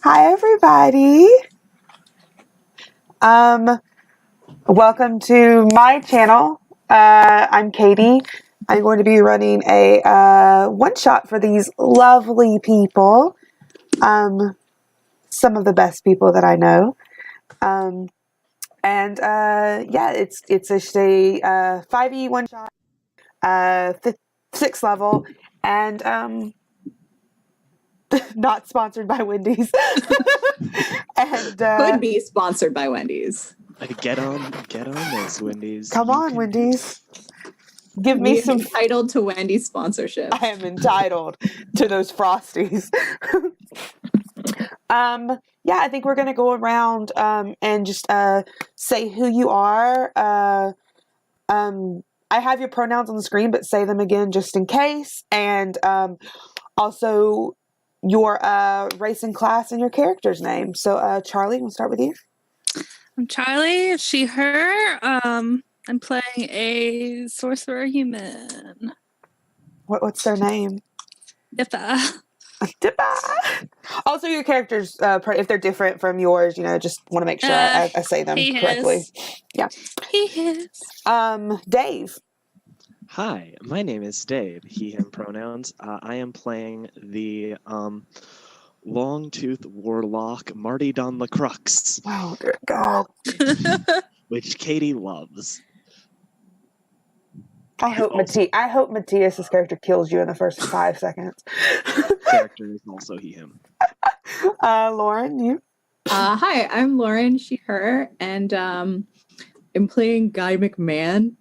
Hi, everybody. Welcome to my channel. I'm Katie. I'm going to be running a one-shot for these lovely people. Some of the best people that I know. Yeah, it's just a 5e one-shot, 6th level, and not sponsored by Wendy's. And could be sponsored by Wendy's. Get on this, Wendy's. Come on, Wendy's. Give me some. Entitled to Wendy's sponsorship. I am entitled to those Frosties. Yeah, I think we're gonna go around and just say who you are. I have your pronouns on the screen, but say them again just in case. And also your race and class and your character's name. So Charlie, we'll start with you. I'm Charlie, she, her. I'm playing a sorcerer human. What's their name? Dippa. Also, your characters, if they're different from yours, just want to make sure I say them correctly. Yeah. He is. Dave. Hi, my name is Dave. He, him pronouns. I am playing the long-toothed warlock Marty Don the Crux. Oh, dear God. Which Katie loves. I hope Matthias's character kills you in the first 5 seconds. Character is also he, him. Lauren, you? Hi, I'm Lauren, she, her, and I'm playing Guy McMann.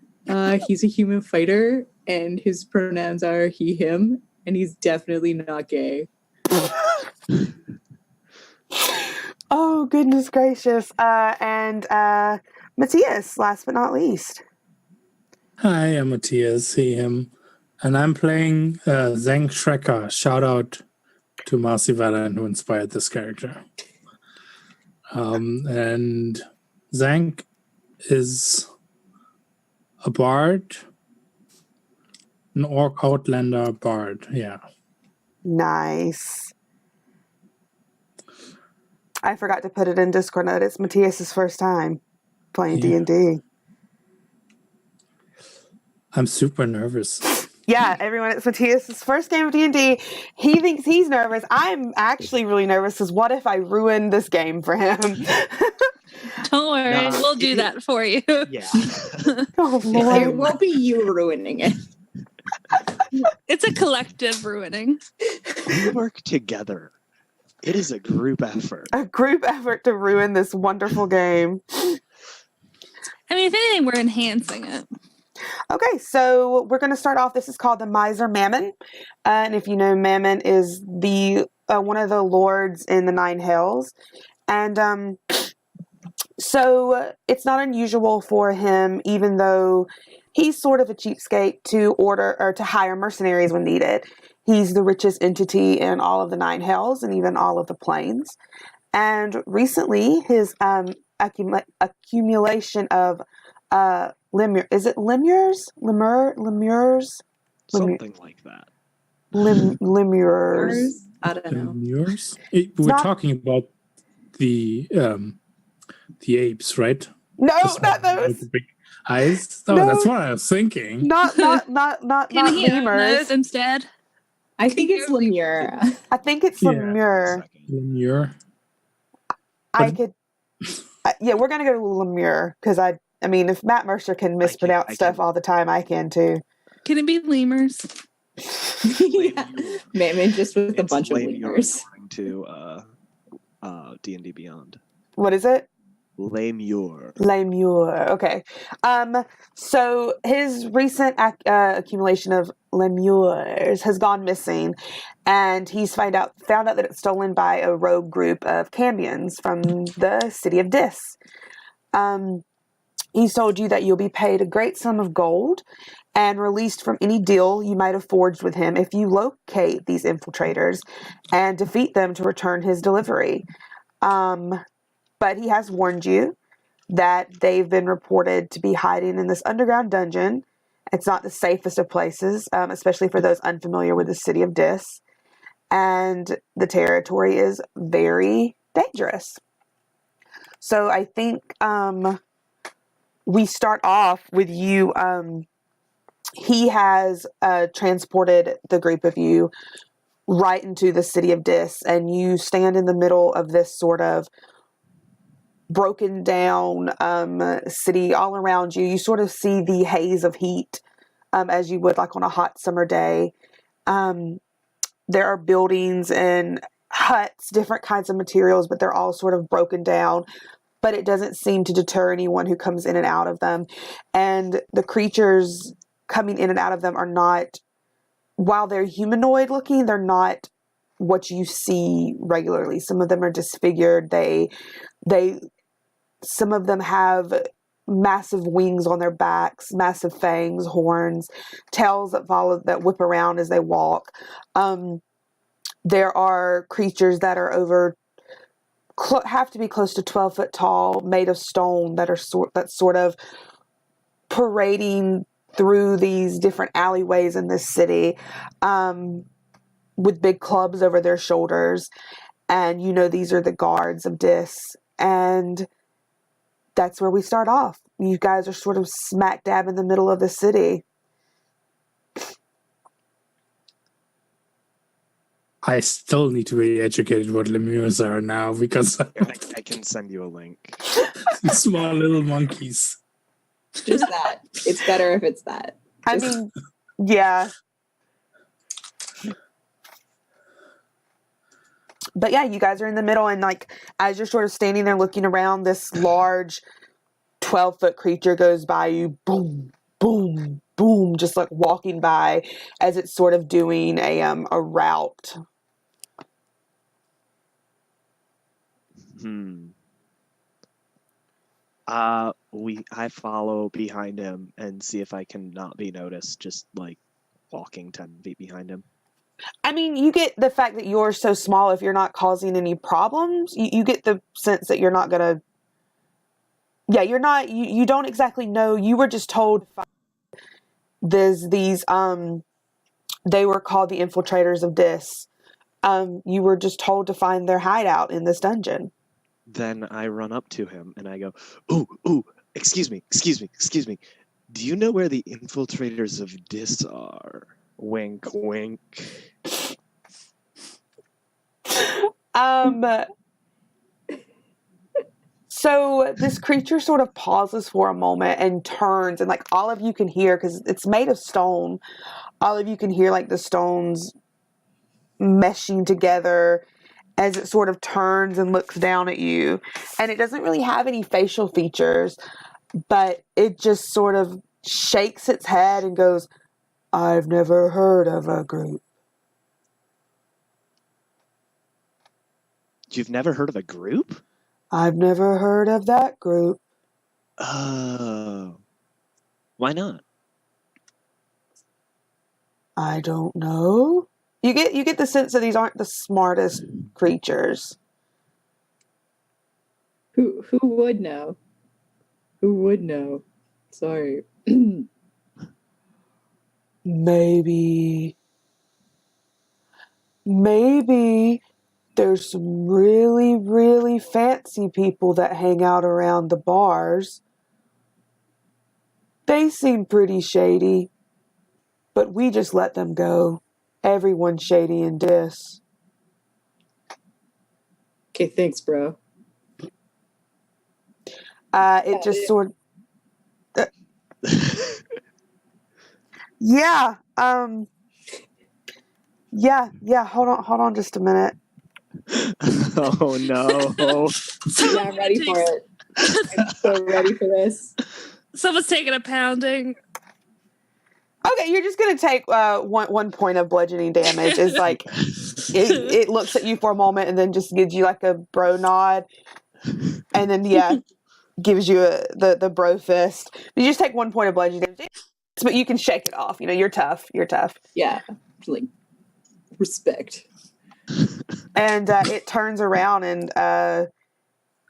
He's a human fighter, and his pronouns are he, him, and he's definitely not gay. Oh, goodness gracious. And Matthias, last but not least. Hi, I'm Matthias, he, him, and I'm playing Zank Shrekka. Shout out to Marcy Vallan, who inspired this character. And Zank is a bard, an orc outlander bard, yeah. Nice. I forgot to put it in Discord note. It's Matthias's first time playing D&D. I'm super nervous. Yeah, everyone, it's Matthias's first game of D&D. He thinks he's nervous. I'm actually really nervous because what if I ruin this game for him? Don't worry, we'll do that for you. Yeah. Oh, Lord. It won't be you ruining it. It's a collective ruining. We work together. It is a group effort. A group effort to ruin this wonderful game. I mean, if anything, we're enhancing it. Okay, so we're going to start off. This is called the Miser Mammon. And if you know, Mammon is the one of the lords in the Nine Hells. And so it's not unusual for him, even though he's sort of a cheapskate, to order or to hire mercenaries when needed. He's the richest entity in all of the Nine Hells and even all of the planes. And recently, his accumulation of lemures. Is it lemures? Lemures? Something like that. Lemures. I don't know. Lemures? We're talking about the apes, right? No, not those. With the big eyes. Oh, No. That's what I was thinking. Not Can he have lemurs. those instead? I think it's lemure. I think it's Yeah. lemure. Lemure. I could. Yeah, we're gonna go to lemure because I mean, if Matt Mercer can mispronounce stuff all the time, I can too. Can it be lemurs? Yeah. Mammon just with a bunch of lemurs. According to D&D Beyond. What is it? Lemure. Lemure. Okay. So his recent accumulation of lemures has gone missing, and he's found out that it's stolen by a rogue group of Cambions from the city of Dis. He's told you that you'll be paid a great sum of gold and released from any deal you might have forged with him if you locate these infiltrators and defeat them to return his delivery. But he has warned you that they've been reported to be hiding in this underground dungeon. It's not the safest of places, especially for those unfamiliar with the city of Dis. and the territory is very dangerous. So I think we start off with you. He has transported the group of you right into the city of Dis, and you stand in the middle of this sort of broken down city. All around you, you sort of see the haze of heat as you would like on a hot summer day. There are buildings and huts, different kinds of materials, but they're all sort of broken down. But it doesn't seem to deter anyone who comes in and out of them. And the creatures coming in and out of them are not, while they're humanoid looking, they're not what you see regularly. Some of them are disfigured. Some of them have massive wings on their backs, massive fangs, horns, tails that whip around as they walk. There are creatures that are have to be close to 12 foot tall, made of stone, that are sort of parading through these different alleyways in this city, with big clubs over their shoulders. And these are the guards of Dis. And that's where we start off. You guys are sort of smack dab in the middle of the city. I still need to be educated what lemures are now because I can send you a link. small little monkeys. Just that. It's better if it's that. I mean, yeah. But yeah, you guys are in the middle, and like as you're sort of standing there looking around, this large 12-foot creature goes by you, boom, boom, boom, just like walking by as it's sort of doing a route. I follow behind him and see if I can not be noticed, just like walking 10 feet behind him. I mean, you get the fact that you're so small, if you're not causing any problems, you get the sense that you're not gonna, you're not, you don't exactly know. You were just told these they were called the infiltrators of Dis. You were just told to find their hideout in this dungeon. Then I run up to him and I go, ooh, excuse me. Do you know where the infiltrators of Dis are? Wink, wink. So this creature sort of pauses for a moment and turns, and like all of you can hear, because it's made of stone, all of you can hear like the stones meshing together as it sort of turns and looks down at you. And it doesn't really have any facial features, but it just sort of shakes its head and goes, "I've never heard of a group." You've never heard of a group? "I've never heard of that group." Oh. Why not? "I don't know." You get the sense that these aren't the smartest creatures. Who would know? Who would know? Sorry. Maybe there's some really, really fancy people that hang out around the bars. They seem pretty shady, but we just let them go. Everyone's shady in Dis. Okay, thanks, bro. It just sort of... Yeah. Yeah. Hold on just a minute. Oh no. Yeah, I'm ready for it. I'm so ready for this. Someone's taking a pounding. Okay, you're just gonna take one point of bludgeoning damage. It's like it looks at you for a moment and then just gives you like a bro nod, and then gives you the bro fist. You just take 1 point of bludgeoning damage, but you can shake it off. You're tough. Yeah, like respect. And it turns around and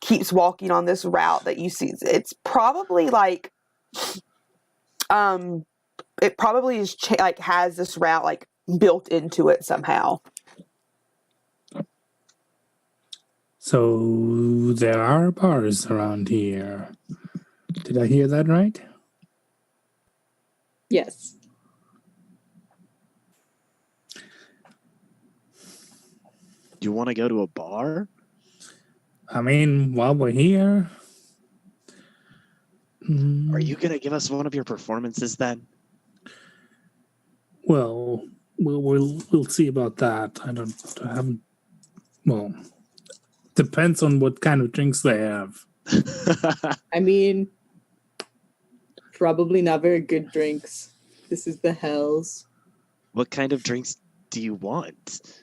keeps walking on this route that you see. It's probably like it probably is like has this route like built into it somehow. So there are bars around here. Did I hear that right? Yes. You want to go to a bar? I mean, while we're here. Are you going to give us one of your performances then? Well, we'll see about that. I haven't. Well, depends on what kind of drinks they have. I mean, probably not very good drinks. This is the hells. What kind of drinks do you want?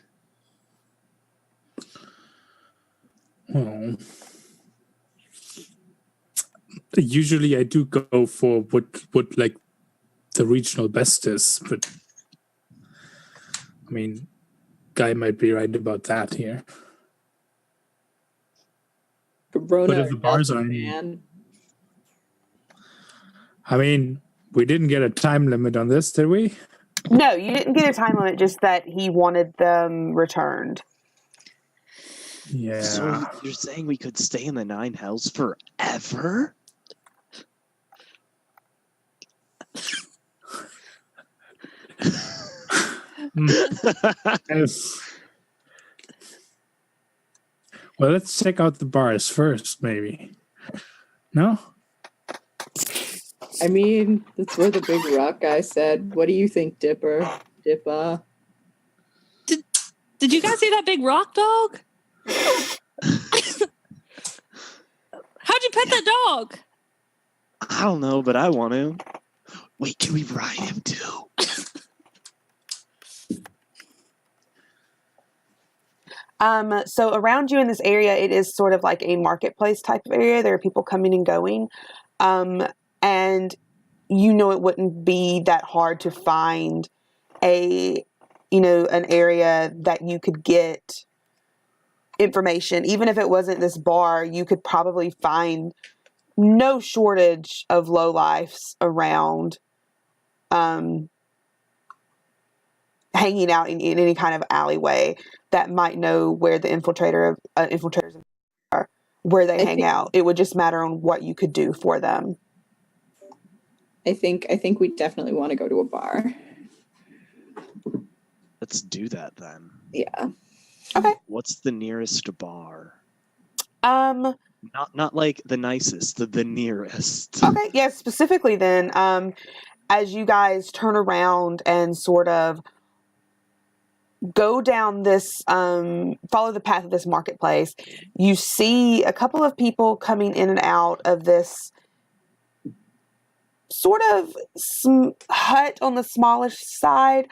Well, usually I do go for what like the regional best is, but I mean, Guy might be right about that here. Corona But if the bars are, man. I mean, we didn't get a time limit on this, did we? No, you didn't get a time limit, just that he wanted them returned. Yeah. So you're saying we could stay in the Nine Hells forever? Well, let's check out the bars first, maybe. No? I mean, that's where the big rock guy said. What do you think, Dipper? Dippa? Did you guys see that big rock dog? How'd you pet that dog? I don't know, but I want to. Wait, can we ride him too? So around you in this area, it is sort of like a marketplace type of area. There are people coming and going. And you know, it wouldn't be that hard to find an area that you could get information. Even if it wasn't this bar, you could probably find no shortage of lowlifes around, hanging out in any kind of alleyway that might know where the infiltrators are, where they hang out. It would just matter on what you could do for them. I think we definitely want to go to a bar. Let's do that then. Yeah. Okay. What's the nearest bar? Not like the nicest, the nearest. Okay, yeah, specifically then, as you guys turn around and sort of go down this, follow the path of this marketplace, you see a couple of people coming in and out of this sort of hut on the smallish side.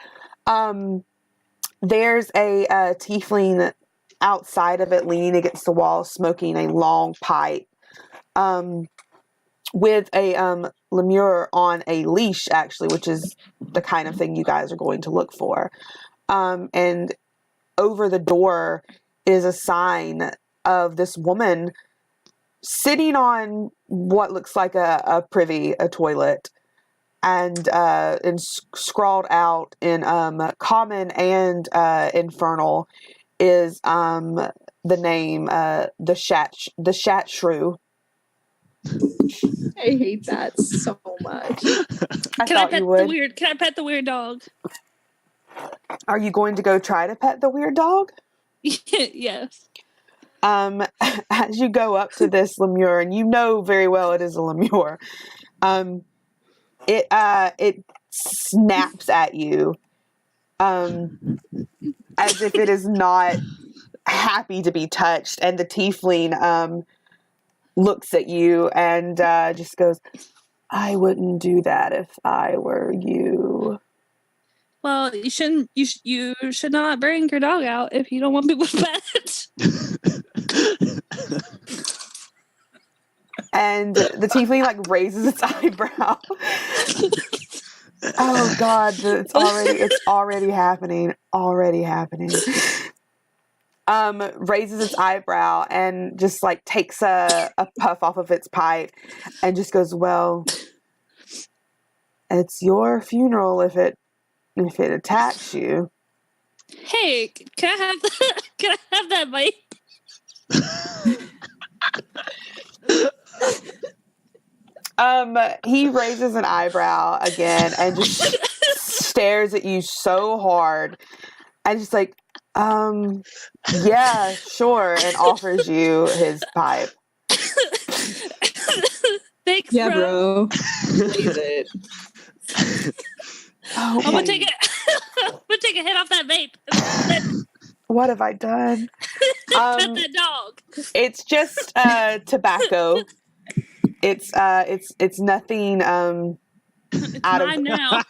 There's a tiefling outside of it, leaning against the wall, smoking a long pipe, with a lemure on a leash, actually, which is the kind of thing you guys are going to look for. And over the door is a sign of this woman sitting on what looks like a privy, a toilet, and scrawled out in common and infernal is the name, the Shat Shrew. I hate that so much. Can I pet the weird dog? Are you going to go try to pet the weird dog? Yes. As you go up to this lemure, and you know very well it is a lemure, it snaps at you, as if it is not happy to be touched, and the tiefling looks at you and just goes, "I wouldn't do that if I were you." Well, you shouldn't. You should not bring your dog out if you don't want people to pet it. And the tiefling like raises its eyebrow. Oh God, it's already happening. Raises its eyebrow and just like takes a puff off of its pipe and just goes, "Well, it's your funeral if it attacks you." Hey, can I have that bite? He raises an eyebrow again and just stares at you so hard and just like, yeah, sure, and offers you his pipe. Thanks, Yeah, bro. bro. Blaze it. Oh, I'm gonna take it. I'm gonna take a hit off that vape. what have I done? Pet that dog. It's just tobacco. It's nothing It's out of. mine now.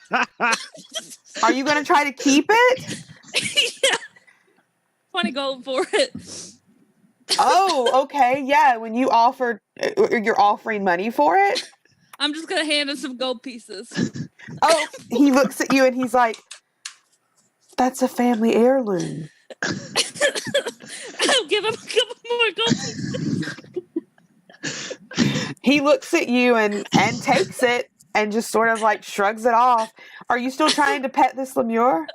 Are you gonna try to keep it? Yeah. 20 gold for it. Oh, okay, yeah. When you offered, you're offering money for it. I'm just gonna hand him some gold pieces. Oh, he looks at you and he's like, "That's a family heirloom." I'll give him a couple more gold pieces. He looks at you and takes it and just sort of like shrugs it off. Are you still trying to pet this lemure?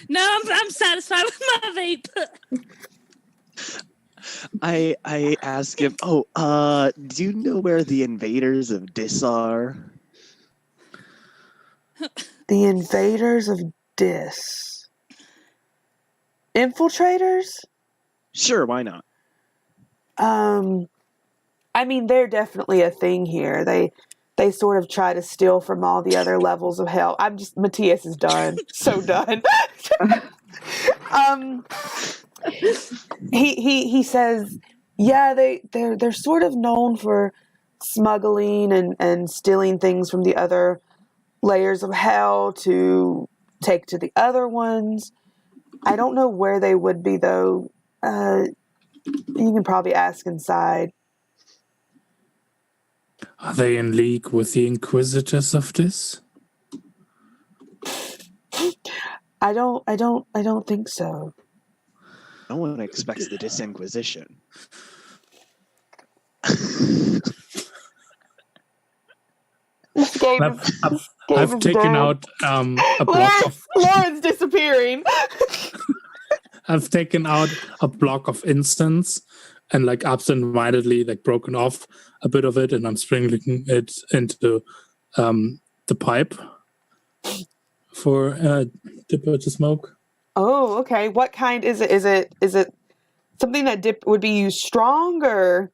No, I'm satisfied with my vape. I ask him, do you know where the invaders of Dis are? The invaders of Dis. Infiltrators? Sure, why not? I mean, they're definitely a thing here. They sort of try to steal from all the other levels of hell. Matthias is done. So done. He says, yeah, they're sort of known for smuggling and stealing things from the other layers of hell to take to the other ones. I don't know where they would be though. You can probably ask inside. Are they in league with the Inquisitors of this? I don't think so. No one expects the Disinquisition. I've taken out a block of. Lauren's disappearing. I've taken out a block of incense and like absent-mindedly like broken off a bit of it, and I'm sprinkling it into the pipe for Dipper to smoke. Oh, okay. What kind is it? Is it something that Dip would be used strong or?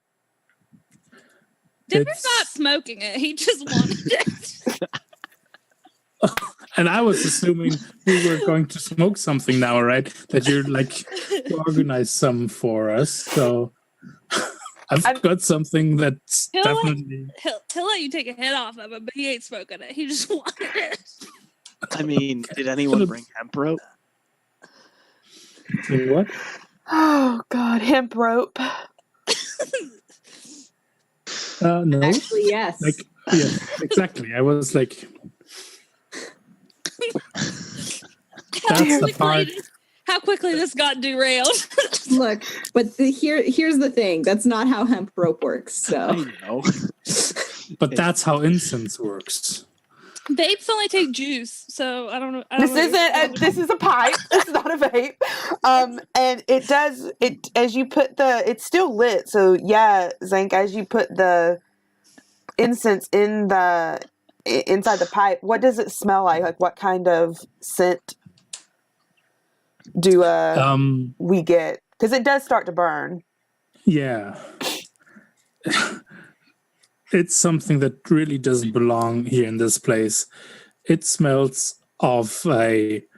Dipper's not smoking it. He just wanted it. And I was assuming we were going to smoke something now, right? That you're like to organize some for us. So I've got something that's definitely. He'll let you take a hit off of it, but he ain't smoking it. He just wanted it. I mean, did anyone bring hemp rope? What? Oh God, hemp rope. No. Actually, yes. Like, yeah, exactly. I was like, that's the part. How quickly this got derailed. Look, but here's the thing. That's not how hemp rope works. So, I know. But that's how incense works. Vapes only take juice, so I don't know. This is a pipe. It's not a vape. And it as you put it's still lit. So yeah, Zank, as you put the incense inside the pipe, what does it smell like? Like what kind of scent do we get? Because it does start to burn. Yeah. It's something that really doesn't belong here in this place. It smells of it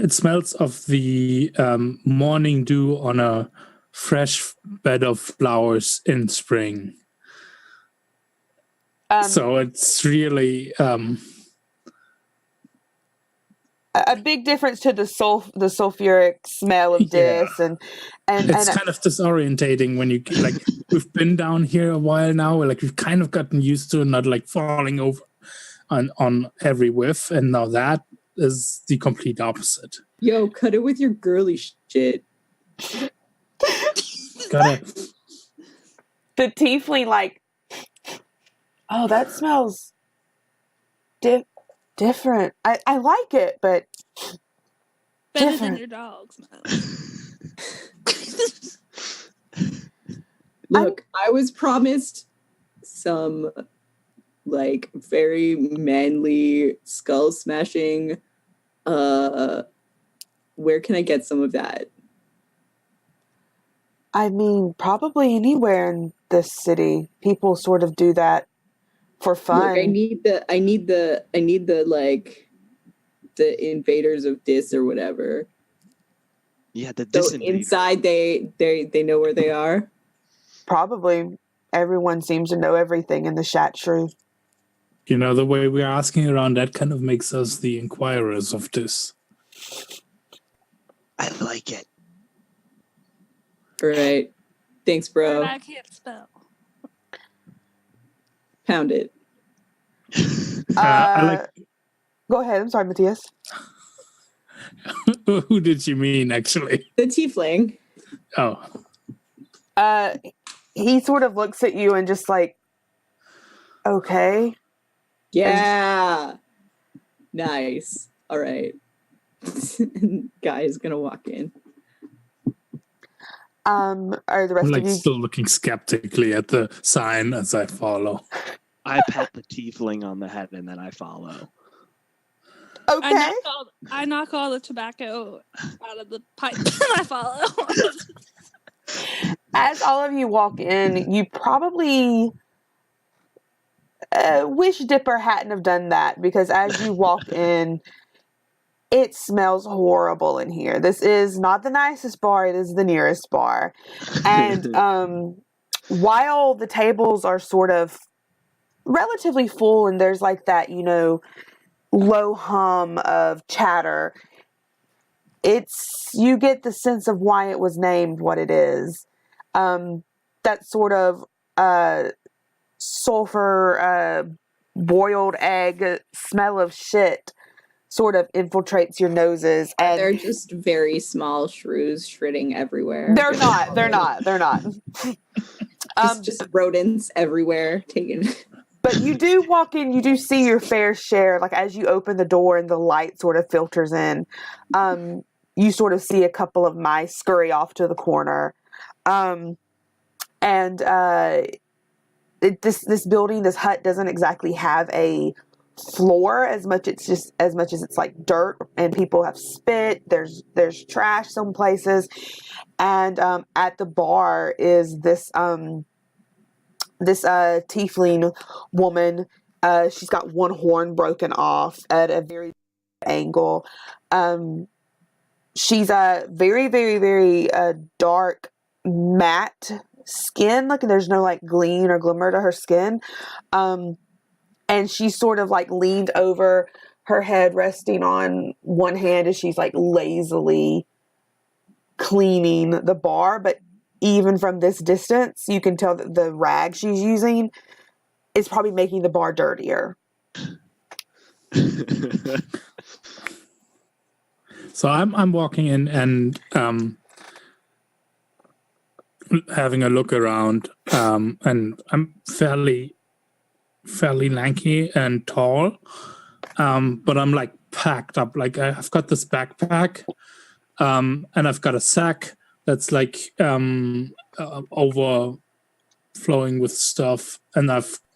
smells of the morning dew on a fresh bed of flowers in spring. So it's really a big difference to the sulfuric smell of Dis, and it's kind of disorientating when you like. We've been down here a while now. Like we've kind of gotten used to not like falling over on every whiff, and now that is the complete opposite. Yo, cut it with your girly shit. Gotta. The tiefling like, oh, that smells different. I like it, but Better Different. than your dog's mouth. Look, I was promised some like very manly skull smashing. Where can I get some of that? I mean, probably anywhere in this city, people sort of do that for fun. Look, I need the like the invaders of Dis or whatever. Yeah, the So disinvader. inside they know where they are. Probably everyone seems to know everything in the Shat Shrew. You know, the way we're asking around, that kind of makes us the inquirers of this. I like it. All right. Thanks, bro. I can't spell. Pound it. I like. Go ahead. I'm sorry, Matthias. Who did you mean, actually? The tiefling. Oh, He sort of looks at you and just like, okay. Yeah. Nice. All right. Guy is gonna walk in. Are the rest I'm of like you? still looking skeptically at the sign as I follow. I pat the tiefling on the head and then I follow. Okay. I knock all the tobacco out of the pipe and I follow. As all of you walk in, you probably wish Dipper hadn't have done that, because as you walk in, it smells horrible in here. This is not the nicest bar, it is the nearest bar. And while the tables are sort of relatively full and there's like that, you know, low hum of chatter, you get the sense of why it was named what it is. That sort of sulfur, boiled egg smell of shit sort of infiltrates your noses, and They're just very small shrews shredding everywhere. they're not. Just rodents everywhere taking. But you do walk in, you do see your fair share. Like as you open the door and the light sort of filters in, you sort of see a couple of mice scurry off to the corner. This building, this hut doesn't exactly have a floor as much as it's like dirt, and people have spit. There's trash some places, and at the bar is this tiefling woman. She's got one horn broken off at a very angle. She's a very, very, very dark, matte skin. Like there's no like gleam or glimmer to her skin. And she's sort of like leaned over, her head resting on one hand as she's like lazily cleaning the bar. But even from this distance, you can tell that the rag she's using is probably making the bar dirtier. So I'm walking in and having a look around, and I'm fairly lanky and tall, but I'm like packed up. Like I've got this backpack, and I've got a sack that's like overflowing with stuff, and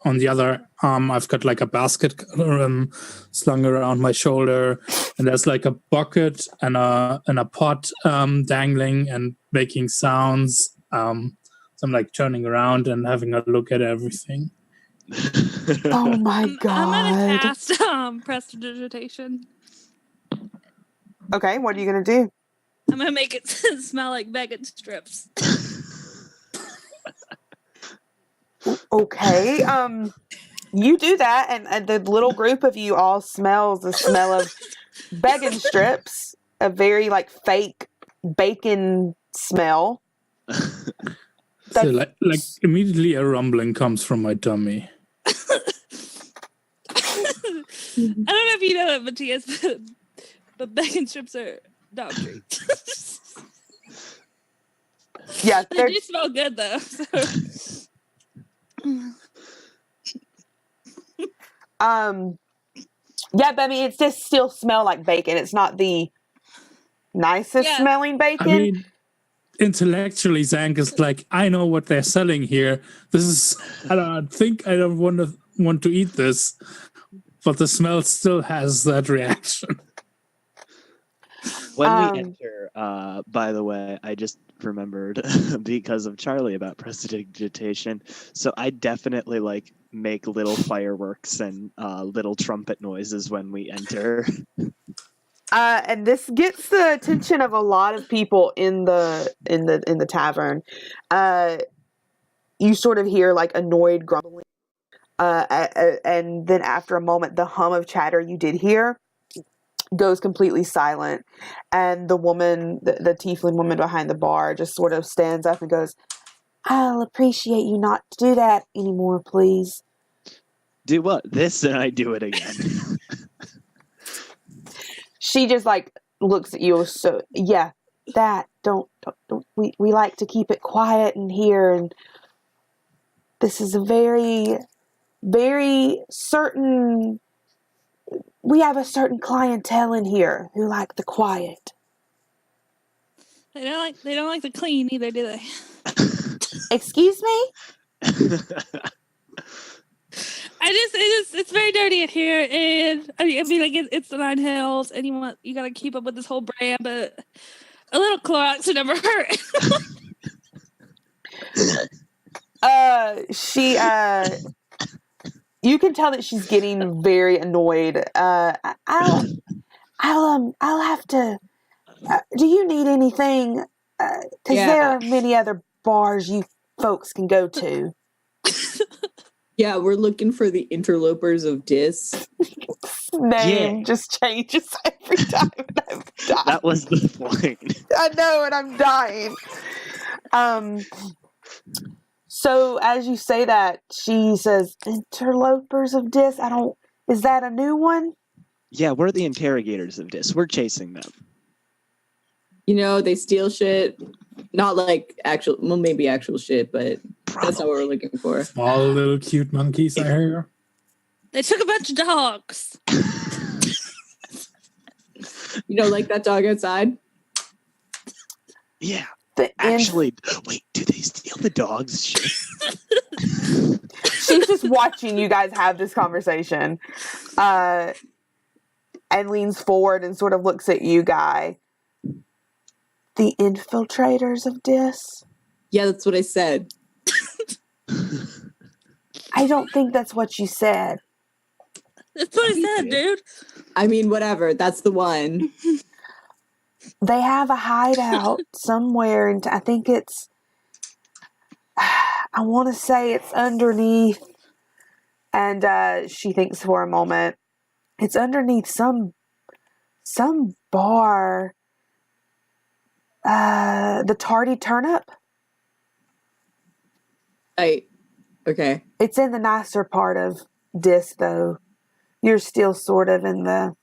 on the other arm I've got like a basket slung around my shoulder, and there's like a bucket and a pot dangling and making sounds. So I'm like turning around and having a look at everything. Oh my god. I'm gonna cast prestidigitation. Okay, what are you gonna do? I'm gonna make it smell like bacon strips. Okay, you do that, and the little group of you all smells the smell of bacon strips, a very like fake bacon smell. So like immediately a rumbling comes from my tummy. I don't know if you know it, Matthias, but bacon strips are dog treats. Yeah, They do smell good though. So. Yeah, but I mean, it just still smell like bacon. It's not the nicest Yeah. smelling bacon. I mean, intellectually, Zank is like, I know what they're selling here. This is, I don't want to eat this, but the smell still has that reaction. When we enter, by the way, I just remembered because of Charlie about prestidigitation. So I definitely like make little fireworks and little trumpet noises when we enter. And this gets the attention of a lot of people in the tavern. You sort of hear like annoyed grumbling, and then after a moment, the hum of chatter you did hear goes completely silent, and the woman, the tiefling woman behind the bar, just sort of stands up and goes, "I'll appreciate you not to do that anymore, please." Do what? This, and I do it again. She just like looks at you. So yeah, that don't we like to keep it quiet in here, and this is a very, very certain. We have a certain clientele in here who like the quiet. They don't like the clean either, do they? Excuse me? It's very dirty in here, and I mean like it's the Nine Hells, and you gotta keep up with this whole brand, but a little Clorox would never hurt. She you can tell that she's getting very annoyed. I'll have to. Do you need anything? Because there are many other bars you folks can go to. Yeah, we're looking for the interlopers of Dis. Name just changes every time. I'm dying. That was the point. I know, and I'm dying. So as you say that, she says, "Interlopers of Dis." Is that a new one? Yeah, we're the interrogators of this. We're chasing them. You know, they steal shit. Not like actual, well, maybe actual shit, but that's not what we're looking for. Small little cute monkeys, I hear. They took a bunch of dogs. You know, like that dog outside? Yeah. Actually, wait, do they steal the dog's shit? She's just watching you guys have this conversation, and leans forward and sort of looks at you, Guy. The infiltrators of Dis? Yeah, that's what I said. I don't think that's what you said. That's what I said, dude. I mean, whatever. That's the one. They have a hideout somewhere, and I think it's. I want to say it's underneath. And she thinks for a moment. It's underneath some bar. The Tardy Turnip. Okay. It's in the nicer part of Dis, though. You're still sort of in the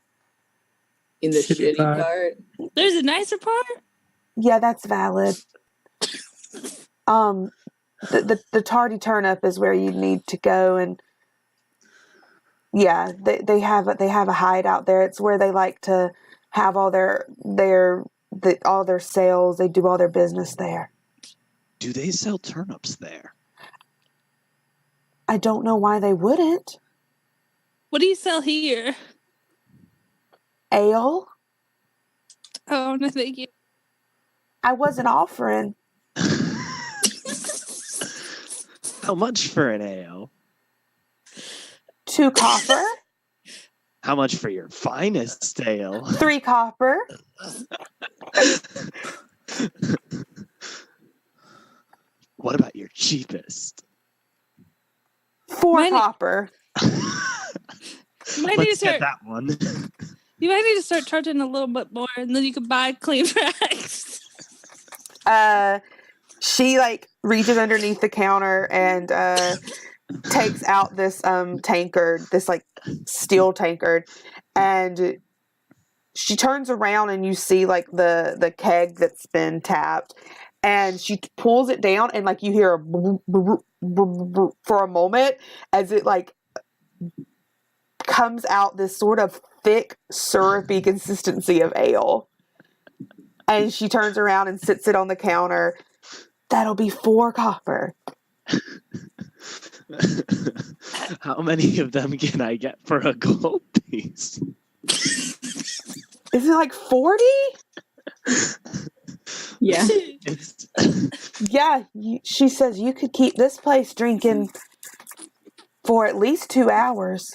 shitty part. There's a nicer part? Yeah, that's valid. The Tardy Turnip is where you need to go, and yeah, they have a hideout there. It's where they like to have all their sales. They do all their business there. Do they sell turnips there? I don't know why they wouldn't. What do you sell here? Ale? Oh, no, thank you. I wasn't offering. How much for an ale? 2 copper. How much for your finest ale? 3 copper. What about your cheapest? 4 copper. You might need to Let's start. get that one. You might need to start charging a little bit more, and then you can buy clean racks. She reaches underneath the counter and takes out this tankard, this steel tankard, and she turns around and you see the keg that's been tapped, and she pulls it down and you hear a for a moment as it comes out this sort of thick syrupy consistency of ale. And she turns around and sits it on the counter. That'll be 4 copper. How many of them can I get for a gold piece? Is it like 40? Yeah. It's Yeah, she says you could keep this place drinking for at least 2 hours.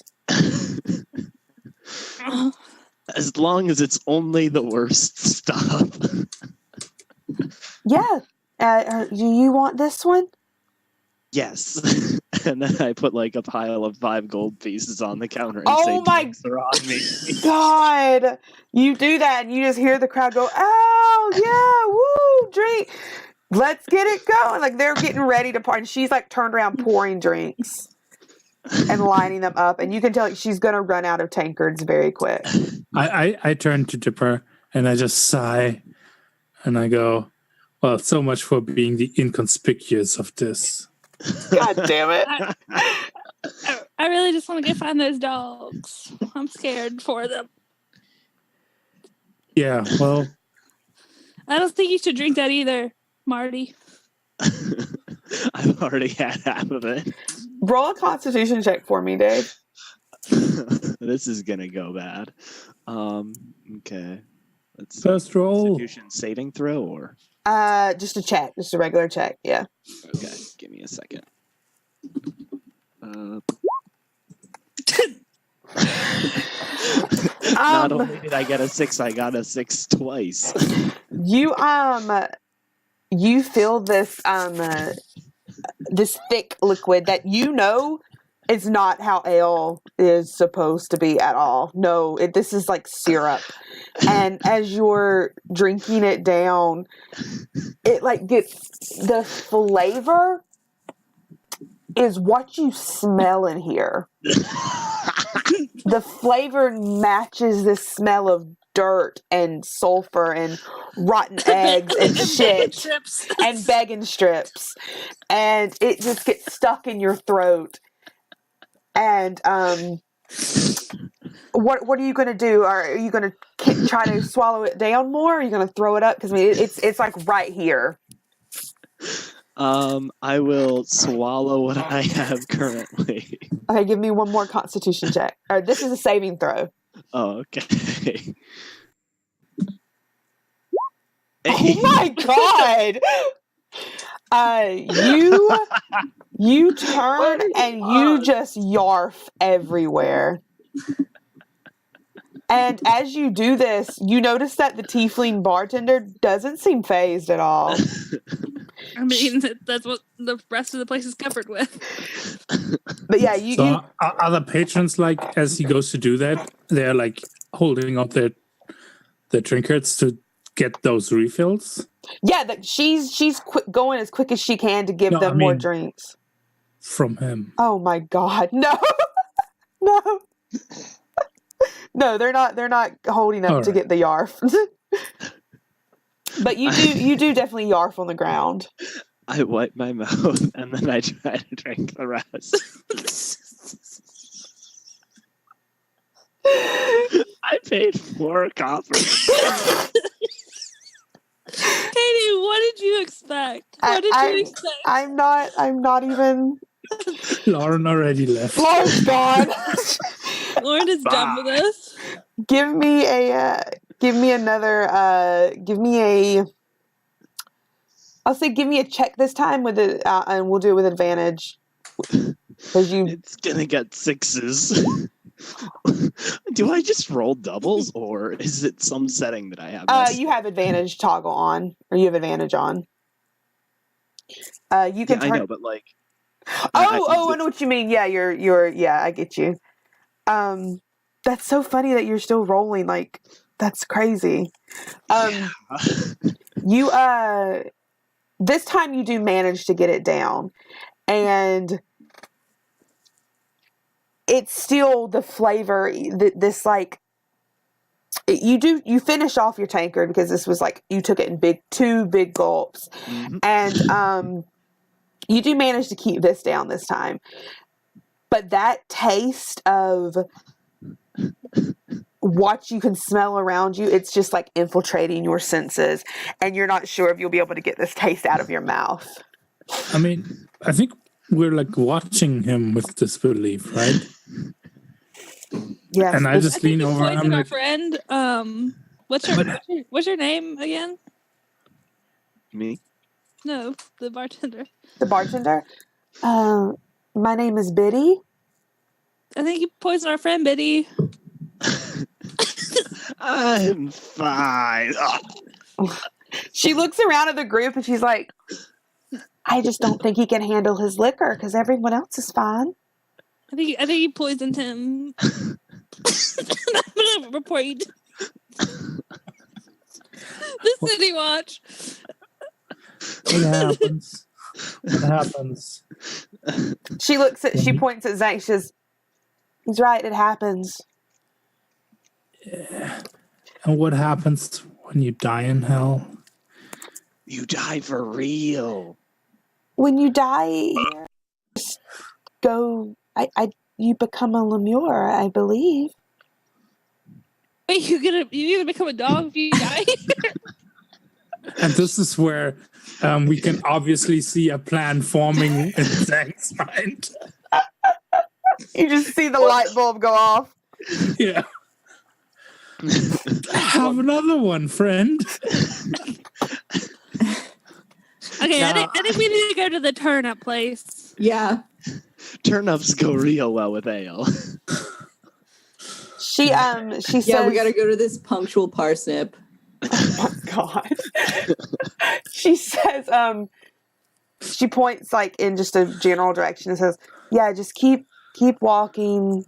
as long as it's only the worst stuff. Yeah. Do you want this one? Yes. And then I put like a pile of 5 gold pieces on the counter and Oh say, my "Drinks are on me." God. You do that and you just hear the crowd go, oh, yeah, woo, drink. Let's get it going. Like they're getting ready to party. And she's like turned around pouring drinks and lining them up. And you can tell she's going to run out of tankards very quick. I turn to Dipper and I just sigh and I go, well, so much for being the inconspicuous of this. God damn it. I really just want to go find those dogs. I'm scared for them. Yeah, well, I don't think you should drink that either, Marty. I've already had half of it. Roll a constitution check for me, Dave. This is gonna go bad. Okay. Let's see. first roll. Constitution saving throw or Just a check. Just a regular check. Yeah. okay, give me a second. Not only did I get a 6, I got a 6 twice. You feel this this thick liquid that you know is not how ale is supposed to be at all. No, this is like syrup. And as you're drinking it down, it like gets the flavor is what you smell in here. The flavor matches the smell of dirt and sulfur and rotten eggs and shit and bacon strips, and it just gets stuck in your throat. And what are you gonna do? Are you gonna try to swallow it down more? Or are you gonna throw it up? Because I mean, it's like right here. I will swallow what I have currently. Okay, give me one more Constitution check. Or this is a saving throw. Oh, okay. Oh my God! You turn and you just yarf everywhere. And as you do this, you notice that the tiefling bartender doesn't seem phased at all. I mean, that's what the rest of the place is covered with. But yeah, you Are other patrons, like, as he goes to do that, they're like holding up their trinkets to get those refills? yeah, she's going as quick as she can to give No, them I more mean- drinks. From him. Oh my God, no, no, no! They're not holding up All to right. get the yarf. But you do definitely yarf on the ground. I wipe my mouth and then I try to drink the rest. I paid 4 coppers. Katie, what did you expect? What did you expect? I'm not even. Lauren already left. Lauren's gone. Lauren is done with us. Give me another. I'll say give me a check this time with it, and we'll do it with advantage. Because It's gonna get 6s. Do I just roll doubles, or is it some setting that I have? you have advantage toggle on, or you have advantage on. You can. Yeah, I know, but like. I know what you mean. Yeah, you're. Yeah, I get you. That's so funny that you're still rolling. Like, that's crazy. You this time you do manage to get it down, and it's still the flavor. This like you finish off your tankard because this was like you took it in 2 big gulps, and you do manage to keep this down this time. But that taste of what you can smell around you, it's just like infiltrating your senses, and you're not sure if you'll be able to get this taste out of your mouth. I mean, I think we're like watching him with disbelief, right? Yes. And I just lean over. I'm I'm our like, friend. What's your name again? Me? No, the bartender. The bartender. My name is Biddy. I think you poisoned our friend Biddy. I'm fine. She looks around at the group and she's like, I just don't think he can handle his liquor because everyone else is fine. I think you poisoned him. I'm gonna report you to the city watch. what happens? What happens? She points at Zank. She says, he's right, it happens. Yeah. And what happens when you die in hell? You die for real. When you die here, just go. You become a lemure, I believe. Wait, you gonna become a dog if you die? And this is where we can obviously see a plan forming in Zank's mind. You just see the light bulb go off. Yeah. Have another one, friend. Okay, I think we need to go to the turnip place. Yeah. Turnips go real well with ale. She says, Yeah, we gotta go to this punctual parsnip. oh my god. She says, she points like in just a general direction and says, yeah, just keep walking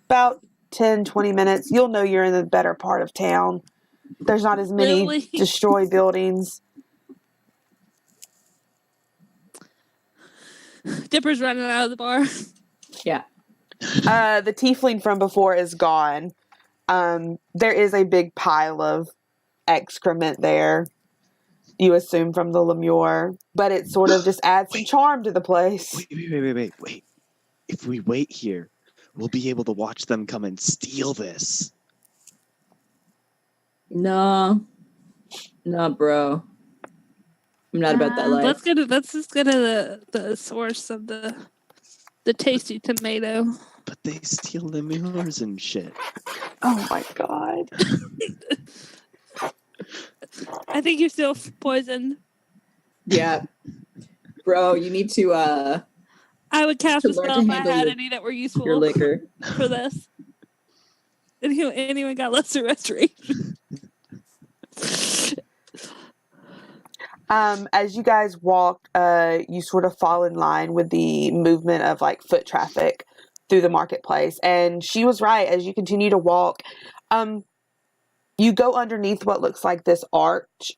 about 10-20 minutes. You'll know you're in the better part of town. There's not as many Really? destroyed buildings. Dipper's running out of the bar. Yeah. The tiefling from before is gone. There is a big pile of excrement there, you assume from the lemure, but it sort of just adds some charm to the place. Wait. If we wait here, we'll be able to watch them come and steal this. No, bro. I'm not about that life. Let's just go to the source of the tasty tomato. But they steal lemurs and shit. Oh my god. I think you're still poisoned. Yeah. Bro, you need to I would cast To a learn spell to if I handle had your- any that were useful your liquor. for this. Anyone got lesser restoration? As you guys walk, you sort of fall in line with the movement of like foot traffic through the marketplace. And she was right. As you continue to walk, you go underneath what looks like this arch,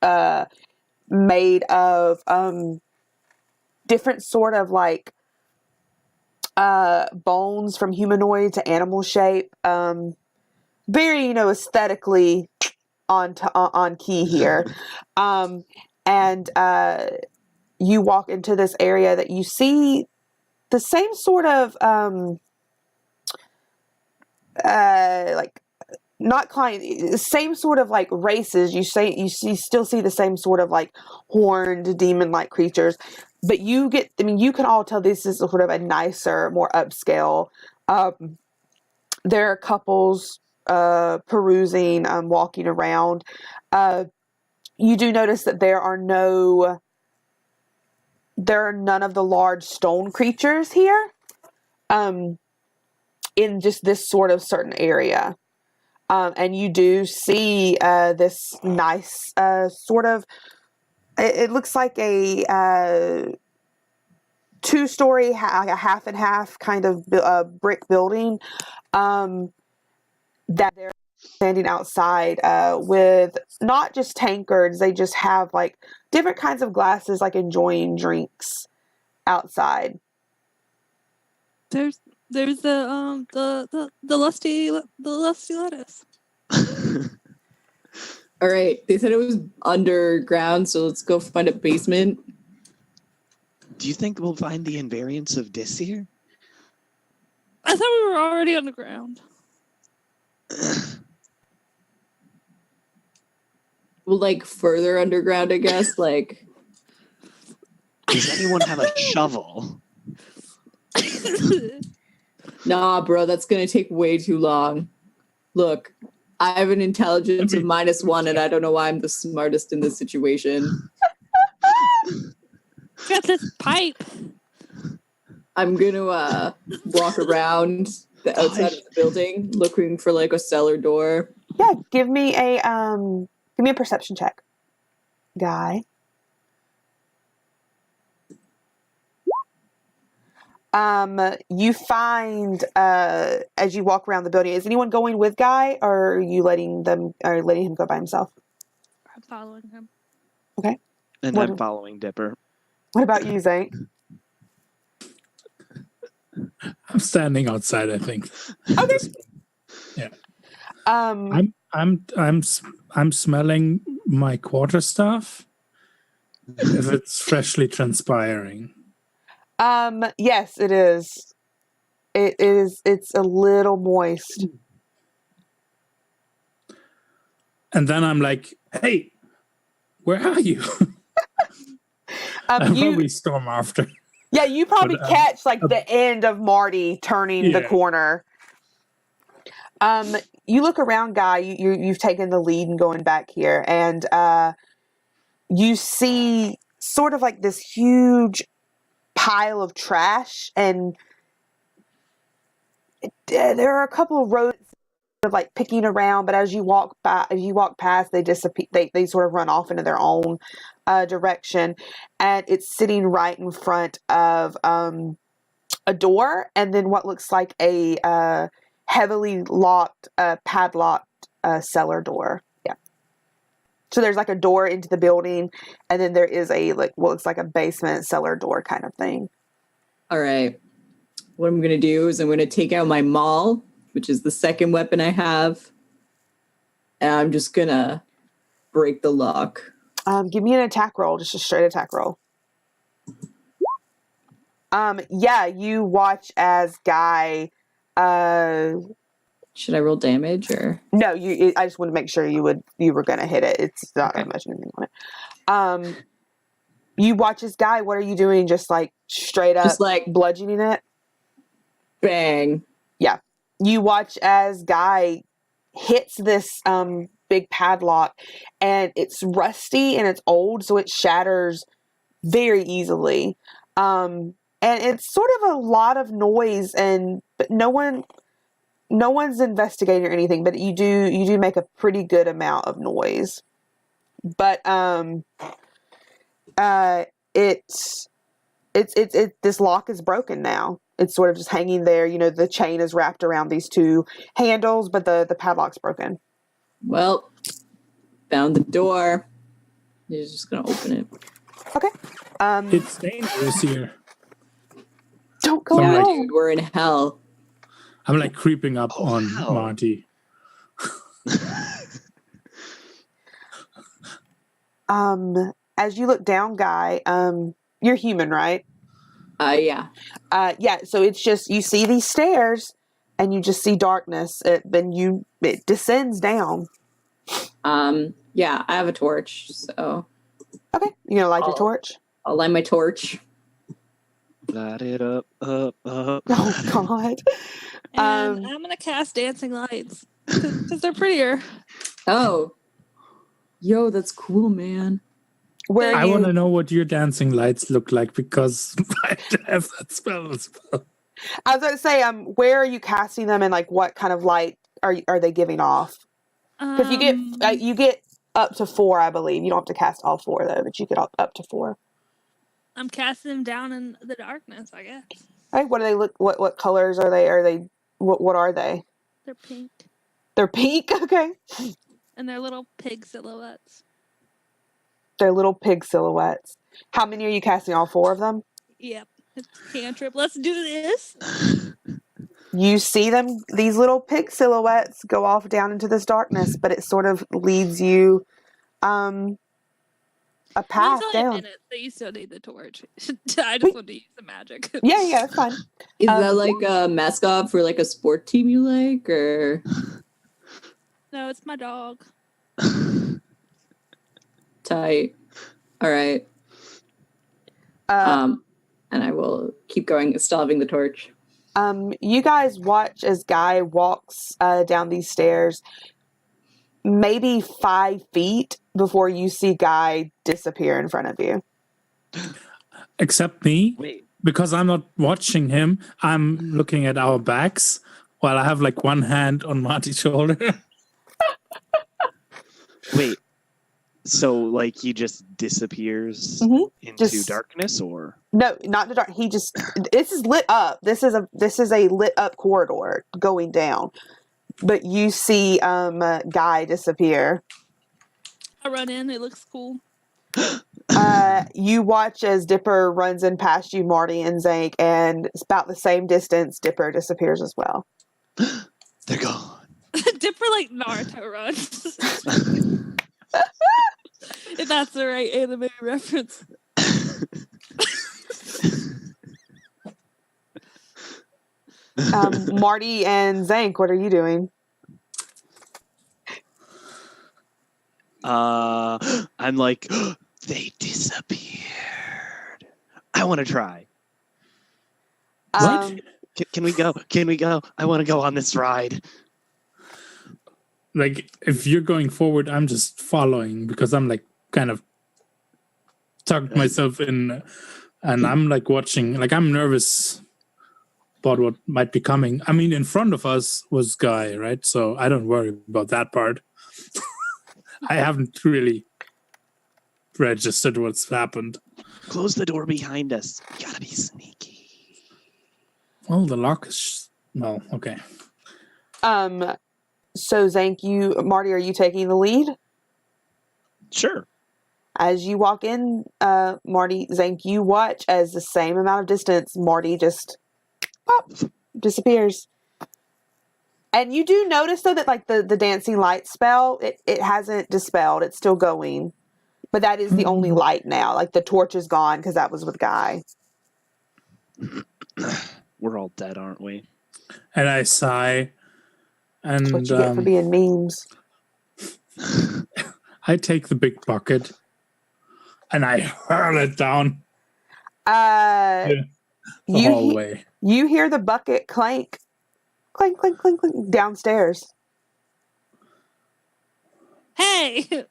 made of different sort of like bones from humanoid to animal shape. Very, aesthetically on key here. And you walk into this area that you see the same sort of like not client, same sort of like races. You still see the same sort of like horned demon-like creatures, but you can all tell this is sort of a nicer, more upscale. There are couples perusing, walking around. You do notice that there are none of the large stone creatures here, in just this sort of certain area. And you do see this nice sort of, it looks like a two-story, a half and half kind of brick building that they're standing outside with not just tankards. They just have like different kinds of glasses, like enjoying drinks outside. There's the lusty lettuce. All right. They said it was underground, so let's go find a basement. Do you think we'll find the invariants of Dis here? I thought we were already on the ground. Well, like further underground, I guess. Like, Does anyone have a shovel? nah, bro, that's gonna take way too long. Look, I have an intelligence of -1, and I don't know why I'm the smartest in this situation. Got this pipe. I'm gonna walk around the outside of the building, looking for like a cellar door. Yeah, give me a perception check, Guy. You find as you walk around the building, is anyone going with Guy, or are you letting him go by himself? I'm following him. Okay. And What- I'm following Dipper. What about you, Zank? I'm standing outside, I think. Okay. Yeah. Um, I'm smelling my quarterstaff. If it's freshly transpiring. yes, it is. It is. It's a little moist. And then I'm like, hey, where are you? I'll You probably storm after. Yeah, you probably But, catch like the end of Marty turning the Yeah. corner. You look around, Guy. You've taken the lead and going back here, and you see sort of like this huge pile of trash, and there are a couple of rodents sort of like picking around. But as you walk past, they disappear. They sort of run off into their own direction, and it's sitting right in front of a door, and then what looks like a heavily locked, padlocked cellar door. Yeah. So there's like a door into the building, and then there is a like what looks like a basement cellar door kind of thing. All right. What I'm gonna do is I'm gonna take out my maul, which is the second weapon I have, and I'm just gonna break the lock. Give me an attack roll, just a straight attack roll. Yeah, you watch as Guy. Should I roll damage or? No, I just want to make sure you were gonna hit it. It's not Okay. much anything on it. You watch as Guy. What are you doing? Just like straight up, Just like bludgeoning it. bang. You watch as Guy hits this big padlock, and it's rusty and it's old, so it shatters very easily. And it's sort of a lot of noise, but no one's investigating or anything. But you do make a pretty good amount of noise. But this lock is broken now. It's sort of just hanging there. You know, the chain is wrapped around these two handles, but the padlock's broken. Well, found the door. You're just gonna open it. Okay. It's dangerous here. Don't go Yeah, alone. dude, we're in hell. I'm like creeping up on wow. Marty. As you look down, Guy, you're human, right? Yeah. Yeah. So it's just you see these stairs, and you just see darkness. It descends down. Yeah, I have a torch, so Okay, you gonna light your Oh. torch? I'll light my torch. Light it up. Oh God. And I'm gonna cast dancing lights because they're prettier. Oh. Yo, that's cool, man. Where I are want to you? know what your dancing lights look like because I have that spell as well. I was going to say, where are you casting them, and like what kind of light are they giving off? Because you get up to 4, I believe. You don't have to cast all 4 though, but you get up to 4. I'm casting them down in the darkness, I guess. Right? What do they look? What colors are they? Are they what are they? They're pink. They're pink. Okay. And they're little pig silhouettes. They're little pig silhouettes. How many are you casting? All 4 of them? Yep. It's cantrip. Let's do this. You see them, these little pig silhouettes go off down into this darkness, but it sort of leads you a path It's only a down. minute, so you still need the torch. I just want to use the magic. Yeah, that's fine. Is that like a mascot for like a sport team you like, or? No, it's my dog. Tight. All right. And I will keep going, still having the torch. You guys watch as Guy walks down these stairs, maybe 5 feet before you see Guy disappear in front of you. Except me, Wait. because I'm not watching him. I'm looking at our backs while I have like one hand on Marty's shoulder. Wait. So, like, he just disappears into darkness, or no, not the dark. He just. This is lit up. This is a lit up corridor going down, but you see Guy disappear. I run in. It looks cool. You watch as Dipper runs in past you, Marty and Zank, and it's about the same distance. Dipper disappears as well. they're gone. Dipper like Naruto runs. If that's the right anime reference. Marty and Zank, what are you doing? I'm like, they disappeared. I want to try. Can we go? Can we go? I want to go on this ride. Like, if you're going forward, I'm just following because I'm like kind of tucked myself in, and I'm like watching. Like, I'm nervous about what might be coming. I mean, in front of us was Guy, right? So I don't worry about that part. I haven't really registered what's happened. Close the door behind us. You gotta be sneaky. Well, the lock is... Well, okay. So Zank, Marty, are you taking the lead? Sure. As you walk in, Marty, Zank, you watch as the same amount of distance, Marty just pop, disappears. And you do notice, though, that like the dancing light spell, it hasn't dispelled. It's still going. But that is the only light now. Like, the torch is gone because that was with Guy. We're all dead, aren't we? And I sigh. And That's what you get for being memes. I take the big bucket and I hurl it down the hallway. You hear the bucket clank. Clink, clink, clink, clink, downstairs. Hey! Yeah,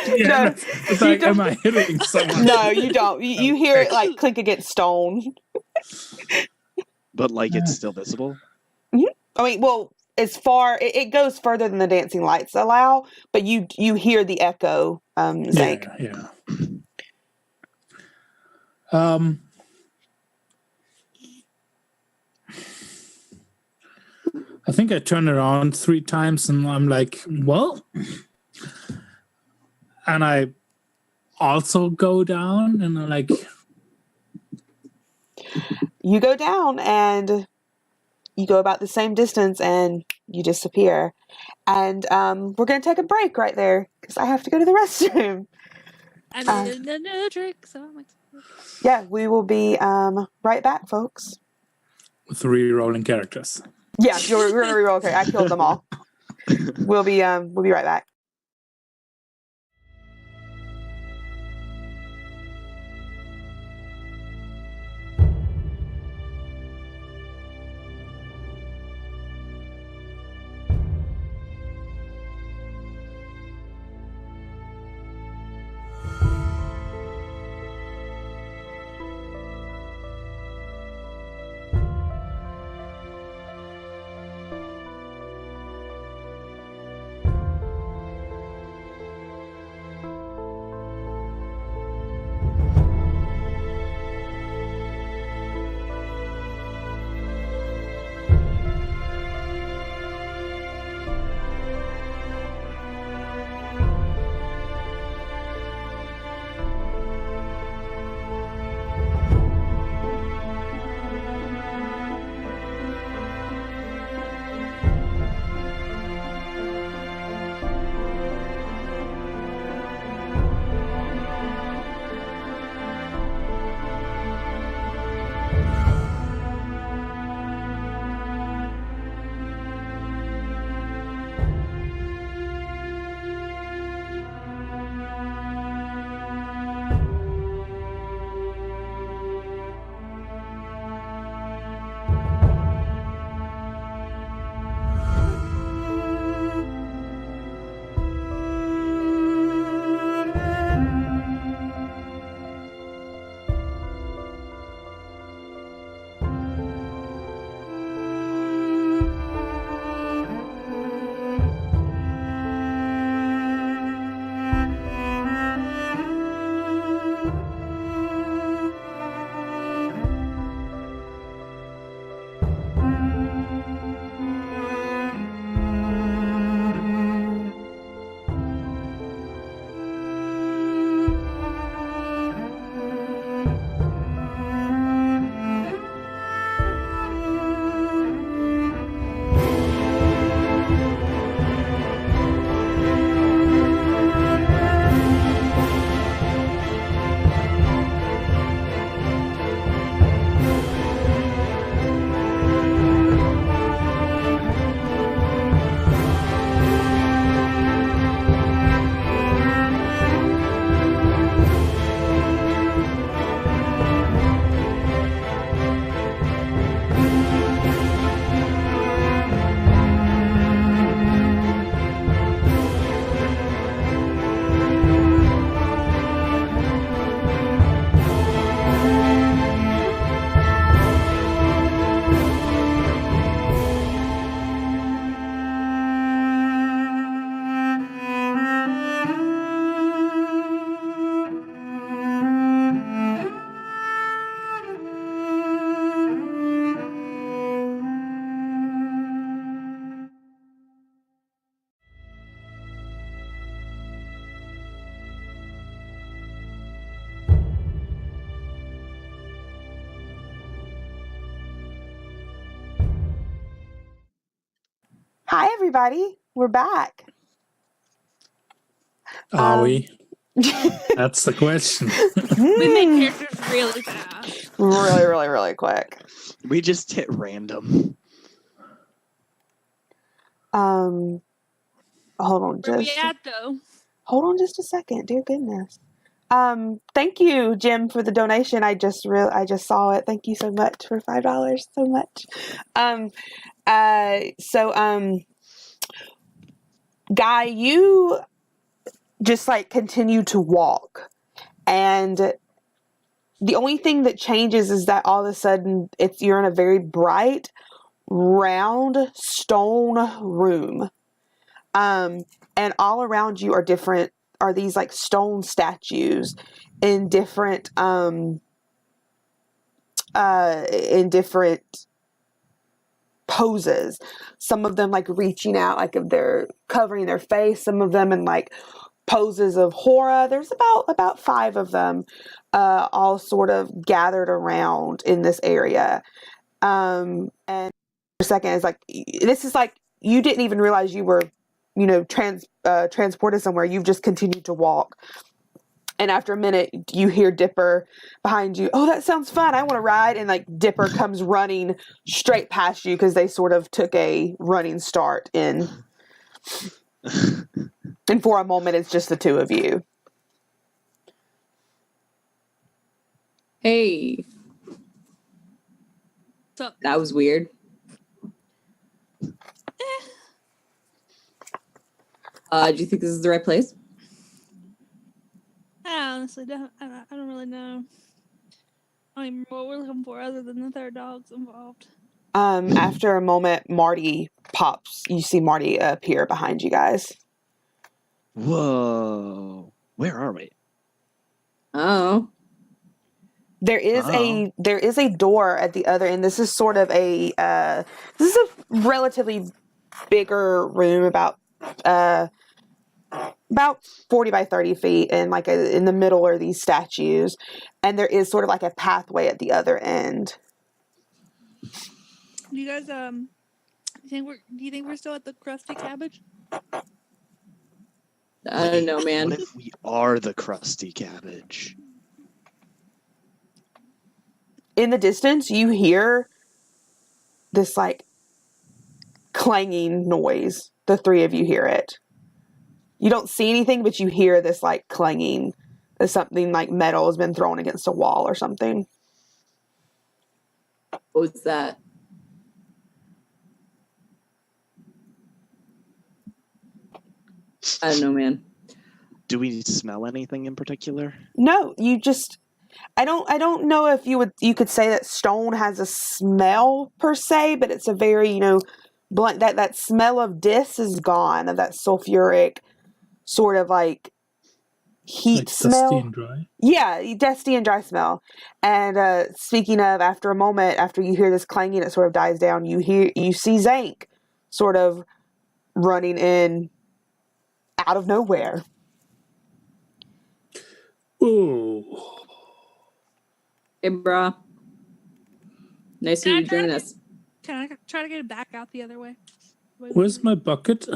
No, it's like, am I hitting someone? no, you don't. You hear it like clink against stone. But like it's still visible? I mean, well, as far it goes further than the dancing lights allow, but you hear the echo, Zank. Yeah. I think I turn around 3 times and I'm like, well, and I also go down and I'm like, You go down and you go about the same distance and you disappear. And we're going to take a break right there because I have to go to the restroom. I need a new drink, so I'm excited. Yeah, we will be right back, folks. with re-rolling characters. Yeah, we're going to reroll. Okay, I killed them all. We'll be right back. Hi, everybody. We're back. Are we? That's the question. We make characters really fast. really, really, really quick. We just hit random. Hold on, Where we at though? hold on just a second. Dear goodness. Thank you, Jim, for the donation. I just saw it. Thank you so much for $5. So much. Guy, you just like continue to walk, and the only thing that changes is that all of a sudden you're in a very bright, round stone room. And all around you are these like stone statues in different poses. Some of them like reaching out, like if they're covering their face, some of them in like poses of horror. There's about 5 of them all sort of gathered around in this area. And for a second, it's like, this is like, you didn't even realize you were, transported somewhere. You've just continued to walk. And after a minute, you hear Dipper behind you. Oh, that sounds fun. I want to ride. And like Dipper comes running straight past you because they sort of took a running start in. And for a moment, it's just the two of you. Hey. So That was weird. Do you think this is the right place? I honestly don't. I don't really know. I don't even know what we're looking for other than the third dog's involved. After a moment, Marty pops. You see Marty appear behind you guys. Whoa. Where are we? Oh. There is a door at the other end. This is sort of a relatively bigger room, about 40 by 30 feet, and like in the middle are these statues, and there is sort of like a pathway at the other end. Do you guys do you think we're still at the Krusty Cabbage? I don't know, man. What if we are the Krusty Cabbage? In the distance, you hear this like clanging noise. The 3 of you hear it. You don't see anything, but you hear this like clanging, as something like metal has been thrown against a wall or something. What's that? I don't know, man. Do we smell anything in particular? No, you just. I don't know if you could say that stone has a smell per se, but it's a very blunt. That smell of dis is gone, of that sulfuric sort of like heat Like smell. dusty and dry. Yeah, dusty and dry smell. And speaking of, after a moment, after you hear this clanging, it sort of dies down. You see Zank sort of running in out of nowhere. Ooh. Hey, brah. Nice of Can I you to try join to- us. Can I try to get it back out the other way? Where's my bucket?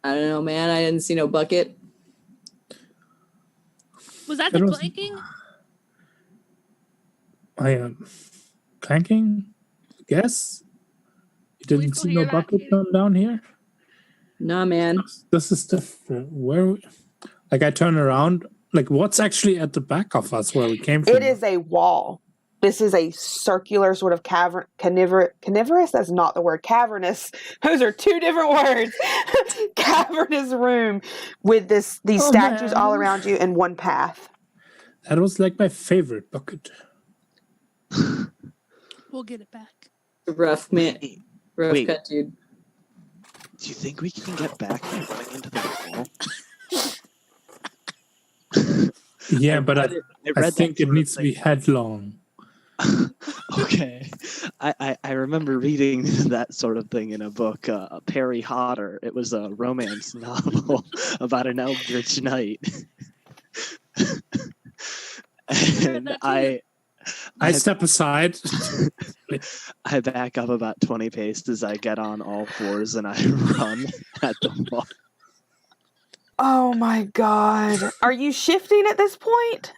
I don't know, man. I didn't see no bucket. Was that There the was- clanking? I am clanking. Guess you Can we didn't still see no hear that, bucket Katie? down here. Nah, man. This is different. Where? Like I turn around. Like what's actually at the back of us where we came from? It is a wall. This is a circular sort of carnivorous. That's not the word. Cavernous. Those are 2 different words. Cavernous room with these Oh, statues all man. around you and one path. That was like my favorite bucket. We'll get it back. Rough, man. Wait, Rough wait. cut, dude. Do you think we can get back by running into the wall? Yeah, but I read that think it sort of needs to be thing. headlong. Okay. I remember reading that sort of thing in a book, Perry Hodder. It was a romance novel about an eldritch knight. And that too. I step aside. I back up about 20 paces. I get on all fours and I run at the wall. Oh my god. Are you shifting at this point?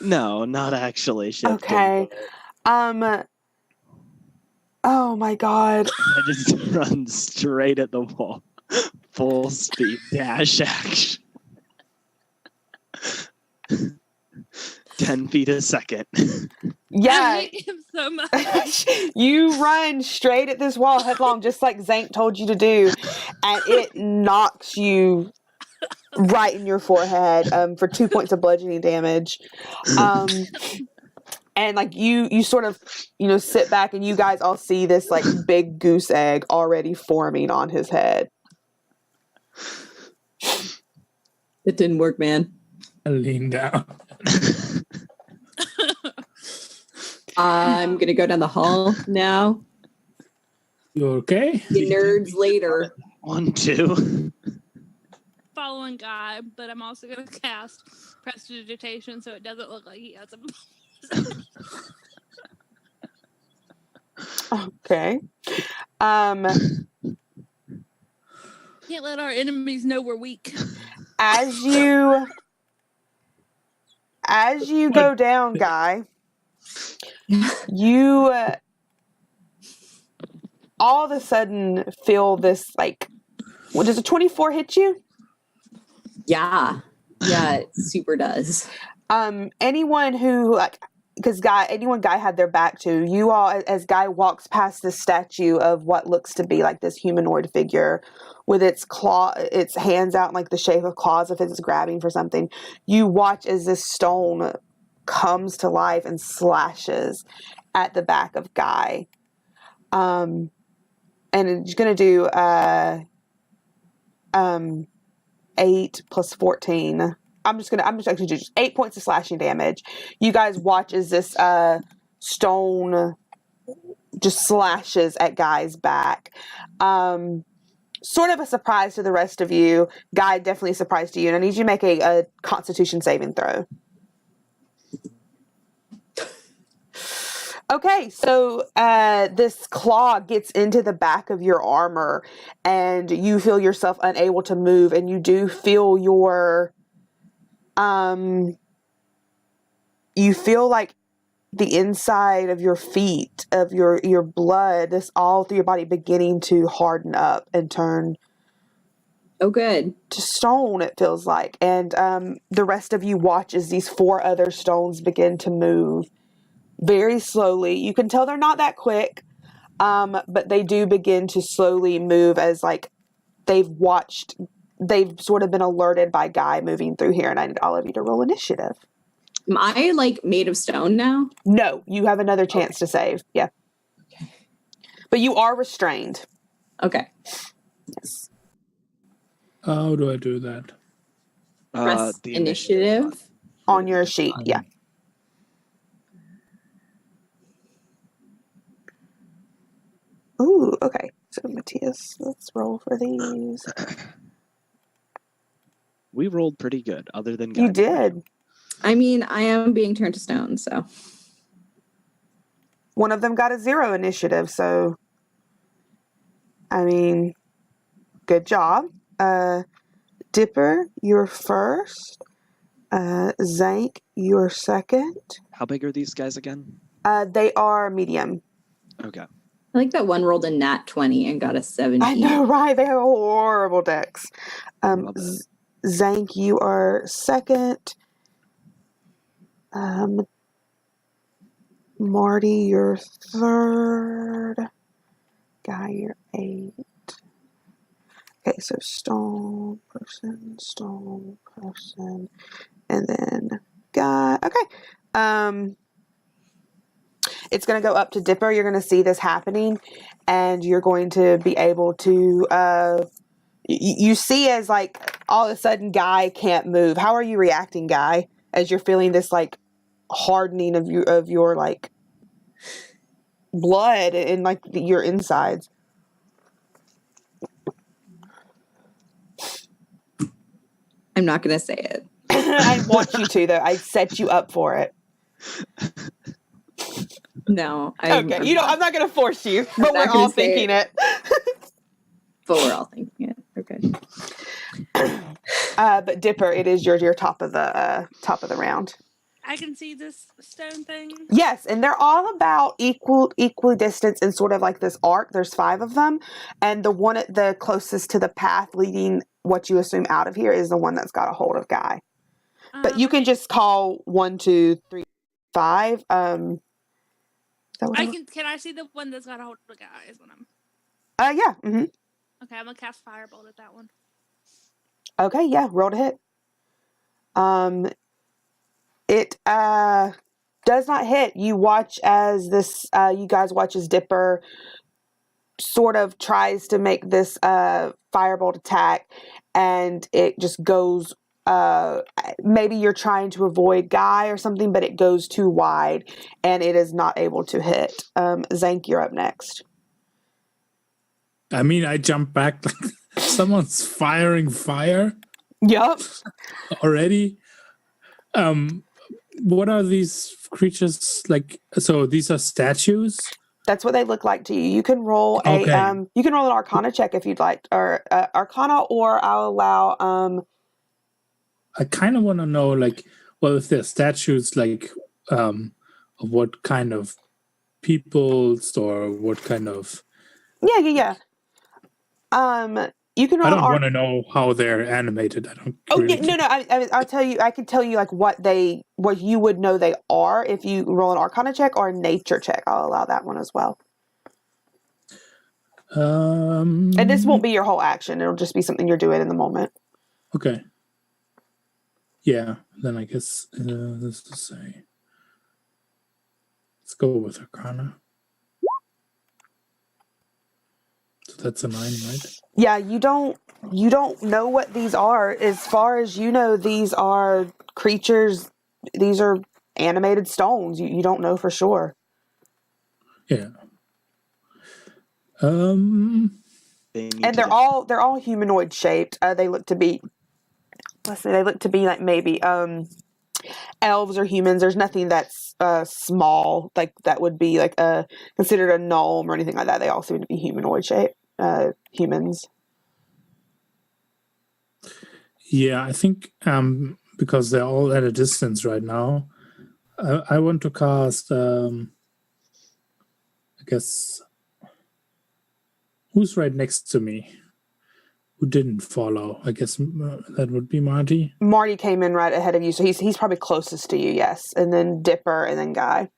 No, not actually shifting. Okay. Oh my god. I just run straight at the wall. Full speed dash action. 10 feet a second. Yeah. I hate him so much. You run straight at this wall headlong, just like Zank told you to do, and it knocks you right in your forehead for 2 points of bludgeoning damage. And like you sort of, sit back and you guys all see this like big goose egg already forming on his head. It didn't work, man. I lean down. I'm gonna go down the hall now. You okay? You nerds later. 1, 2. Following Guy, but I'm also going to cast Prestidigitation so it doesn't look like he has a. Okay. Can't let our enemies know we're weak. As you go down, Guy, you all of a sudden feel this like, does a 24 hit you? Yeah, it super does. Anyone who because Guy had their back to, you all, as Guy walks past this statue of what looks to be like this humanoid figure with its hands out in like the shape of claws if it's grabbing for something, you watch as this stone comes to life and slashes at the back of Guy. And it's gonna do 8 plus 14. I'm just actually do just 8 points of slashing damage. You guys watch as this stone just slashes at Guy's back. Sort of a surprise to the rest of you. Guy, definitely a surprise to you. And I need you to make a Constitution saving throw. Okay, so this claw gets into the back of your armor, and you feel yourself unable to move, and you do feel your you feel like the inside of your feet, of your blood, this all through your body beginning to harden up and turn good to stone, it feels like. And the rest of you watch as these 4 other stones begin to move very slowly. You can tell they're not that quick, but they do begin to slowly move as like they've sort of been alerted by Guy moving through here, and I need all of you to roll initiative. Am I like made of stone now? No, you have another chance to save. Yeah. Okay. But you are restrained. Okay. Yes. How do I do that? Press The initiative. On your sheet, yeah. Ooh, okay. So Matthias, let's roll for these. We rolled pretty good, other than You Guy. did. I mean, I am being turned to stone, so. One of them got a 0 initiative, so I mean, good job. Dipper, you're first. Zank, you're second. How big are these guys again? They are medium. Okay. I like that one rolled a nat 20 and got a 17. I know, right? They have horrible decks. Love it. Zank, you are second. Marty, you're third. Guy, you're 8. Okay, so stone person, and then Guy. Okay. It's going to go up to Dipper. You're going to see this happening, and you're going to be able to. You see as like all of a sudden Guy can't move. How are you reacting, Guy, as you're feeling this like hardening of your like blood and like your insides? I'm not going to say it. I want you to, though. I set you up for it. No. Okay, you know, I'm not gonna force you, but we're not gonna all say thinking it. But we're all thinking it. Okay. But Dipper, it is your top of the round. I can see this stone thing. Yes, and they're all about equally distance in sort of like this arc. There's 5 of them, and the one at the closest to the path leading what you assume out of here is the one that's got a hold of Guy. But you can just call 1, 2, 3, 5. Is that what Can I see the one that's got a hold of the guy? Is what I'm. Yeah. Mm-hmm. Okay, I'm gonna cast Firebolt at that one. Okay, yeah, roll to hit. It does not hit. You watch as this. You guys watch as Dipper sort of tries to make this firebolt attack, and it just goes. Maybe you're trying to avoid Guy or something, but it goes too wide, and it is not able to hit. Zank, you're up next. I mean, I jump back. Someone's firing fire Yep. already. What are these creatures like? So these are statues. That's what they look like to you. You can roll a Okay. you can roll an Arcana check if you'd like, or Arcana, or I'll allow. I kind of want to know, like, well, if they're statues, like, of what kind of peoples or what kind of. Yeah. You can roll. I don't want to know how they're animated. I don't. Oh really yeah, no. I'll tell you. I can tell you like what you would know they are if you roll an Arcana check or a Nature check. I'll allow that one as well. And this won't be your whole action. It'll just be something you're doing in the moment. Okay. Yeah. Then I guess this to say. Let's go with Arcana. So that's a 9, right? Yeah, you don't know what these are. As far as you know, these are creatures. These are animated stones. You don't know for sure. Yeah. And they're all humanoid shaped. They look to be. Let's say they look to be like maybe elves or humans. There's nothing that's small like that would be like considered a gnome or anything like that. They all seem to be humanoid shaped humans. Yeah, I think because they're all at a distance right now, I want to cast. I guess who's right next to me? Who didn't follow? I guess that would be Marty. Marty came in right ahead of you, so he's probably closest to you. Yes, and then Dipper, and then Guy.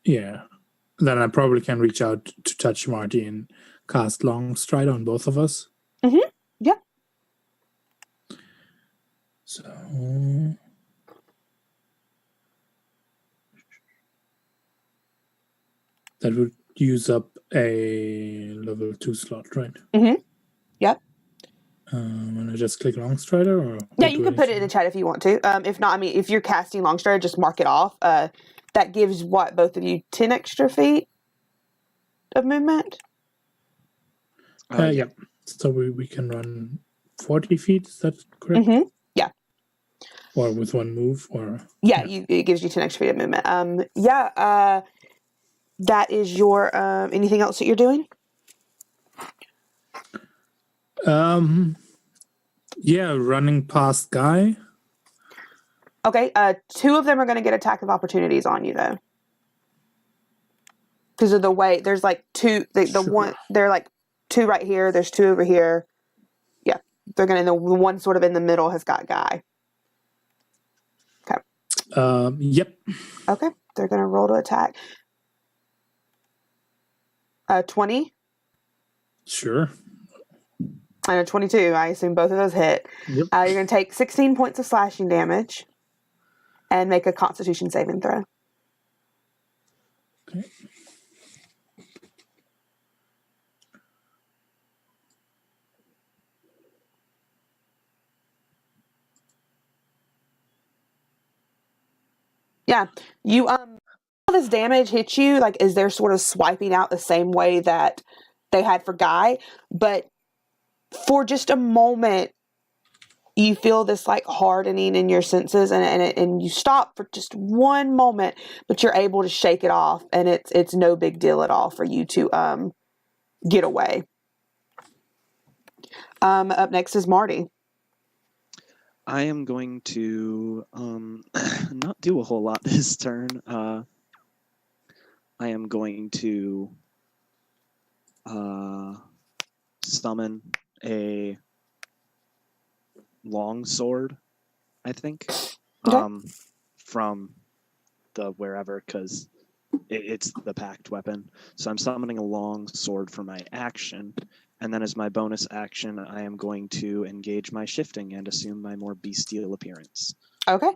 Yeah, then I probably can reach out to touch Marty and cast Long Stride on both of us. Mm-hmm. Yeah. So that would use up a level 2 slot, right? Mm-hmm. Yep. And I just click Long Strider, or Yeah, you can put it in the chat if you want to. If not, I mean, if you're casting Long Strider, just mark it off. That gives both of you 10 extra feet of movement. Yeah. So we can run 40 feet. Is that correct? Mm-hmm. Yeah. Or with one move, or it gives you 10 extra feet of movement. That is your anything else that you're doing? Running past Guy. Okay, 2 of them are going to get attack of opportunities on you though, because of the way there's like 2. The one they're like 2 right here. There's 2 over here. Yeah, they're going to. The one sort of in the middle has got Guy. Okay. Yep. Okay, they're going to roll to attack. 20. Sure. And a 22. I assume both of those hit. Yep. You're going to take 16 points of slashing damage and make a Constitution saving throw. Okay. Yeah, you all this damage hits you like as they're sort of swiping out the same way that they had for Guy, but for just a moment you feel this like hardening in your senses, and you stop for just one moment, but you're able to shake it off, and it's no big deal at all for you to get away. Up next is Marty. I am going to not do a whole lot this turn. I am going to summon a long sword, I think, Okay. from the wherever, because it's the packed weapon. So I'm summoning a long sword for my action. And then as my bonus action, I am going to engage my shifting and assume my more bestial appearance. Okay.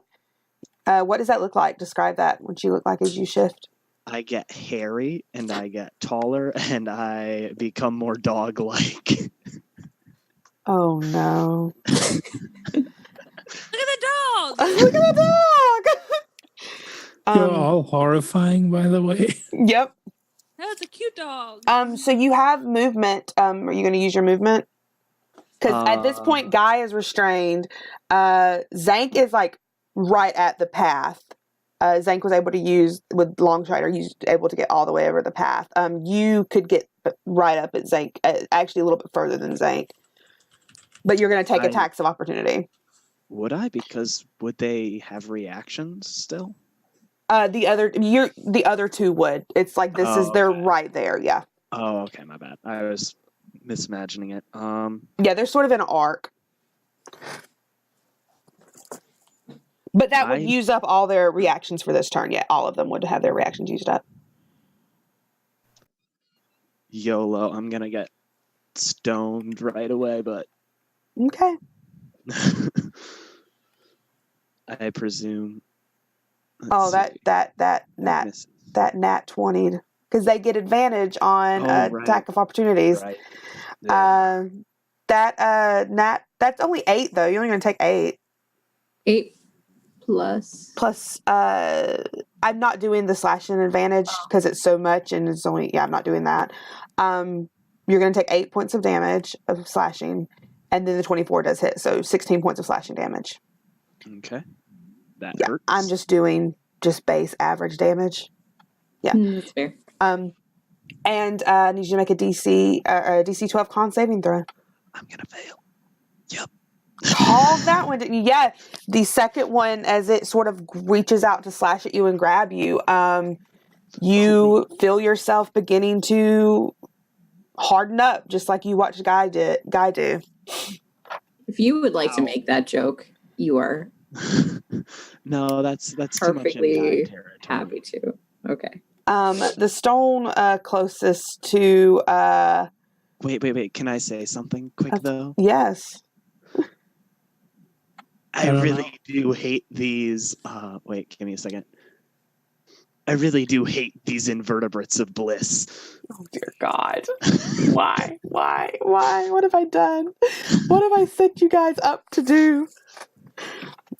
What does that look like? Describe that. What you look like as you shift. I get hairy and I get taller and I become more dog-like. Oh no! Look at the dog. Look at the dog. You're all horrifying, by the way. Yep. That's a cute dog. So you have movement. Are you going to use your movement? Because at this point, Guy is restrained. Zank is like right at the path. Zank was able to use with Longstrider. He's able to get all the way over the path. You could get right up at Zank, actually a little bit further than Zank. But you're going to take attacks of opportunity. Would I? Because would they have reactions still? The other two would. It's like they're right there. Yeah. Oh, okay, my bad. I was misimagining it. Yeah, they're sort of in an arc. But that would use up all their reactions for this turn. Yeah, all of them would have their reactions used up. YOLO, I'm gonna get stoned right away, but Okay. I presume. Oh, that nat 20, because they get advantage on attack of opportunities. Right. Yeah. That's only 8 though. You're only going to take 8. 8 plus. Plus, I'm not doing the slashing advantage because it's so much, and it's only I'm not doing that. You're going to take 8 points of damage of slashing, and then the 24 does hit, so 16 points of slashing damage. Okay. That Yeah, hurts. I'm just doing base average damage. Yeah, That's fair. and I need you to make a DC 12 con saving throw. I'm gonna fail. Yep. Call that one. Yeah, the second one, as it sort of reaches out to slash at you and grab you, you feel yourself beginning to harden up, just like you watched Guy do. If you would like to make that joke, you are No, that's too much perfectly in Guy territory. happy to. Okay. The stone closest to Wait. Can I say something quick though? yes. I really do hate these. Wait, give me a second. I really do hate these invertebrates of bliss. Oh dear God! Why? What have I done? What have I set you guys up to do?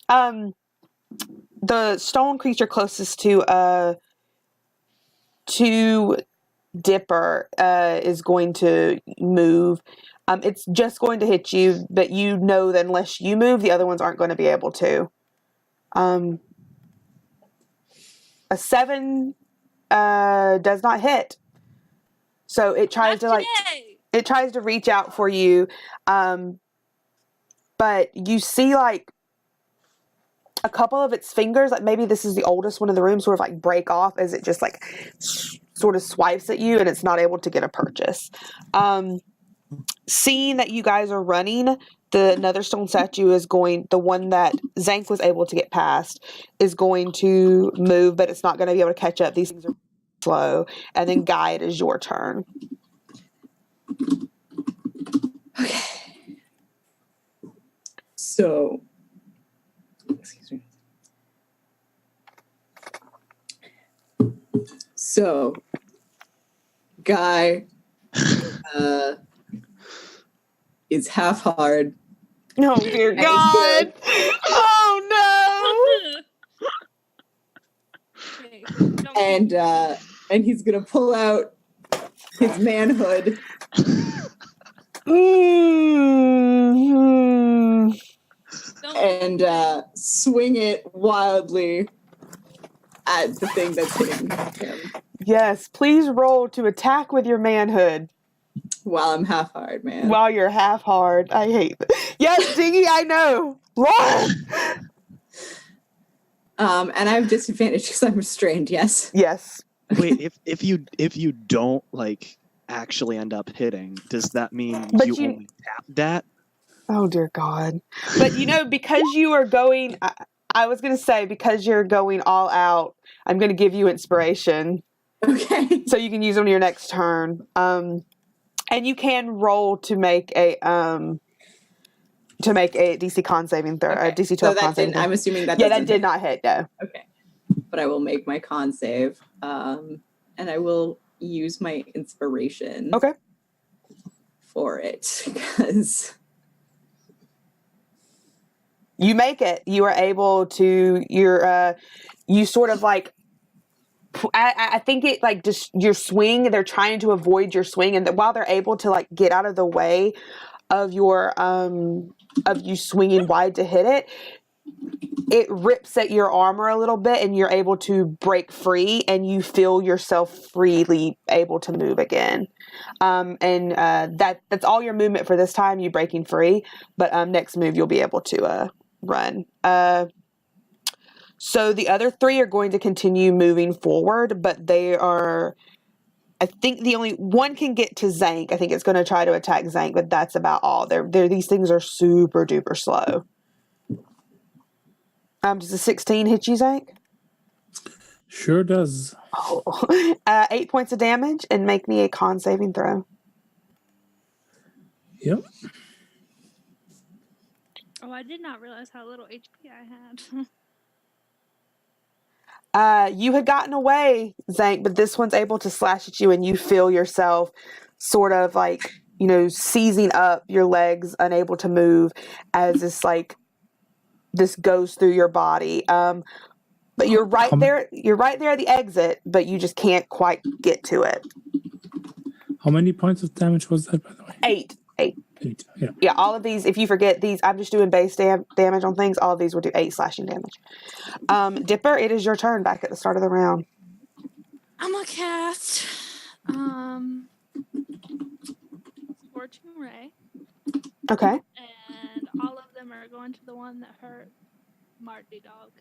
The stone creature closest to Dipper is going to move. It's just going to hit you, but you know that unless you move, the other ones aren't going to be able to. A 7 does not hit, so it tries to reach out for you, but you see like a couple of its fingers, like maybe this is the oldest one in the room, sort of like break off as it just like sort of swipes at you, and it's not able to get a purchase. Seeing that you guys are running, another stone statue the one that Zank was able to get past is going to move, but it's not going to be able to catch up. These things are slow. And then Guy, it is your turn. Okay. So, excuse me. So, Guy is half hard. Oh dear God! Oh no! And he's gonna pull out his manhood. Mm-hmm. and swing it wildly at the thing that's hitting him Yes, please roll to attack with your manhood while I'm half hard, man. while you're half hard. I hate that. Yes, Diggy, I know. Lauren! And I have disadvantage because I'm restrained. Yes. Yes. Wait, if you don't like actually end up hitting, does that mean But you you- only tap that? Oh, dear God. But, because you are going... I was going to say, because you're going all out, I'm going to give you inspiration. Okay. So you can use it on your next turn. And you can roll to make a DC con saving throw, Okay. a DC 12 So con that saving didn't. throw. I'm assuming that. Yeah, that doesn't did hit. not hit, no. Okay. But I will make my con save, and I will use my inspiration. Okay. For it, because You make it. You are able to. You sort of like. I think it like just your swing. They're trying to avoid your swing, and while they're able to like get out of the way of your of you swinging wide to hit it, it rips at your armor a little bit, and you're able to break free, and you feel yourself freely able to move again. That's all your movement for this time. You breaking free, but next move you'll be able to run. So the other three are going to continue moving forward, but they are. I think the only one can get to Zank. I think it's going to try to attack Zank, but that's about all. These things are super duper slow. Does a 16 hit you, Zank? Sure does. Oh. 8 points of damage, and make me a con saving throw. Yep. Oh, I did not realize how little HP I had. You had gotten away, Zank, but this one's able to slash at you, and you feel yourself sort of like, seizing up your legs, unable to move as this goes through your body. But you're right there. You're right there at the exit, but you just can't quite get to it. How many points of damage was that, by the way? 8. 8. Yeah. Yeah, all of these, if you forget these, I'm just doing base damage on things. All of these will do 8 slashing damage. Dipper, it is your turn back at the start of the round. I'm gonna cast Scorching Ray, Okay. and all of them are going to the one that hurt Marty dog.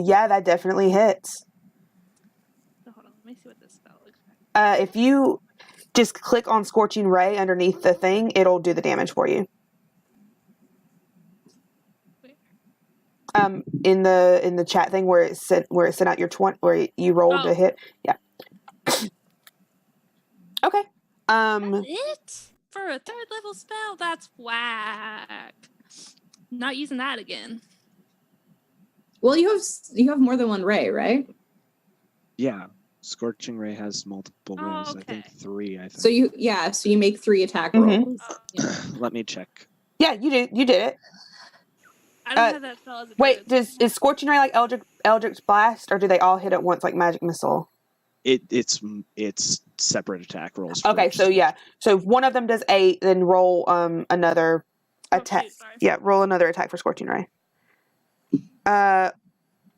Yeah, that definitely hits. So hold on, let me see what this spell looks like. If you just click on Scorching Ray underneath the thing, it'll do the damage for you. Where? In the chat thing where it sent out your 20, where you rolled to hit. Yeah. Okay. That's it? For a 3rd level spell? That's whack. Not using that again. well, you have more than one ray, right? Yeah, Scorching Ray has multiple Oh, rays. I think okay. 3. I think. So you make 3 attack Mhm. rolls. Yeah. Let me check. Yeah, you did it. I don't have that spell as a Wait, druid. is Scorching Ray like Eldritch Blast, or do they all hit at once like Magic Missile? It's separate attack rolls. for Okay, each so stage. yeah. So if one of them does 8, then roll another attack. shoot, sorry. Yeah, roll another attack for Scorching Ray.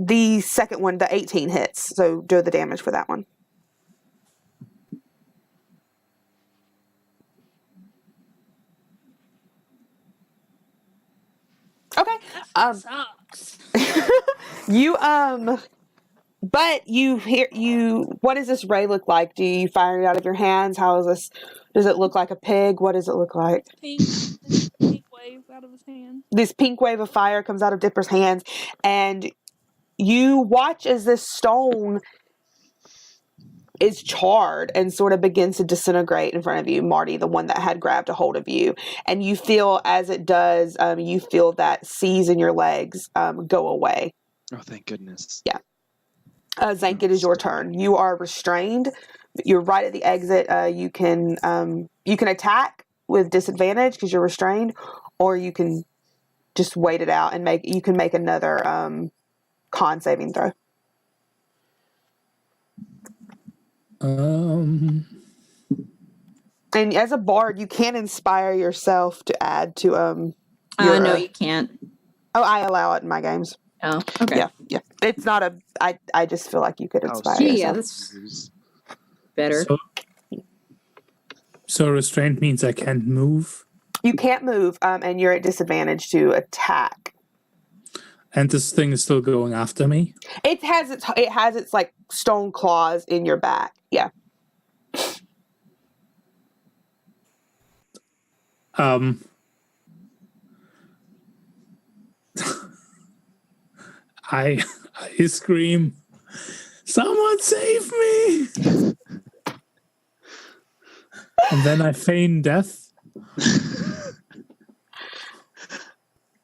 The second one, the 18 hits. So do the damage for that one. Okay. That sucks. But what does this ray look like? Do you fire it out of your hands? How is this? Does it look like a pig? What does it look like? Pink wave out of his hand. This pink wave of fire comes out of Dipper's hands, and you watch as this stone is charred and sort of begins to disintegrate in front of you, Marty, the one that had grabbed a hold of you. And you feel as it does, you feel that seize in your legs go away. Oh, thank goodness. Yeah. Zank, it is your turn. You are restrained. You're right at the exit. You can attack with disadvantage because you're restrained, or you can just wait it out and make another con saving throw. Um, And as a bard, you can inspire yourself to add to No, you can't. Oh, I allow it in my games. Oh, okay. Yeah. It's not a. I just feel like you could inspire yeah, yourself. that's better. So restraint means I can't move. You can't move, and you're at disadvantage to attack. And this thing is still going after me. It has its like stone claws in your back. Yeah. I scream, "Someone save me!" And then I feign death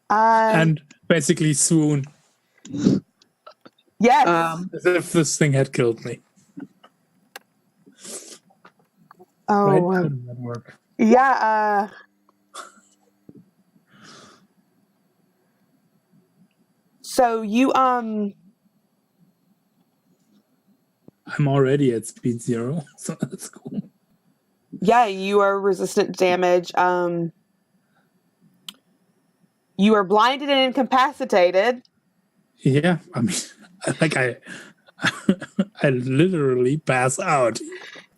and basically swoon. Yes. As if this thing had killed me. Oh. Right? How does that work? Yeah. So you I'm already at speed 0, so that's cool. Yeah, you are resistant to damage. You are blinded and incapacitated. Yeah, I mean, I literally pass out.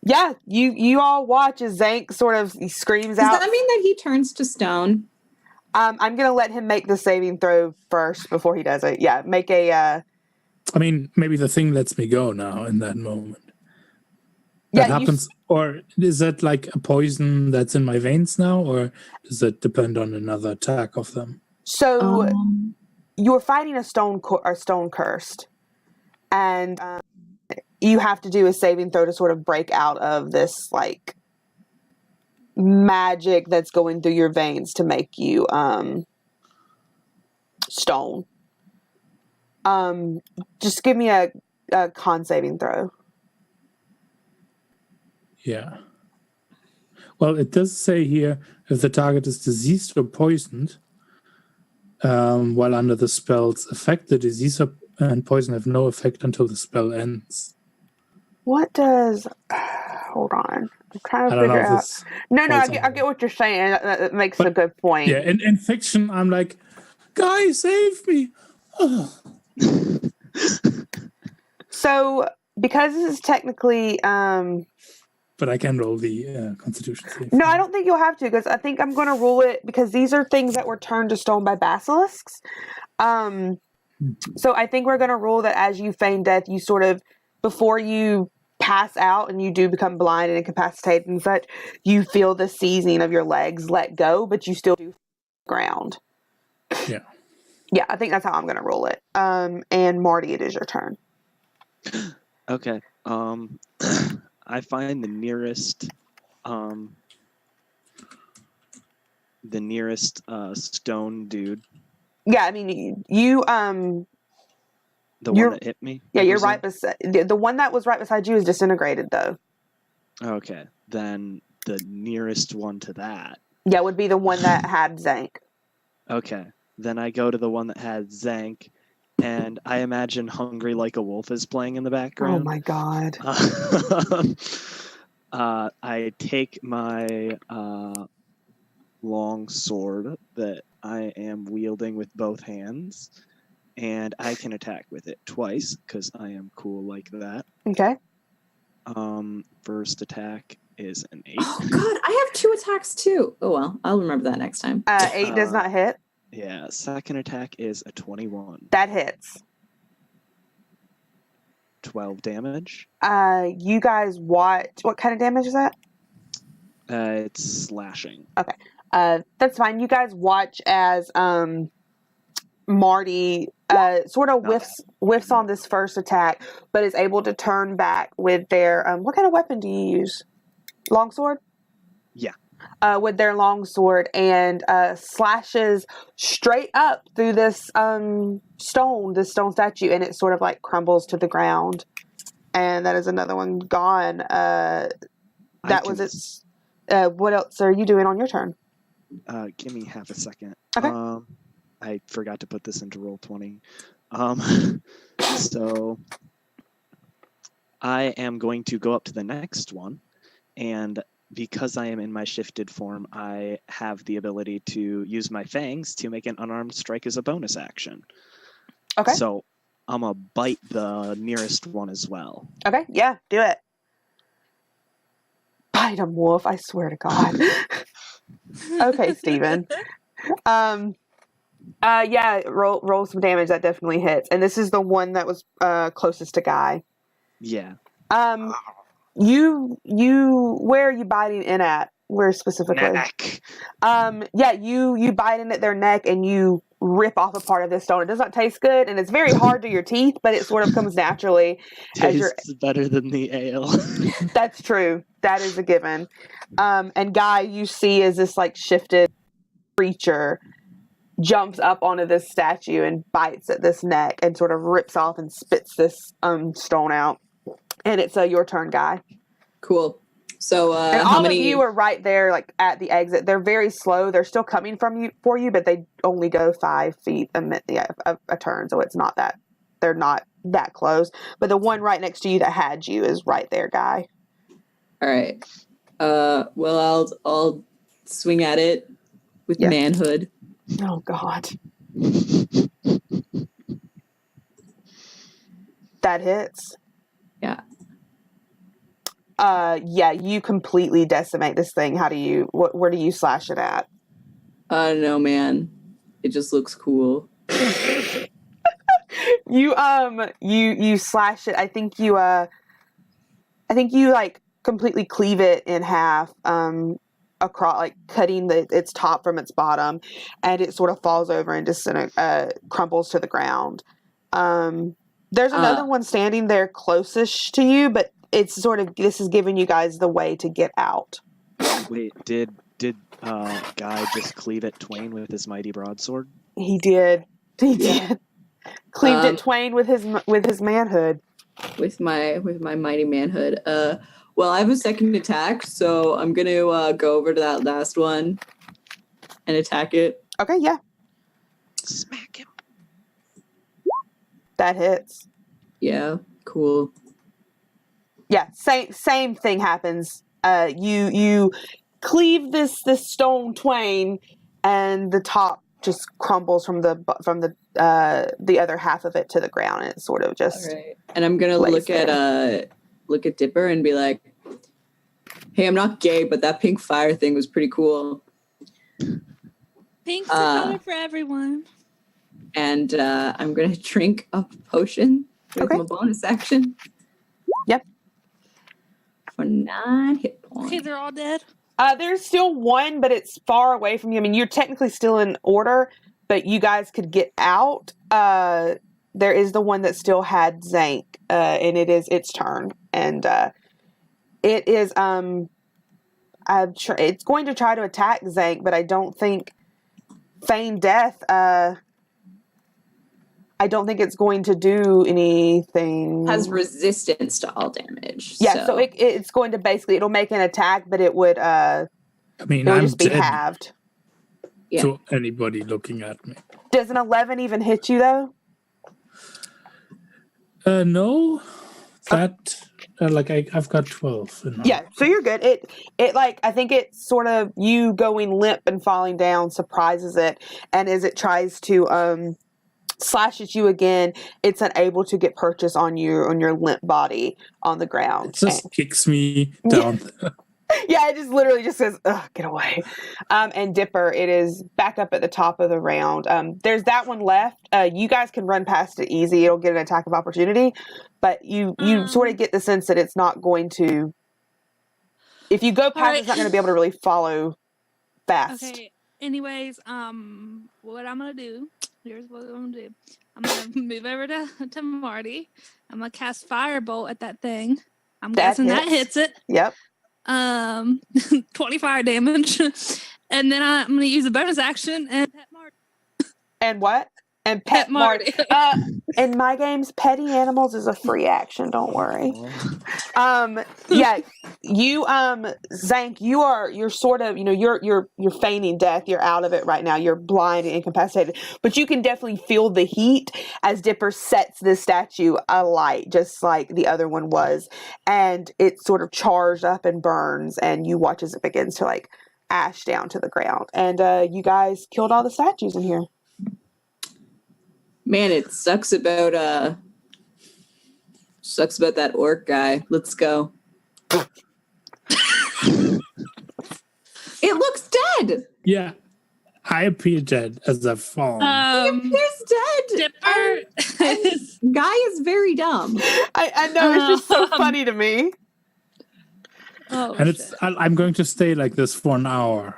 Yeah, you all watch as Zank sort of screams out. Does that mean that he turns to stone? I'm gonna let him make the saving throw first before he does it. Yeah, make a. I mean, maybe the thing lets me go now in that moment. Yeah, That happens, or is that like a poison that's in my veins now, or does that depend on another attack of them? So you're fighting a stone cursed, and you have to do a saving throw to sort of break out of this like magic that's going through your veins to make you stone. Just give me a con saving throw. Yeah. Well, it does say here if the target is diseased or poisoned while under the spell's effect, the disease and poison have no effect until the spell ends. What does? Hold on, I'm trying to figure out. No, I get what you're saying. That makes a good point. Yeah, in fiction, I'm like, guys, save me. Oh. So, because this is technically, but I can roll the Constitution save. No, I don't think you'll have to, because I think I'm going to rule it because these are things that were turned to stone by basilisks. So I think we're going to rule that as you feign death, you sort of, before you pass out and you do become blind and incapacitated and such, you feel the seizing of your legs let go, but you still do ground. Yeah. Yeah, I think that's how I'm going to rule it. And Marty, it is your turn. Okay. I find the nearest stone dude. Yeah, I mean you the one that hit me. Yeah, you're right beside the one that was right beside you is disintegrated though. Okay, then the nearest one to that. Yeah, would be the one that had Zank. Okay, then I go to the one that had Zank, and I imagine "Hungry Like a Wolf" is playing in the background. Oh my god. I take my long sword that I am wielding with both hands, and I can attack with it twice because I am cool like that. Okay. First attack is an 8. Oh god, I have 2 attacks too. Oh well, I'll remember that next time. 8 does not hit. Yeah, second attack is a 21. That hits. 12 damage. You guys watch. What kind of damage is that? It's slashing. Okay. That's fine. You guys watch as Marty sort of whiffs on this first attack, but is able to turn back with their what kind of weapon do you use? Longsword? Yeah. With their longsword and slashes straight up through this stone statue, and it sort of like crumbles to the ground. And that is another one gone. That was its. What else are you doing on your turn? Give me half a second. Okay. I forgot to put this into Roll20. So I am going to go up to the next one, and because I am in my shifted form, I have the ability to use my fangs to make an unarmed strike as a bonus action. Okay. So I'm going to bite the nearest one as well. Okay, yeah, do it. Bite him, wolf, I swear to God. Okay, Steven. Yeah, roll some damage. That definitely hits. And this is the one that was closest to Guy. Yeah. You where are you biting in at? Where specifically? Neck. Yeah, you bite in at their neck and you rip off a part of this stone. It does not taste good and it's very hard to your teeth, but it sort of comes naturally. Tastes better than the ale. That's true. That is a given. And Guy, you see as this like shifted creature jumps up onto this statue and bites at this neck and sort of rips off and spits this stone out. And it's your turn, Guy. Cool. So and all of you are right there, like at the exit. They're very slow. They're still coming for you, but they only go 5 feet a turn, so it's not that they're not that close. But the one right next to you that had you is right there, Guy. All right. Well, I'll swing at it with manhood. Oh God. That hits. Yeah. Yeah, you completely decimate this thing. Where do you slash it at? No, man. It just looks cool. You slash it. I think you like completely cleave it in half, across, like cutting its top from its bottom, and it sort of falls over and just crumbles to the ground. There's another one standing there closest to you, but it's sort of, this is giving you guys the way to get out. Wait, did Guy just cleave it twain with his mighty broadsword? He did. Cleaved it twain with his manhood. With my mighty manhood. Well, I have a second attack, so I'm gonna go over to that last one and attack it. Okay, yeah. Smack him. That hits. Yeah, cool. Yeah, same thing happens. You cleave this stone twain, and the top just crumbles from the other half of it to the ground, and it sort of just. All right. And I'm gonna look at Dipper and be like, "Hey, I'm not gay, but that pink fire thing was pretty cool." Pink's the color for everyone. And I'm gonna drink a potion with my bonus action. Yep. For 9 hit points. Okay, they're all dead. There's still one, but it's far away from you. I mean, you're technically still in order, but you guys could get out. There is the one that still had Zank, and it is its turn, and it is it's going to try to attack Zank, but I don't think feign death. I don't think it's going to do anything. Has resistance to all damage. Yeah, so it's going to basically, it'll make an attack, but it would I'm just be halved. Yeah. To anybody looking at me. Does an 11 even hit you though? No. That I've got 12. Yeah, so you're good. It like, I think it sort of, you going limp and falling down surprises it, and as it tries to slash at you again, it's unable to get purchase on your limp body on the ground. It just kicks me down. Yeah, it just literally just says, "Ugh, get away." And Dipper, it is back up at the top of the round. There's that one left. You guys can run past it easy. It'll get an attack of opportunity, but you sort of get the sense that it's not going to. If you go past, it's not going to be able to really follow fast. Okay. Anyways, what I'm gonna do? Here's what I'm gonna do. I'm gonna move over to Marty. I'm gonna cast Firebolt at that thing. I'm guessing that hits it. Yep. 20 fire damage, and then I'm gonna use a bonus action and pet Marty. And what? And pet Marty. In my games, petty animals is a free action. Don't worry. Yeah, you, Zank, you're sort of, you're feigning death. You're out of it right now. You're blind and incapacitated, but you can definitely feel the heat as Dipper sets this statue alight, just like the other one was, and it sort of charged up and burns, and you watch as it begins to like ash down to the ground. And you guys killed all the statues in here. Man, it sucks about that orc guy. Let's go. It looks dead. Yeah, I appear dead as I fall. He appears dead. Dipper. And guy is very dumb. I know, it's just so funny to me. Oh, And I'm going to stay like this for an hour.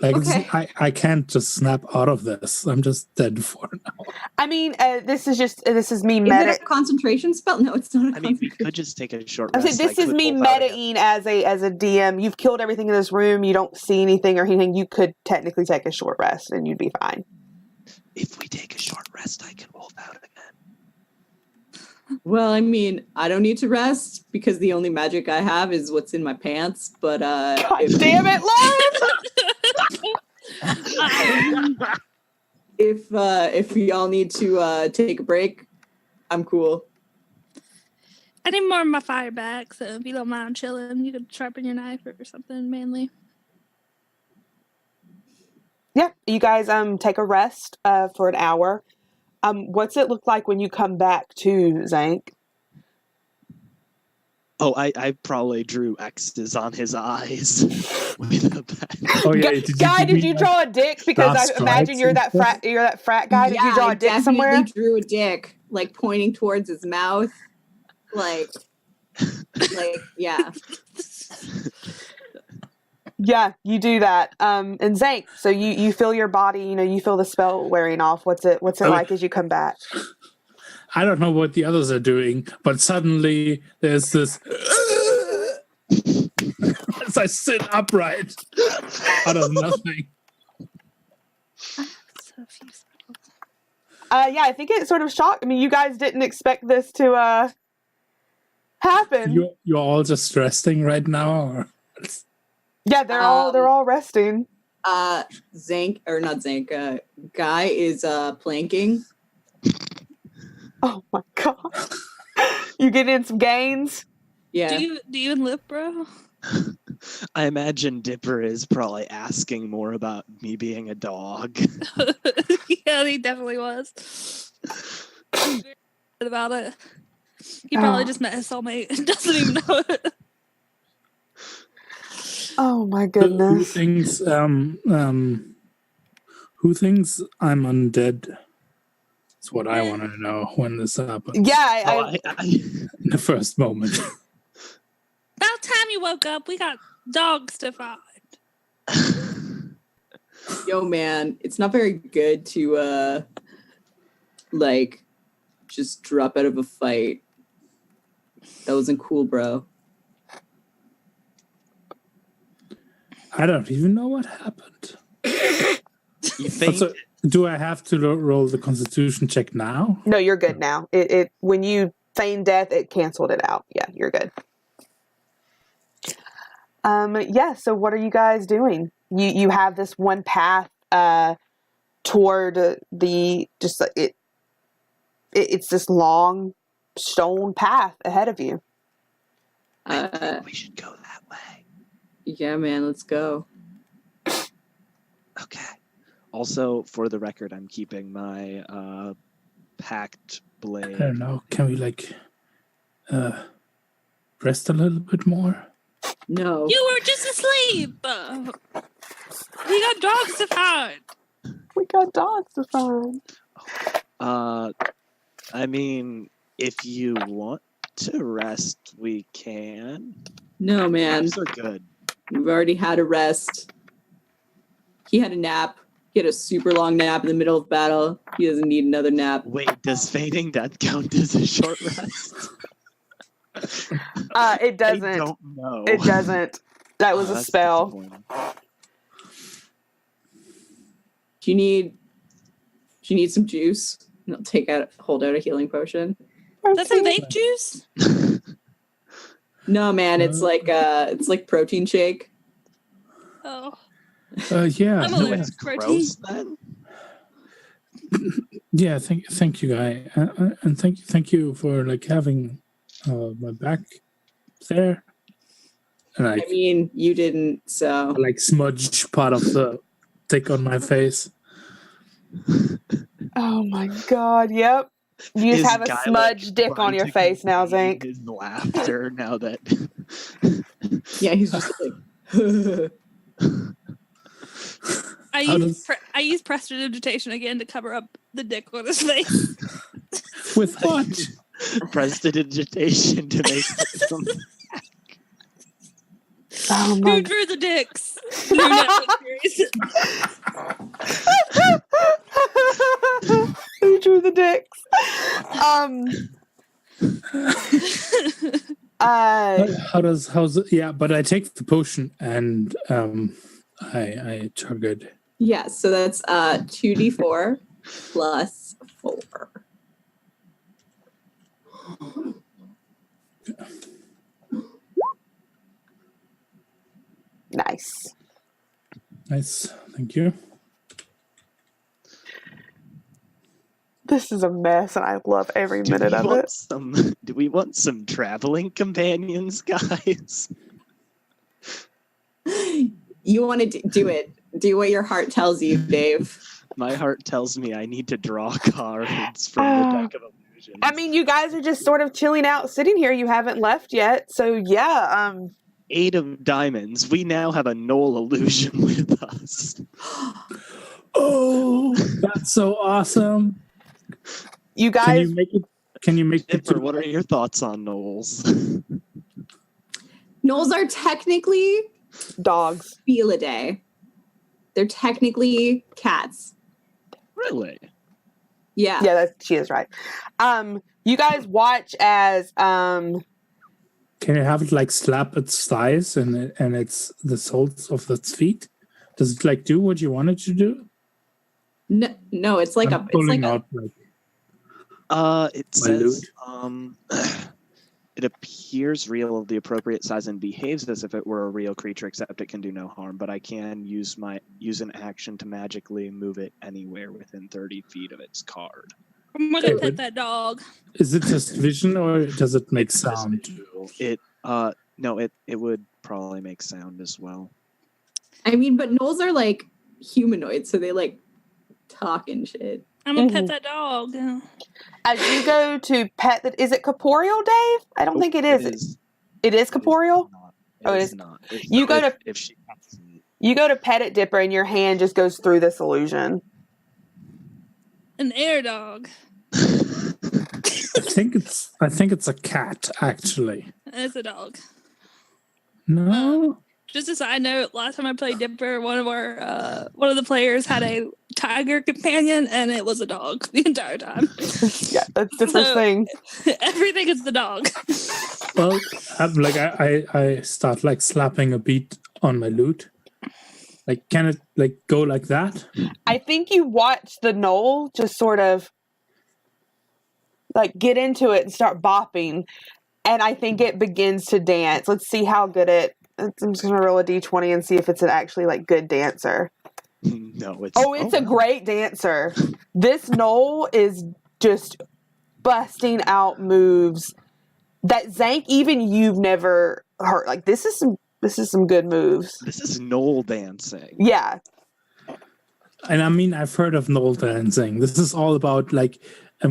Like Okay. I can't just snap out of this. I'm just dead for an hour. I mean, this is me Is it a concentration spell? No, it's not a I mean, we concentration. could just take a short I rest. said, this is could me hold out again. metaing as a DM. You've killed everything in this room. You don't see anything or anything. You could technically take a short rest and you'd be fine. If we take a short rest, I can hold out again. Well, I mean, I don't need to rest because the only magic I have is what's in my pants. But God damn it, Lauren! if we all need to take a break, I'm cool. I need more of my fire back, so if you don't mind chilling, you could sharpen your knife or something manly. Yeah, you guys take a rest for an hour. What's it look like when you come back to Zank? Oh, I probably drew X's on his eyes. With a pen. Oh yeah, Did you draw a dick? Because I imagine you're that frat guy. Did you draw a dick I somewhere? definitely drew a dick, like pointing towards his mouth, like yeah. Yeah, you do that. And Zank, so you feel your body, you feel the spell wearing off. What's it like as you come back? I don't know what the others are doing, but suddenly there's this as I sit upright out of nothing. Yeah, I think it sort of shocked. I mean, you guys didn't expect this to happen. You're all just resting right now, or? Yeah, they're all resting. Zank or not Zank, Guy is planking. Oh my god. You get in some gains? Yeah. Do you and Lip, bro? I imagine Dipper is probably asking more about me being a dog. Yeah, he definitely was. He's very good about it. He probably just met his soulmate and doesn't even know it. Oh my Who goodness. thinks I'm undead? That's what I want to know when this happens. Yeah, In the first moment. About time you woke up, we got dogs to find. Yo, man, it's not very good to just drop out of a fight. That wasn't cool, bro. I don't even know what happened. You think? Also, do I have to roll the Constitution check now? No, you're good now. It when you feigned death, it canceled it out. Yeah, you're good. Yeah, so what are you guys doing? You have this one path toward it's this long stone path ahead of you. I think we should go that way. Yeah, man, let's go. Okay. Also, for the record, I'm keeping my packed blade. I don't know. Can we rest a little bit more? No. You were just asleep. We got dogs to find. We got dogs to find. I mean, if you want to rest, we can. No, man. Naps are good. We've already had a rest. He had a nap. He had a super long nap in the middle of battle. He doesn't need another nap. Wait, does feigning death count as a short rest? It doesn't. I don't know. It doesn't. That was a That's spell. disappointing. Do you need some juice? And I'll hold out a healing potion. That's some vape juice. No, man, it's like protein shake. Oh, Yeah. I'm no, allergic to protein. Gross, then. yeah. Thank you, guy, and thank you for like having my back there. And I mean, you didn't, so. I like smudge part of the dick on my face. Oh my god, yep. You just Is have a Guy, smudge dick on trying your to face now, contain Zank. His laughter now that. Yeah, he's just like. I use prestidigitation again to cover up the dick on his face. With what? Prestidigitation to make some. Oh Who my drew the dicks? New Netflix series. Who drew the dicks? How's it? Yeah, but I take the potion and I chug it. Yeah, so that's 2d4 plus 4. Nice. Nice, thank you. This is a mess, and I love every minute of it. Do we want some traveling companions, guys? You want to do it. Do what your heart tells you, Dave. My heart tells me I need to draw cards from the deck of illusions. I mean, you guys are just sort of chilling out, sitting here. You haven't left yet, so yeah. 8 of diamonds. We now have a null illusion with us. Oh, that's so awesome! You guys. Can you make it? Can you make it? Dipper, what are your thoughts on gnolls? Gnolls are technically Dogs. Felidae. They're technically cats. Really? Yeah. Yeah, she is right. You guys watch as Can you have it like slap its thighs and it's the soles of its feet? Does it like do what you want it to do? No, it's like I'm pulling a out like It my says it appears real of the appropriate size and behaves as if it were a real creature, except it can do no harm. But I can use an action to magically move it anywhere within 30 feet of its card. I'm gonna pet that dog. Is it just vision or does it make sound? It would probably make sound as well. I mean, but gnolls are like humanoids, so they like talk and shit. I'm gonna pet that dog. as you go to pet the, is it corporeal, Dave? I don't think it is. It is corporeal? It is not. You go to if she you go to pet it, Dipper, and your hand just goes through this illusion. An air dog. I think it's a cat, actually. It's a dog. No. Just a side note, last time I played Dipper, one of the players had a tiger companion, and it was a dog the entire time. Yeah, that's Dipper's thing. Everything is the dog. Well, I start like slapping a beat on my lute. Like, can it like go like that? I think you watch the gnoll just sort of like get into it and start bopping, and I think it begins to dance. Let's see how good I'm just gonna roll a d20 and see if it's an actually like good dancer. No, it's a great dancer. This gnoll is just busting out moves that Zank, even you've never heard. Like this is some good moves. This is gnoll dancing. Yeah. And I mean, I've heard of gnoll dancing. This is all about like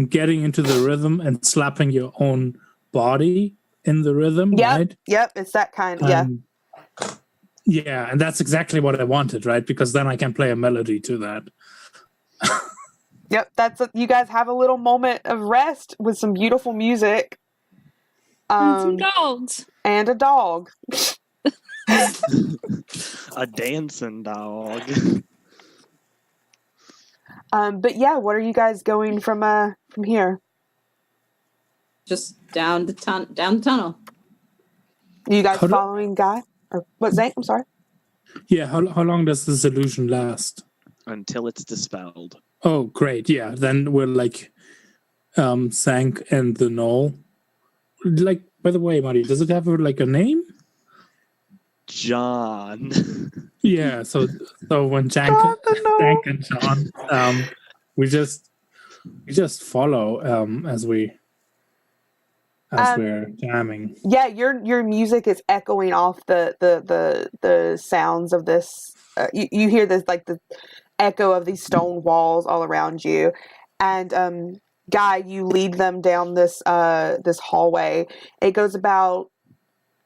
getting into the rhythm and slapping your own body in the rhythm, right? Yep, it's that kind. Yeah. Yeah, and that's exactly what I wanted, right? Because then I can play a melody to that. Yep, you guys have a little moment of rest with some beautiful music. And some dogs. And a dog. A dancing dog. But yeah, what are you guys going from here? Just down the tunnel. Are you guys following Guy? Or what, Zank? I'm sorry. Yeah, how long does this illusion last? Until it's dispelled. Oh, great. Yeah, then we're like Zank and the Knoll. Like, by the way, Marty, does it have like a name? John. Yeah. So when Zank and John, we just follow as we're jamming. Yeah, your music is echoing off the sounds of this. You hear this like the echo of these stone walls all around you, and Guy, you lead them down this hallway. It goes about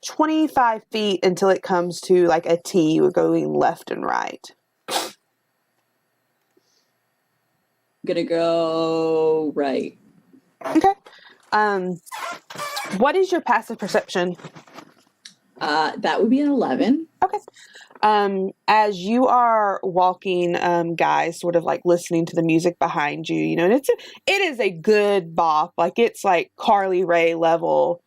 25 feet until it comes to like a T, going left and right. Gonna go right. Okay. What is your passive perception? That would be an 11. Okay. As you are walking, guys, sort of like listening to the music behind you, and it is a good bop. Like it's like Carly Rae level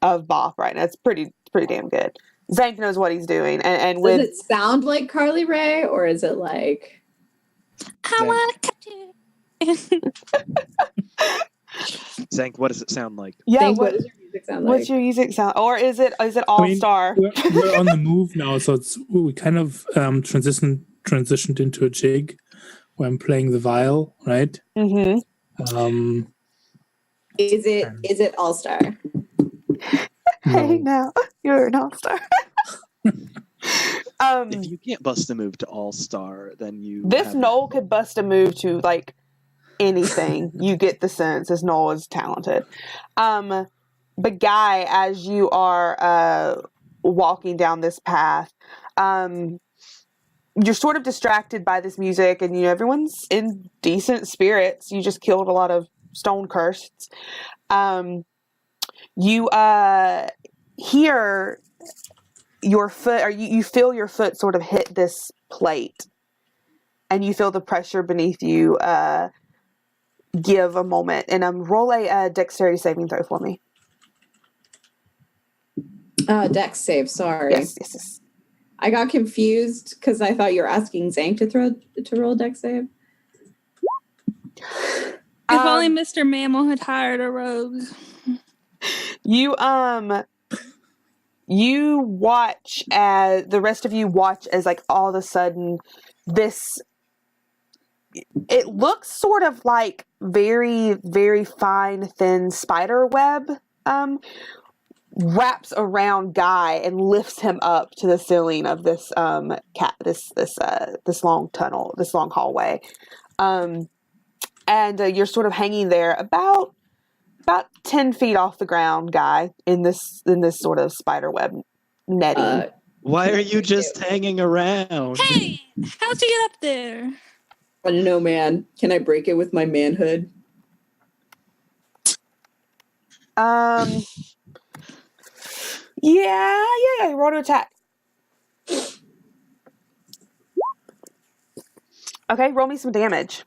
of bop right now. It's pretty damn good. Zank knows what he's doing, and does it sound like Carly Rae, or is it like I want to catch you? Zank, what does it sound like? Yeah, Zank, what does your music sound like? What's your music sound? Or is it All Star? We're on the move now, so we kind of transitioned into a jig where I'm playing the viol, right? Mm-hmm. Is it All Star? Hey, now you're an All Star. If you can't bust a move to All Star, then you. This Noel could bust a move to like anything. You get the sense this Noel is talented. But Guy, as you are walking down this path, you're sort of distracted by this music, and everyone's in decent spirits. You just killed a lot of stone cursts. You hear your foot, or you feel your foot sort of hit this plate, and you feel the pressure beneath you give a moment. And roll a dexterity saving throw for me. Dex save, sorry. Yes. I got confused because I thought you were asking Zank to roll dex save. If only Mr. Mammon had hired a rogue. You watch as the rest of you watch as like all of a sudden it looks sort of like very, very fine, thin spider web wraps around Guy and lifts him up to the ceiling of this this long tunnel, this long hallway, and you're sort of hanging there about 10 feet off the ground, Guy, in this sort of spider web netting. Why are you just hanging around? Hey, how'd you get up there? I don't know, man. Can I break it with my manhood? Yeah. Roll to attack. Okay, roll me some damage.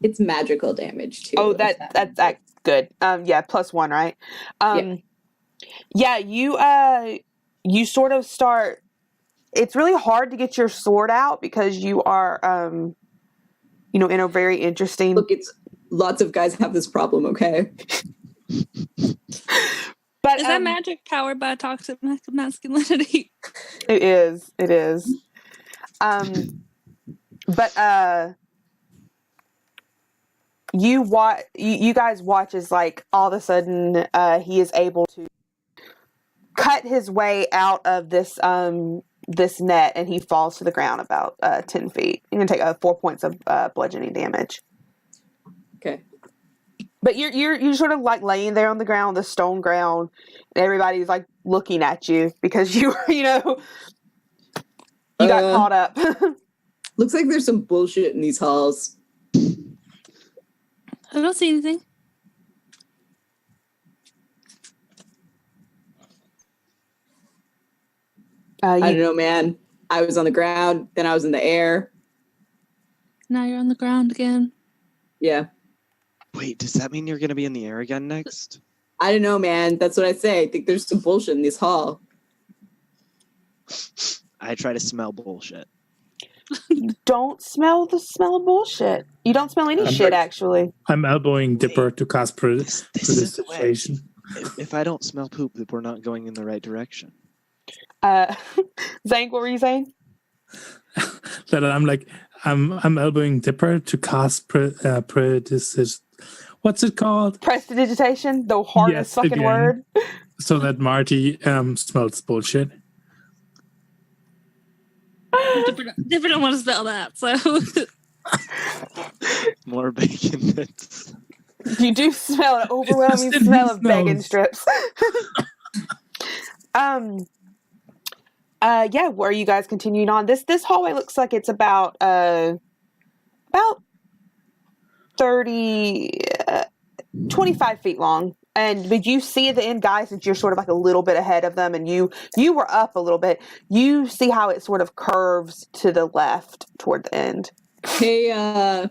It's magical damage too. Oh, that's good. Yeah, +1, right? Yeah, you sort of start. It's really hard to get your sword out because you are, in a very interesting. Look, it's lots of guys have this problem. Okay. But Is that magic powered by toxic masculinity? It is. But you guys watch as like all of a sudden he is able to cut his way out of this this net, and he falls to the ground about 10 feet. You're gonna take 4 points of bludgeoning damage. Okay. But you're sort of like laying there on the ground, the stone ground, and everybody's like looking at you because you got caught up. Looks like there's some bullshit in these halls. I don't see anything. I don't know, man. I was on the ground, then I was in the air. Now you're on the ground again. Yeah. Wait, does that mean you're going to be in the air again next? I don't know, man. That's what I say. I think there's some bullshit in this hall. I try to smell bullshit. You don't smell the smell of bullshit. You don't smell any shit, actually. I'm elbowing Dipper to cast This isn't the way. prestidigitation. If I don't smell poop, then we're not going in the right direction. Zank, what were you saying? That I'm elbowing Dipper to cast what's it called? Prestidigitation, the hardest fucking again. word. So that Marty smells bullshit. Dipper don't want to spell that, so More bacon bits. You do smell an overwhelming It smell of smells. bacon strips. Yeah, where are you guys continuing on? This hallway looks like it's about 25 feet long. But you see at the end, guys, since you're sort of like a little bit ahead of them, and you were up a little bit, you see how it sort of curves to the left toward the end. Hey,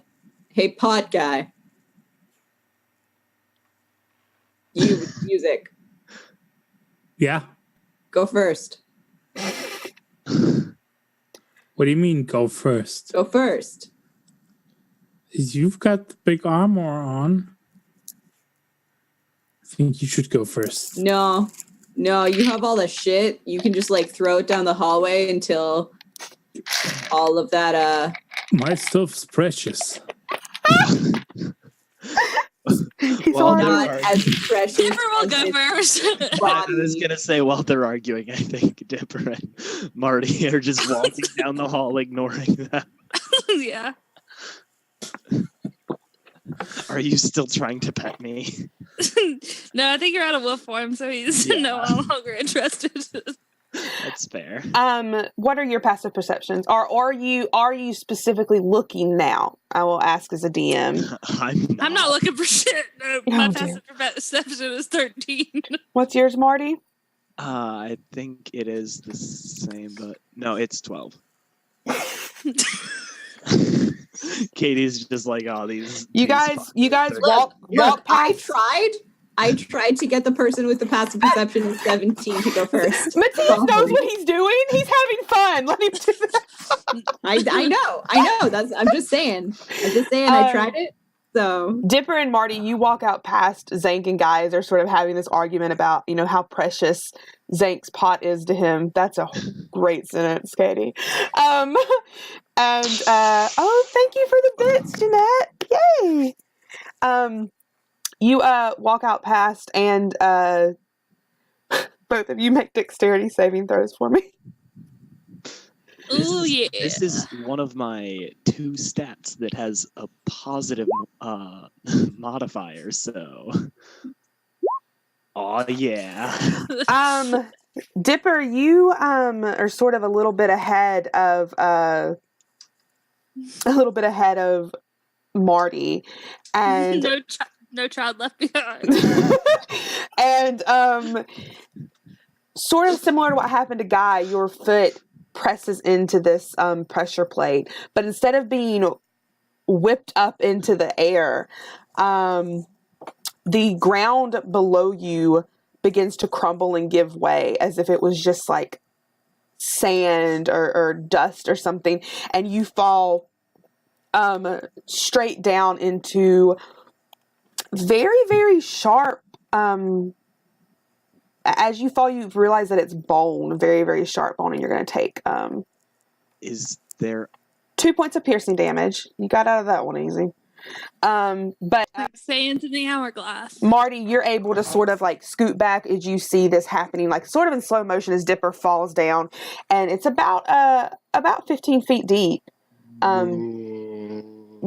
pod guy. You with music. Yeah. Go first. What do you mean go first? Go first. You've got the big armor on. I think you should go first. No, you have all the shit. You can just like throw it down the hallway until all of that My stuff's precious. He's Well, already not as precious. Dipper will as go its first. I was gonna say, while they're arguing, I think Dipper and Marty are just walking down the hall, ignoring that. Yeah. Are you still trying to pet me? No, I think you're out of wolf form, so he's Yeah. no longer interested. That's fair. What are your passive perceptions? Or are you specifically looking now? I will ask as a DM. I'm not looking for shit. No, my Oh, dear. passive perception is 13. What's yours, Marty? I think it is the same, but no, it's 12. Katie's just like, oh, these. You these guys fuckers are- walk Look, I past. tried to get the person with the passive perception of 17 to go first. Matthias knows what he's doing. He's having fun. Let him do that. I know. I'm just saying. I tried it. So Dipper and Marty, you walk out past Zank and guys are sort of having this argument about, how precious Zank's pot is to him. That's a great sentence, Katie. And thank you for the bits, Jeanette. Yay. You walk out past and both of you make dexterity saving throws for me. Ooh, yeah. This is one of my 2 stats that has a positive modifier, so. Oh, yeah. Dipper, you are sort of a little bit ahead of Marty, and no child left behind. and sort of similar to what happened to Guy, your foot presses into this pressure plate, but instead of being whipped up into the air, the ground below you begins to crumble and give way as if it was just like sand or dust or something, and you fall straight down into very, very sharp. As you fall, you realize that it's bone, very, very sharp bone, and you're going to take Is there 2 points of piercing damage. You got out of that one easy. But Sands in the hourglass. Marty, you're able to sort of like scoot back as you see this happening, like sort of in slow motion as Dipper falls down, and it's about 15 feet deep.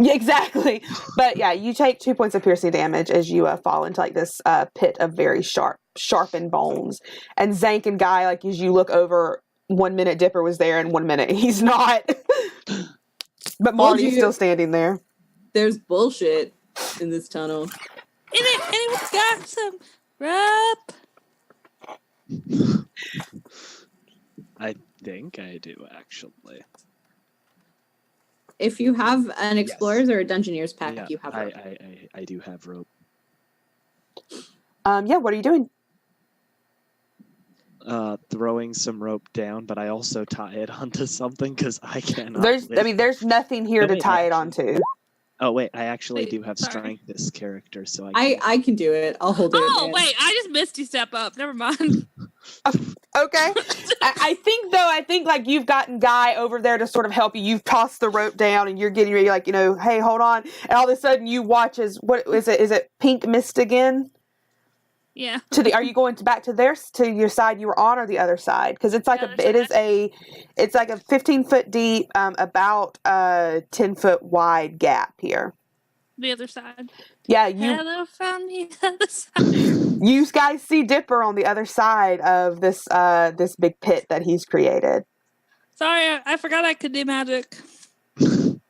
Yeah, exactly. But yeah, you take 2 points of piercing damage as you fall into like this pit of very sharpened bones. And Zank and Guy, like as you look over, 1 minute Dipper was there and 1 minute he's not. But Marty's still standing there. there's bullshit in this tunnel. Anyone's got some rope? I think I do, actually. If you have an Explorers or a Dungeoneers pack, Yeah, you have rope. I do have rope. Yeah, what are you doing? throwing some rope down, but I also tie it onto something because I cannot. There's nothing here to wait, tie it onto. Oh wait, I actually Wait, do have sorry. strength this character, so I can do it. I'll hold it. Oh man. wait, I just Misty step up. Never mind. Okay. I think like you've gotten Guy over there to sort of help you. You've tossed the rope down and you're getting ready, like, hey, hold on. And all of a sudden you watch as, what is it? Is it pink mist again? Yeah. Are you going back to your side you were on, or the other side? Because it's like it's like a 15-foot deep, about 10-foot wide gap here. The other side. Yeah, Hello from the other side. you guys see Dipper on the other side of this big pit that he's created. Sorry, I forgot I could do magic. And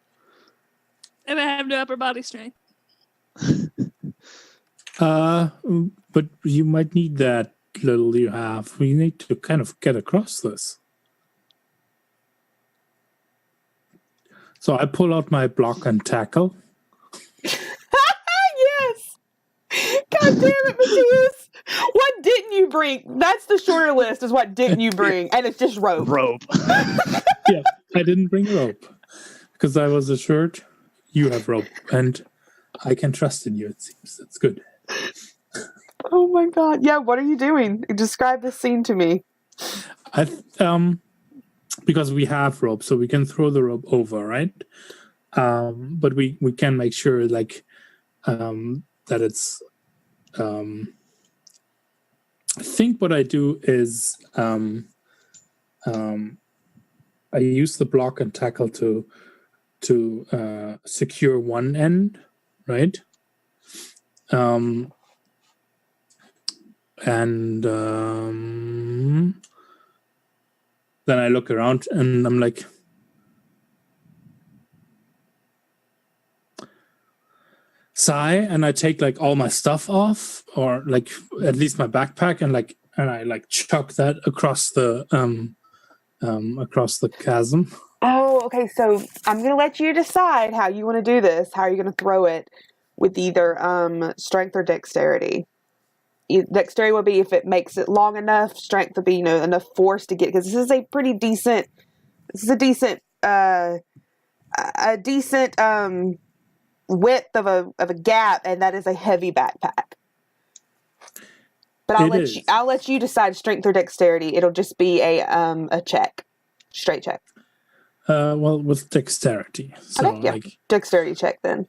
I have no upper body strength. But you might need that little you have. We need to kind of get across this. So I pull out my block and tackle. Yes! God damn it, Matthias! What didn't you bring? That's the shorter list, is what didn't you bring? And it's just rope. rope. Yeah, I didn't bring rope because I was assured you have rope and I can trust in you, it seems. That's good. Oh my god. Yeah, what are you doing? Describe this scene to me. Because we have rope, so we can throw the rope over, right? But we can make sure, like, that it's. I think what I do is I use the block and tackle to secure one end, right? And then I look around and I'm like, sigh, and I take like all my stuff off, or like at least my backpack, and I chuck that across the chasm. Oh, okay. So I'm going to let you decide how you want to do this. How are you going to throw it, with either strength or dexterity? Dexterity will be if it makes it long enough. Strength will be, enough force to get, because this is a decent width of a gap, and that is a heavy backpack. But I'll let you decide strength or dexterity. It'll just be a check, straight check. Well, with dexterity. So okay, yeah. Dexterity check then.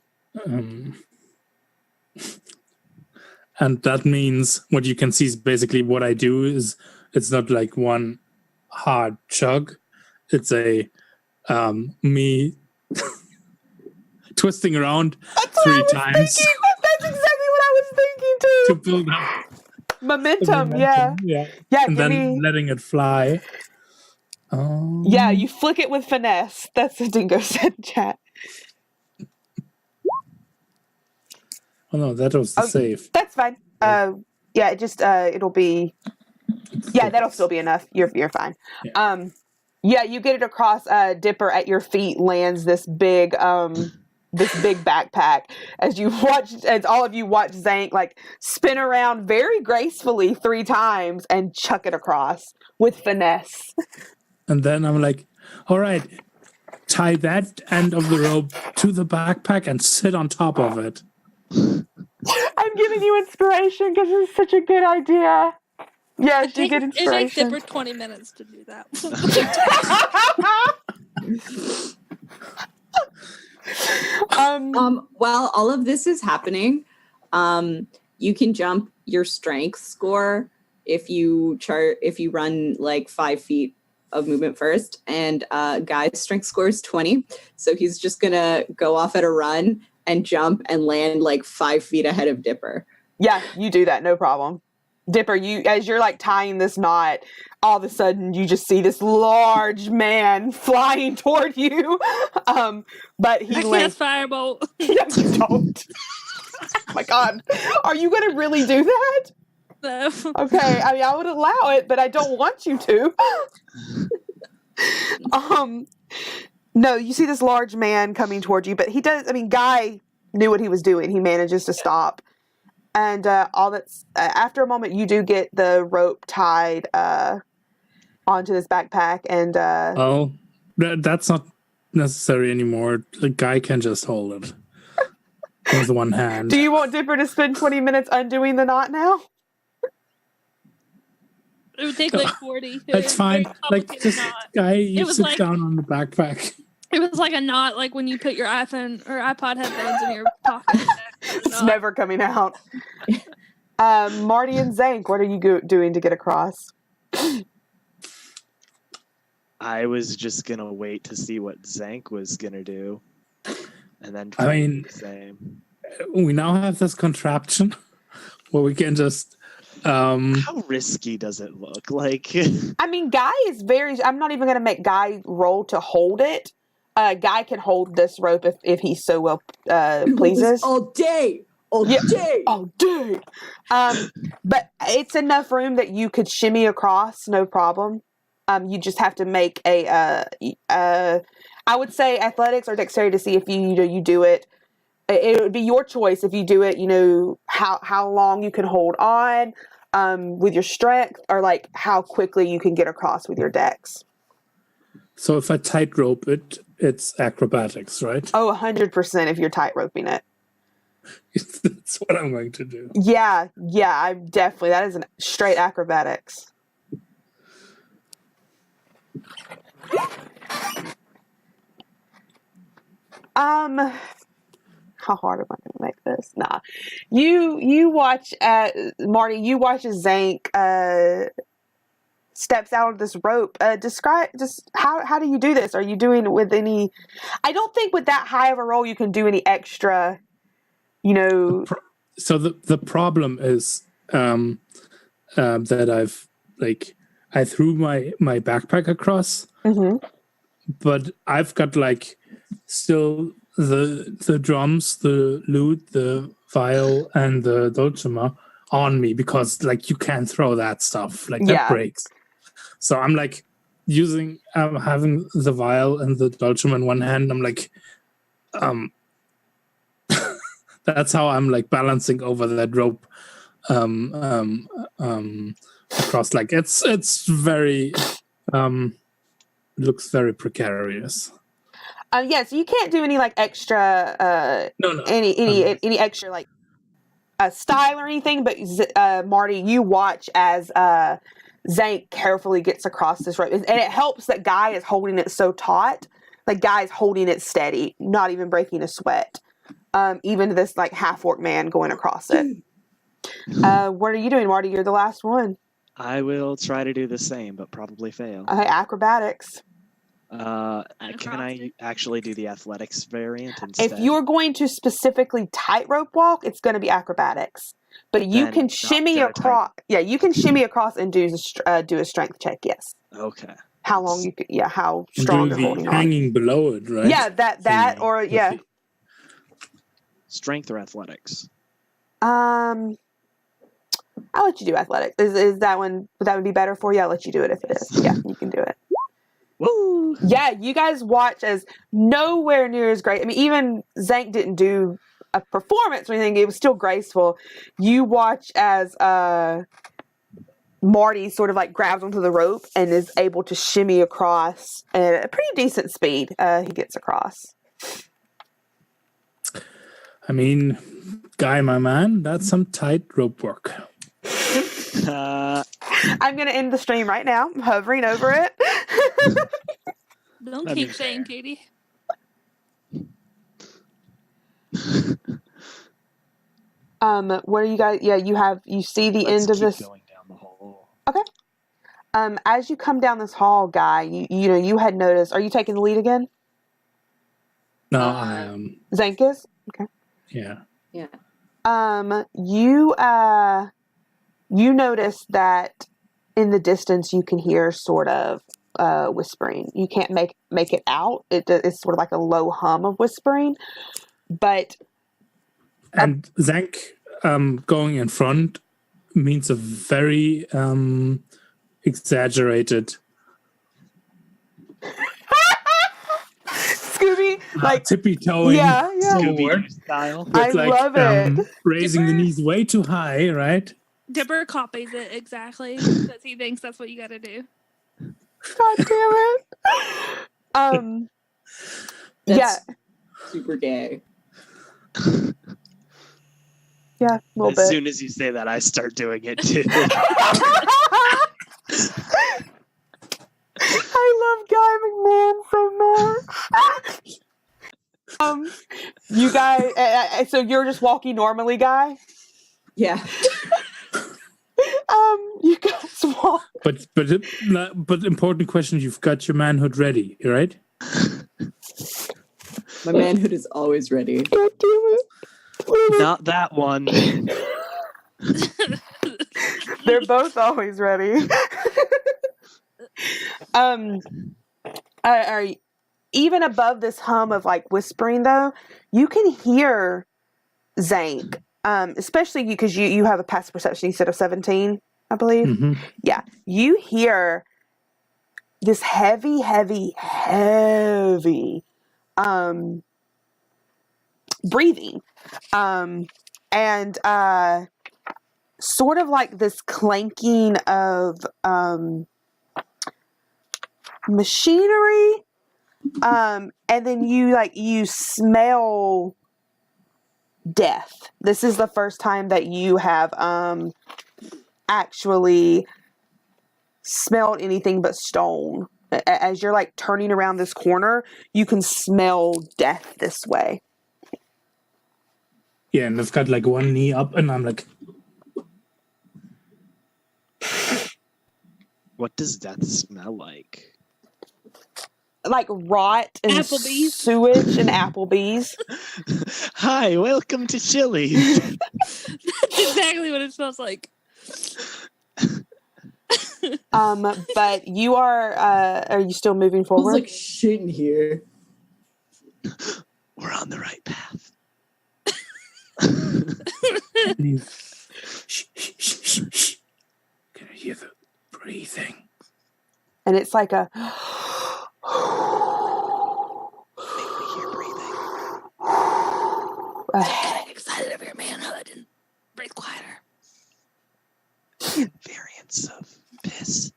And that means what you can see is basically what I do is it's not like one hard chug. It's a me twisting around three times. That's exactly what I was thinking too. To build up momentum. Yeah. Yeah. Yeah. And then letting it fly. Yeah, you flick it with finesse. That's what Dingo said in chat. Oh no, that was the save. That's fine. Yeah, it just it'll be. Yeah, that'll still be enough. You're fine. Yeah. Yeah, you get it across. Dipper at your feet lands this big backpack as all of you watch Zank like spin around very gracefully 3 times and chuck it across with finesse. And then I'm like, all right, tie that end of the rope to the backpack and sit on top of it. I'm giving you inspiration because it's such a good idea. Yes, you get inspiration. It takes Dipper 20 minutes to do that. While all of this is happening, you can jump your strength score if you run like 5 feet of movement first, and Guy's strength score is 20, so he's just gonna go off at a run and jump and land like 5 feet ahead of Dipper. Yeah, you do that, no problem. Dipper, as you're like tying this knot, all of a sudden you just see this large man flying toward you. But he lands. Firebolt. No, you don't. Oh my god, are you gonna really do that? No. Okay, I mean I would allow it, but I don't want you to. No, you see this large man coming towards you, but he does. I mean, Guy knew what he was doing. He manages to stop. And all that's after a moment, you do get the rope tied onto this backpack, and Oh, that's not necessary anymore. The guy can just hold it with one hand. do you want Dipper to spend 20 minutes undoing the knot now? It would take like 40. That's fine. Like, just knot. guy, It you was sit like- down on the backpack. It was like a knot, like when you put your iPhone or iPod headphones in your pocket. It's never coming out. Marty and Zank, what are you doing to get across? I was just gonna wait to see what Zank was gonna do, and then I try mean- the same. We now have this contraption where we can just How risky does it look? Like, I mean, Guy is I'm not even going to make Guy roll to hold it. Guy can hold this rope if he so well pleases. All day. All Yeah. day. Oh, dude. But it's enough room that you could shimmy across, no problem. You just have to make I would say athletics or dexterity to see if you do it. It would be your choice if you do it, how long you can hold on with your strength, or like how quickly you can get across with your dex. so if I tightrope it, it's acrobatics, right? Oh, 100% if you're tight roping it. That's what I'm going to do. Yeah, I definitely, that is straight acrobatics. How hard am I going to make this? Nah. You watch Marty, you watch as Zank steps out of this rope. Describe just how do you do this? Are you doing it with any? I don't think with that high of a roll you can do any extra. So the problem is that I threw my backpack across, but I've got still the drums, the lute, the viol, and the dulcimer on me because you can't throw that stuff that breaks. So I'm having the viol and the dulcimer in one hand. I'm that's how I'm balancing over that rope across. It's very looks very precarious. So you can't do any extra No. any extra style or anything, but Marty, you watch as Zank carefully gets across this rope, and it helps that Guy is holding it so taut. Guy's holding it steady, not even breaking a sweat. Even this half-orc man going across it. What are you doing, Marty? You're the last one. I will try to do the same, but probably fail. Acrobatics. Can I actually do the athletics variant instead? If you're going to specifically tightrope walk, it's going to be acrobatics. But you Then can not shimmy gonna across. Yeah, you can shimmy across and do a strength check. Yes. Okay. How long you could? Yeah, how strong you're holding on. Hanging below it, right? Yeah, that or yeah. Strength or athletics? I'll let you do athletics. Is that one? That would be better for you. I'll let you do it if it is. Yeah, you can do it. Woo! Yeah, you guys watch as nowhere near as great. I mean, even Zank didn't do a performance or anything. It was still graceful. You watch as Marty sort of grabs onto the rope and is able to shimmy across at a pretty decent speed. He gets across. I mean, Guy, my man, that's some tight rope work. I'm going to end the stream right now. I'm hovering over it. Don't That'd keep be saying, fair. Katie. Where you guys? Yeah, you see the Let's end of keep this. going down the hall. Okay. As you come down this hall, Guy, you had noticed. Are you taking the lead again? No, I am. Zank is? Okay. Yeah. Yeah. You notice that in the distance you can hear sort of whispering. You can't make it out. It's sort of like a low hum of whispering, but And Zank going in front means a very exaggerated. Scooby, Like, tippy toeing yeah. forward style. with I love it. raising the Dipper. knees way too high, right? Dipper copies it exactly because he thinks that's what you got to do. God damn it. That's Yeah. super gay. Yeah, a little As bit. soon as you say that, I start doing it too. I love Guy McMann so much. You guys, so you're just walking normally, Guy? Yeah. You guys walk. But important question: you've got your manhood ready, right? My manhood is always ready. God damn it. Not that one. They're both always ready. Are even above this hum of like whispering though, you can hear Zank. Especially because you have a passive perception, you said of 17, I believe. Mm-hmm. Yeah. You hear this heavy breathing. And sort of like this clanking of machinery. And then you smell death. This is the first time that you have actually smelled anything but stone. As you're like turning around this corner, you can smell death this way. Yeah, and I've got like one knee up, and I'm like, What does death smell like? Like rot and Applebee's. sewage and Applebee's. Hi, welcome to Chili's. That's exactly what it smells like. But you are you still moving Smells forward? like shit in here. We're on the right path. shh, shh, shh, shh, shh. Can I hear the breathing? And it's like a Make me hear breathing. Getting excited of your manhood and breathe quieter. Variants of piss.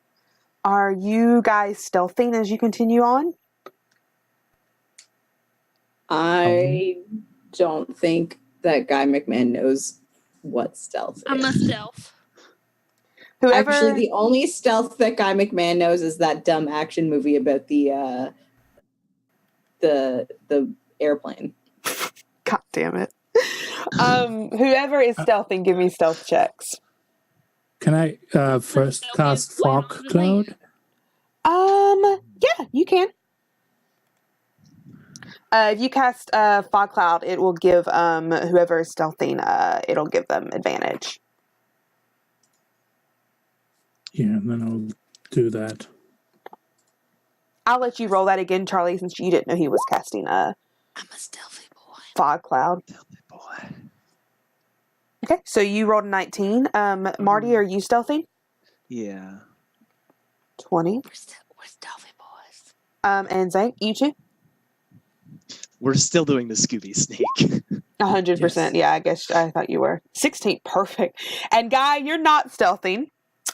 Are you guys stealthing as you continue on? I don't think that Guy McMann knows what stealth is. I'm a stealth. Whoever Actually, the only stealth that Guy McMann knows is that dumb action movie about the airplane. God damn it. Whoever is stealthing, give me stealth checks. Can I first cast Fog Cloud? Yeah, you can. If you cast Fog Cloud, it will give whoever is stealthing, it'll give them advantage. Yeah, and then I'll do that. I'll let you roll that again, Charlie, since you didn't know he was casting I'm a stealthy boy. Fog Cloud. Stealthy boy. Okay, so you rolled a 19. Marty, are you stealthing? Yeah. 20. We're stealthy boys. And Zank, you too? We're still doing the Scooby Snake. 100%. Yes. Yeah, I thought you were. 16. Perfect. And Guy, you're not stealthing.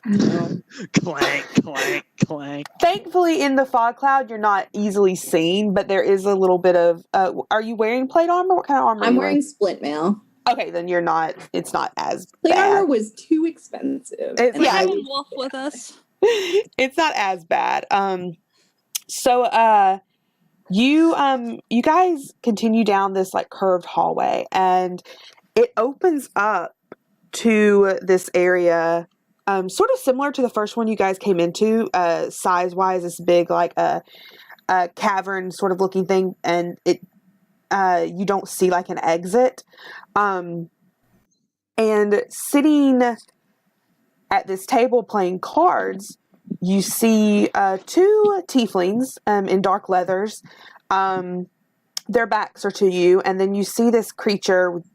No. Clank, clank, clank. Thankfully, in the fog cloud, you're not easily seen, but there is a little bit of. Are you wearing plate armor? What kind of armor? I'm are you wearing splint mail. Okay, then you're not. It's not as Plate bad. armor was too expensive. It's- We yeah, have a wolf with us. it's not as bad. So you guys continue down this like curved hallway, and it opens up to this area. Sort of similar to the first one you guys came into, size-wise, this big like a cavern sort of looking thing, and it you don't see like an exit. And sitting at this table playing cards, you see two tieflings in dark leathers. Their backs are to you, and then you see this creature with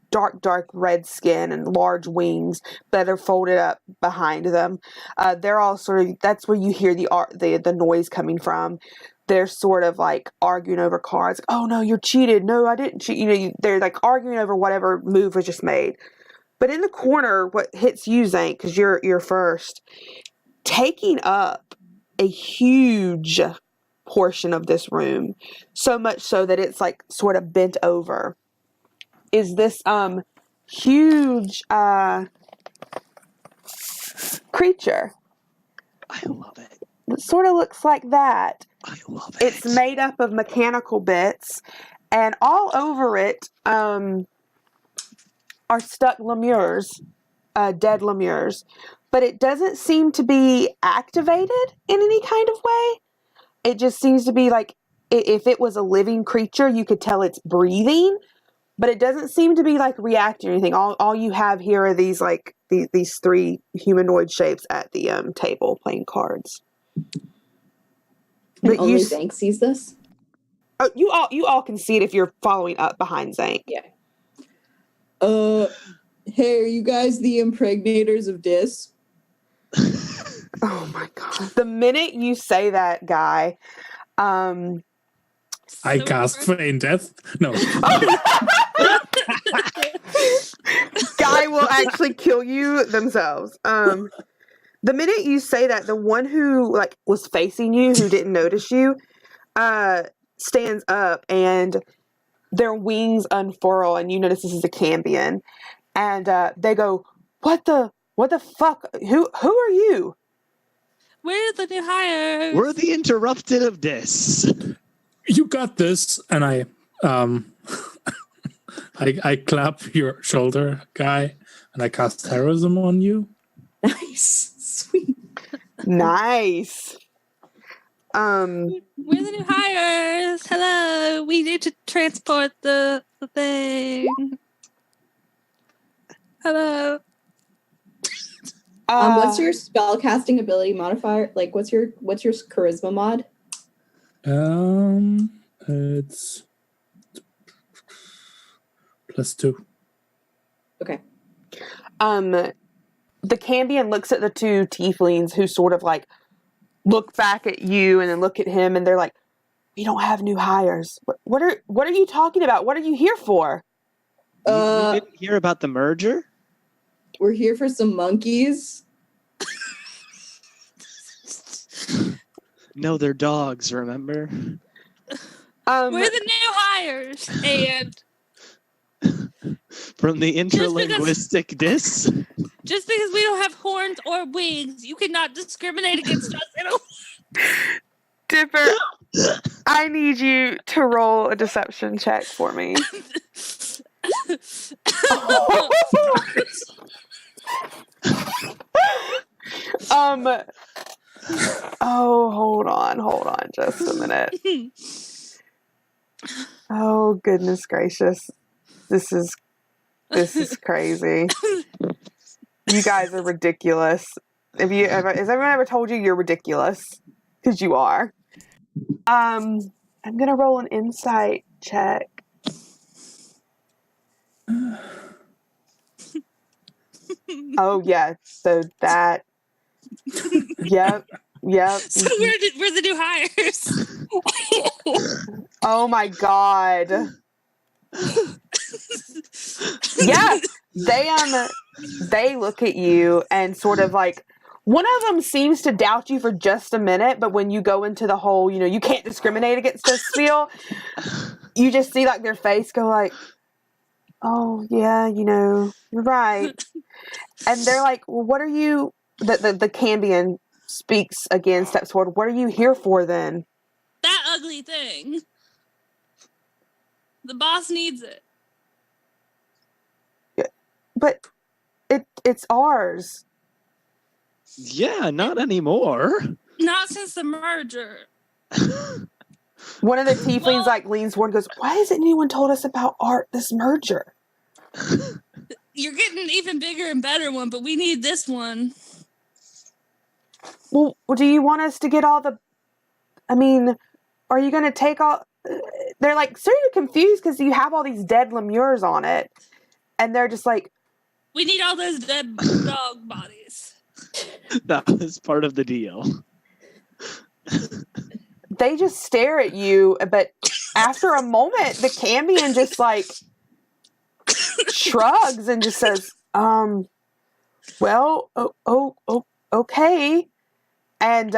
dark red skin and large wings that are folded up behind them. They're all sort of, that's where you hear the noise coming from. They're sort of like arguing over cards. Oh no, you're cheated. No, I didn't cheat. They're like arguing over whatever move was just made. But in the corner, what hits you, Zank, because you're first, taking up a huge portion of this room, so much so that it's like sort of bent over, is this huge creature. I love it. It sort of looks like that. I love it. It's made up of mechanical bits, and all over it are stuck lemures, dead lemures. But it doesn't seem to be activated in any kind of way. It just seems to be like, if it was a living creature, you could tell it's breathing, but it doesn't seem to be like reacting or anything. All you have here are these like these three humanoid shapes at the table playing cards. And only Zank sees this? Oh, you all can see it if you're following up behind Zank. Yeah. Hey, are you guys the impregnators of Dis? Oh my god. The minute you say that, Guy, I cast feign death. No. Guy will actually kill you themselves. The minute you say that, the one who like was facing you, who didn't notice you, stands up and their wings unfurl, and you notice this is a Cambion, and they go, "What the fuck? Who are you?" We're the new hires. We're the interrupted of this. You got this, and I I clap your shoulder, Guy, and I cast terrorism on you. Nice. Sweet. Nice. We're the new hires. Hello. We need to transport the thing. Hello. What's your spellcasting ability modifier? Like, what's your charisma mod? It's +2. Okay. The Cambion looks at the two tieflings who sort of like look back at you and then look at him, and they're like, "We don't have new hires. What are you talking about? What are you here for?" You didn't hear about the merger? We're here for some monkeys. No, they're dogs, remember? We're the new hires. And from the interlinguistic dis? Just because we don't have horns or wings, you cannot discriminate against us at all. Dipper, I need you to roll a deception check for me. Hold on just a minute. Oh, goodness gracious. This is crazy. You guys are ridiculous. Has everyone ever told you you're ridiculous? Because you are. I'm gonna roll an insight check. Oh yeah, so that. Yep. So we're the new hires. Oh my god. Yeah, they look at you and sort of like, one of them seems to doubt you for just a minute, but when you go into the whole, you can't discriminate against us spiel, you just see like their face go like, "Oh yeah, you're right." And they're like, "Well, what are you?" The Cambion speaks again, steps forward. "What are you here for then?" That ugly thing. The boss needs it. Yeah, but it's ours. Yeah, not anymore. Not since the merger. One of the tieflings like leans forward and goes, "Why hasn't anyone told us about this merger?" You're getting an even bigger and better one, but we need this one. Well, do you want us to get all the... I mean, are you going to take all... They're like sort of confused because you have all these dead lemures on it. and they're just like, We need all those dead dog bodies. That was part of the deal. they just stare at you, but after a moment, the Cambion just like shrugs and just says, well, okay. And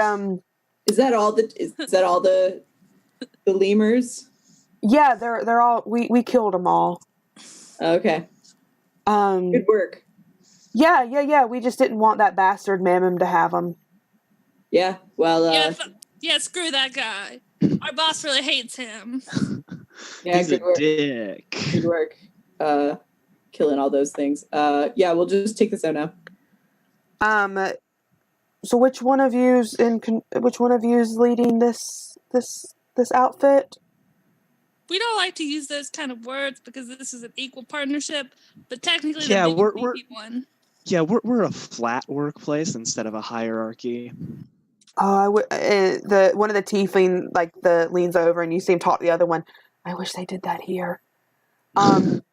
Is that all the lemurs? yeah, they're all we killed them all. Okay. Good work. Yeah. We just didn't want that bastard Mammon to have them. Yeah. Well. Yeah. Screw that guy. Our boss really hates him. Yeah. He's good a work. dick. Good work. Killing all those things. Yeah. We'll just take this out now. So which one of you's leading this outfit? We don't like to use those kind of words because this is an equal partnership, but technically Yeah, the we're one. Yeah, we're a flat workplace instead of a hierarchy. Oh, the one of the tiefling leans over and you see him talk to the other one. I wish they did that here. But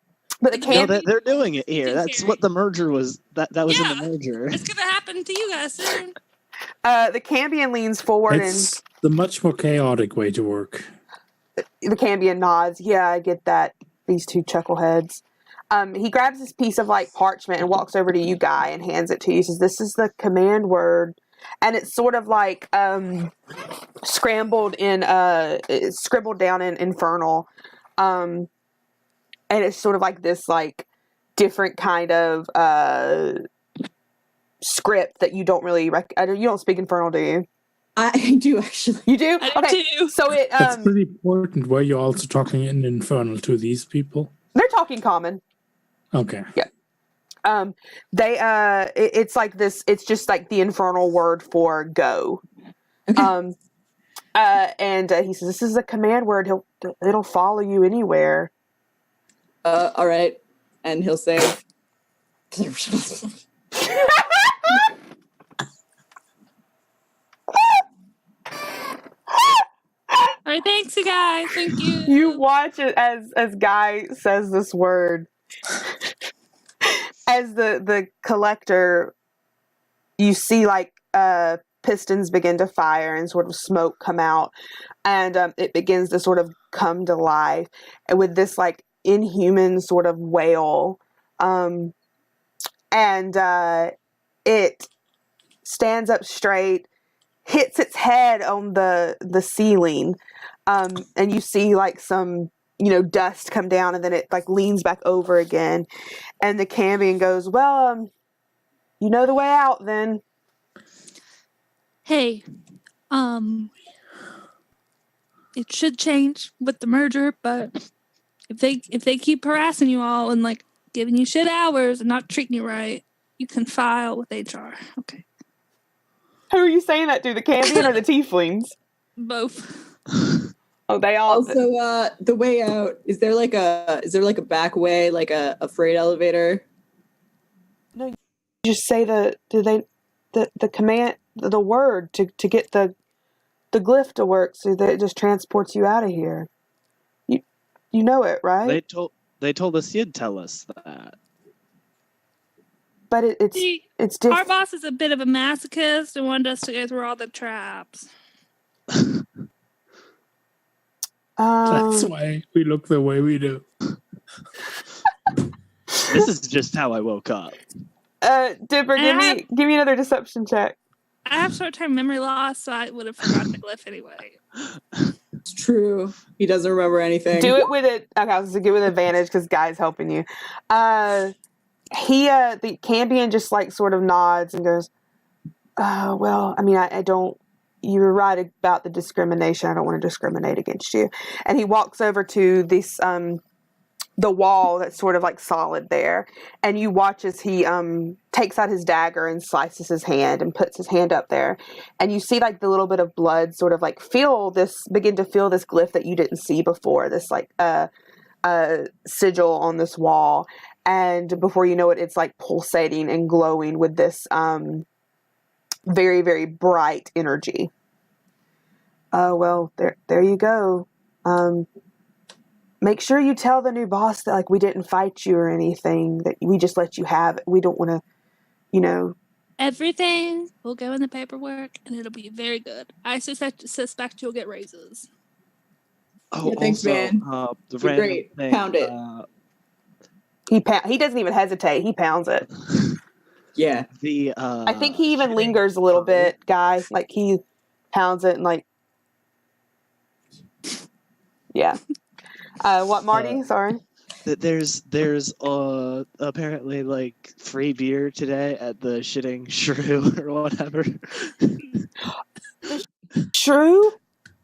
the No, they're doing it here. That's what the merger was. That was in the merger. It's gonna happen to you guys soon. The Cambion leans forward It's the much more chaotic way to work. the Cambion nods. Yeah, I get that. These two chuckleheads. He grabs this piece of parchment and walks over to you, Guy, and hands it to you. He says, "This is the command word," and it's sort of scribbled down in Infernal, and it's sort of this different kind of script that you don't really you don't speak Infernal, do you? I do actually. You do? I do Okay. too. So That's pretty important. Were you also talking in Infernal to these people? they're talking common. Okay. Yeah. It's like this. It's just the Infernal word for go. Okay. And he says, "This is a command word. It'll follow you anywhere." All right. And he'll say, All right, thanks, you guys. Thank you. You watch it as Guy says this word. As the collector, you see pistons begin to fire and sort of smoke come out, and it begins to sort of come to life, and with this inhuman sort of wail, and it stands up straight, hits its head on the ceiling, and you see some dust come down, and then it leans back over again, and the Cambion goes, "Well, you know the way out then." Hey, it should change with the merger, but if they keep harassing you all and giving you shit hours and not treating you right, you can file with HR. Okay. Who are you saying that to, the Cambion or the Tieflings? Both. Oh, they all. also, the way out, is there a back way, a freight elevator? No, you just say the command, the word to get the glyph to work, so that it just transports you out of here. You know it, right? They told us you'd tell us that. But it's different. Our boss is a bit of a masochist and wanted us to go through all the traps. That's why we look the way we do. This is just how I woke up. Dipper, give me another deception check. I have short-term memory loss, so I would have forgotten the glyph anyway. It's true. He doesn't remember anything. Do it with it. Okay, I was gonna do it with advantage because Guy's helping you. The Cambion just sort of nods and goes, "Well, I mean, I don't. You were right about the discrimination. I don't want to discriminate against you." And he walks over to this the wall that's sort of solid there, and you watch as he takes out his dagger and slices his hand and puts his hand up there, and you see the little bit of blood sort of begin to feel this glyph that you didn't see before, this sigil on this wall, and before you know it, it's pulsating and glowing with this very, very bright energy. Well, there you go. make sure you tell the new boss that like we didn't fight you or anything, that we just let you have it. We don't want to, you know. Everything will go in the paperwork, and it'll be very good. I suspect you'll get raises. Oh, Yeah, thanks, also, man. the You're random great. thing, Pound it. He doesn't even hesitate. He pounds it. Yeah. The I think he even shitting lingers a little crew- bit, Guy. Like he pounds it and like, yeah. What, Marty? Sorry. That there's apparently like free beer today at the shitting shrew or whatever. True?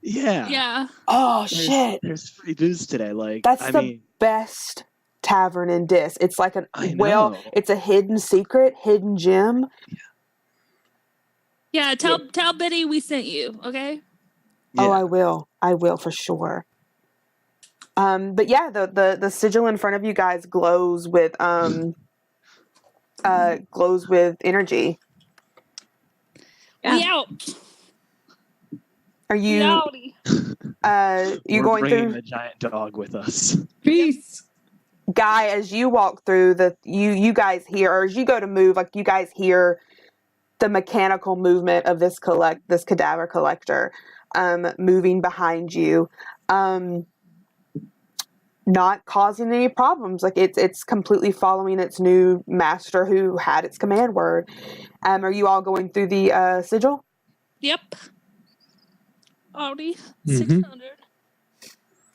Yeah. Yeah. Oh, There's, shit. There's free booze today. Like That's I the mean, best tavern in Dis. It's like I know. it's a hidden secret, hidden gem. Yeah, tell Biddy we sent you, okay? Yeah. Oh, I will for sure. But yeah, the sigil in front of you guys glows with energy. Yeah. We out. Are We you outie. you We're going bringing through? the giant dog with us. Peace. Guy, as you walk through you guys hear, or as you go to move, like you guys hear the mechanical movement of this cadaver collector moving behind you, not causing any problems. Like it's completely following its new master who had its command word. Are you all going through the sigil? Yep. Audi Mhm. 600.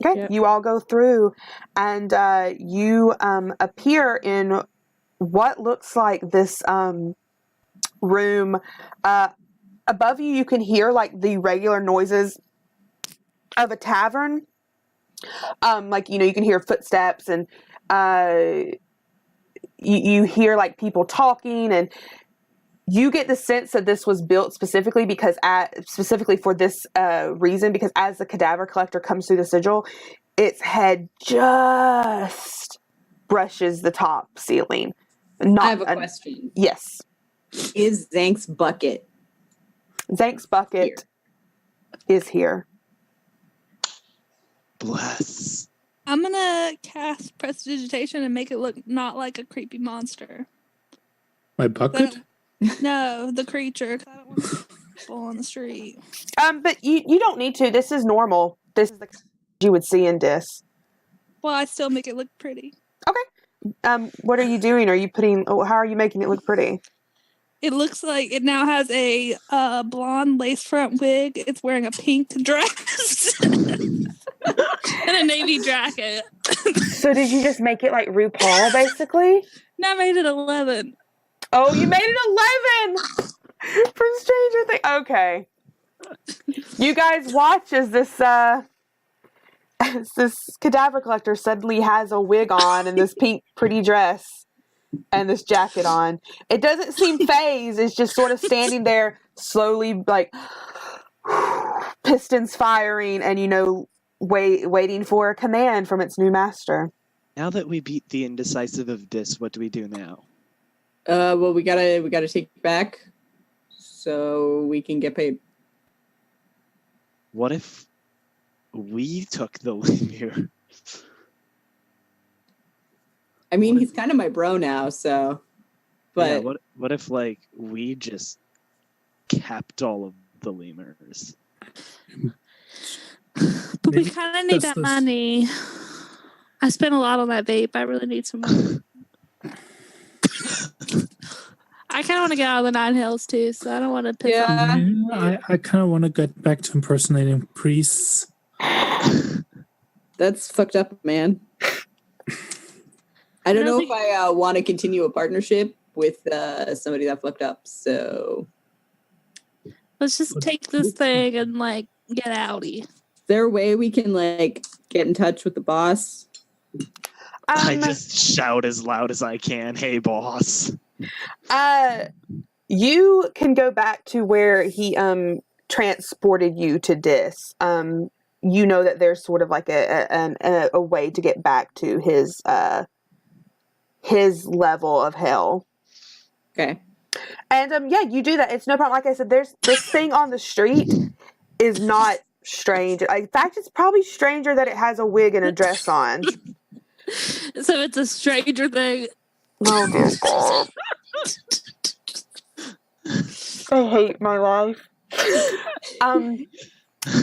Okay, Yep. you all go through, and you appear in what looks like this room. Above you, you can hear like the regular noises of a tavern. Like, you know, you can hear footsteps, and you hear like people talking, and you get the sense that this was built specifically specifically for this reason, because as the cadaver collector comes through the sigil, its head just brushes the top ceiling. I have a question. Yes. Is Zank's bucket? Zank's bucket is here. Bless. I'm gonna cast prestidigitation and make it look not like a creepy monster. My bucket? No, the creature. 'Cause I don't want people on the street. But you don't need to. This is normal. This is the you would see in Dis. Well, I still make it look pretty. What are you doing? How are you making it look pretty? It looks like it now has a blonde lace front wig. It's wearing a pink dress and a navy jacket. So did you just make it like RuPaul, basically? Now I made it 11. Oh, you made it 11 from Stranger Things. Okay. You guys watch as this cadaver collector suddenly has a wig on and this pink pretty dress and this jacket on. It doesn't seem phased. It's just sort of standing there slowly, like pistons firing, and waiting for a command from its new master. Now that we beat the indecisive of Dis, what do we do now? Well, we gotta take it back so we can get paid. What if we took the lemure? I mean, he's kind of my bro now, so. But yeah, what if like we just kept all of the lemurs? But we Maybe kind of need just that this- money. I spent a lot on that vape. I really need some money. I kind of want to get out of the Nine Hills too, so I don't want to piss off. Yeah, I kind of want to get back to impersonating priests. that's fucked up, man. I don't know Really? if I want to continue a partnership with somebody that fucked up. So, Let's just take this thing and like get outie. is there a way we can like get in touch with the boss? I just shout as loud as I can, "Hey, boss!" You can go back to where he transported you to Dis. You know that there's sort of like a way to get back to his level of hell. Okay. And yeah, you do that. It's no problem. Like I said, there's this thing on the street is not strange. In fact, it's probably stranger that it has a wig and a dress on. So it's a stranger thing. Oh dear God. I hate my life.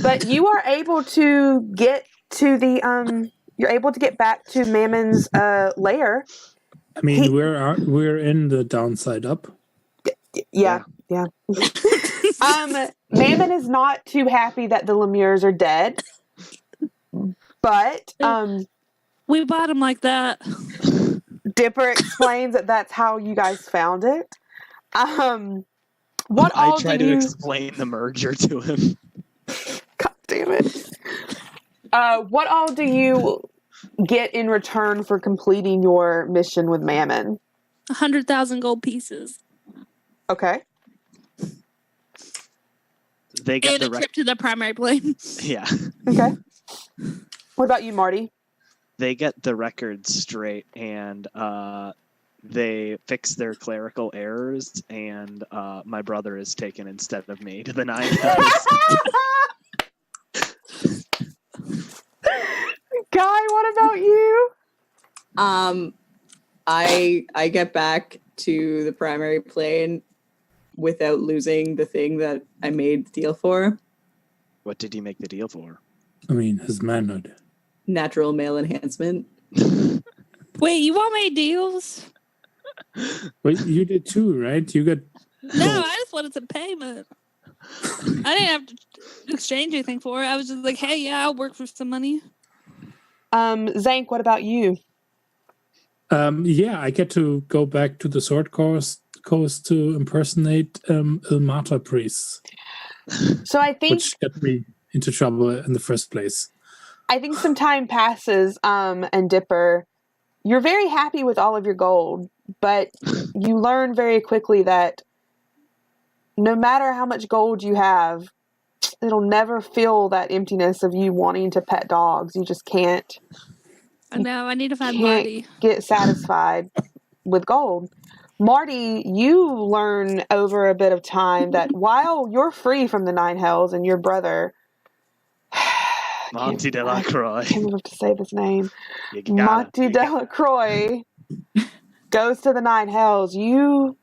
But you are able to get to the you're able to get back to Mammon's lair. I mean, we're in the downside up. Yeah. Mammon is not too happy that the lemures are dead. But we bought him like that. Dipper explains that that's how you guys found it. What all I try do to you explain the merger to him. God damn it. What all do you get in return for completing your mission with Mammon? 100,000 gold pieces. Okay. They get And a trip to the primary plane. Yeah. Okay. What about you, Marty? They get the records straight, and they fix their clerical errors, and my brother is taken instead of me to the 9 Hells. Guy, what about you? I get back to the primary plane without losing the thing that I made the deal for. What did you make the deal for? I mean, his manhood. Natural male enhancement. Wait, you all made deals? Wait, you did too, right? You got No, I just wanted some payment. I didn't have to exchange anything for it. I was just like, hey, yeah, I'll work for some money. Zank, what about you? Yeah, I get to go back to the Sword Coast to impersonate Ilmata priests, So I think which got me into trouble in the first place. I think some time passes, and Dipper, you're very happy with all of your gold, but you learn very quickly that no matter how much gold you have, it'll never fill that emptiness of you wanting to pet dogs. You just can't. I know, I need to find Can't Marty. get satisfied with gold. Marty, you learn over a bit of time that while you're free from the 9 Hells and your brother Monty Delacroix. I can't remember to say his name. You gotta, Monty Delacroix goes to the 9 Hells. You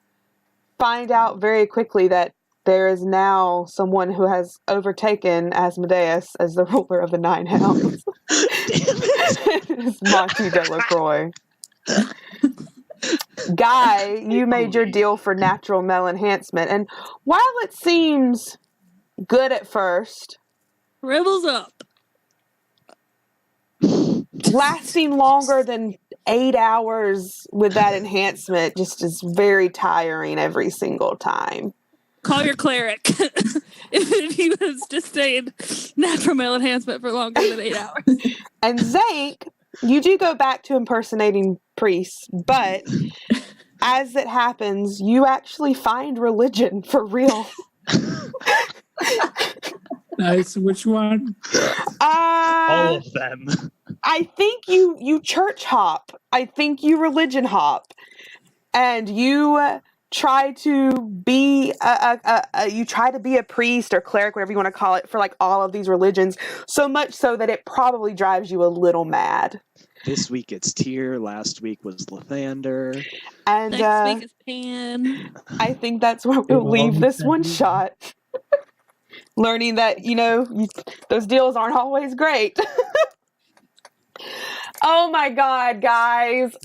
find out very quickly that there is now someone who has overtaken Asmodeus as the ruler of the 9 Hells. It's Monty Delacroix. Guy, you made your deal for natural male enhancement, and while it seems good at first, Rebels up. lasting longer than 8 hours with that enhancement just is very tiring every single time. Call your cleric. if he was to stay in natural male enhancement for longer than 8 hours. And Zank, you do go back to impersonating priests, but as it happens, you actually find religion for real. Nice. Which one? all of them. I think you church hop. I think you religion hop, and you try to be a priest or cleric, whatever you want to call it, for like all of these religions. So much so that it probably drives you a little mad. This week it's Tyr. Last week was Lathander. And Next week is Pan. I think that's where we'll leave this one shot. Learning that, those deals aren't always great. Oh my God, guys.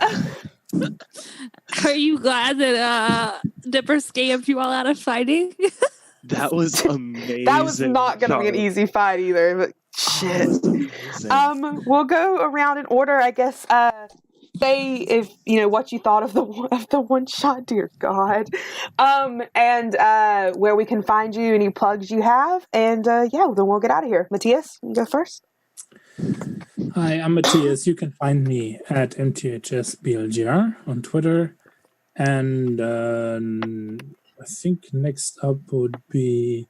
Are you glad that Dipper scammed you all out of fighting? That was amazing. That was not going to be an easy fight either, but shit. We'll go around in order, I guess. Say if what you thought of the one shot, dear God, and where we can find you, any plugs you have, and then we'll get out of here. Matthias, you go first. Hi, I'm Matthias. You can find me at mthsblgr on Twitter, and I think next up would be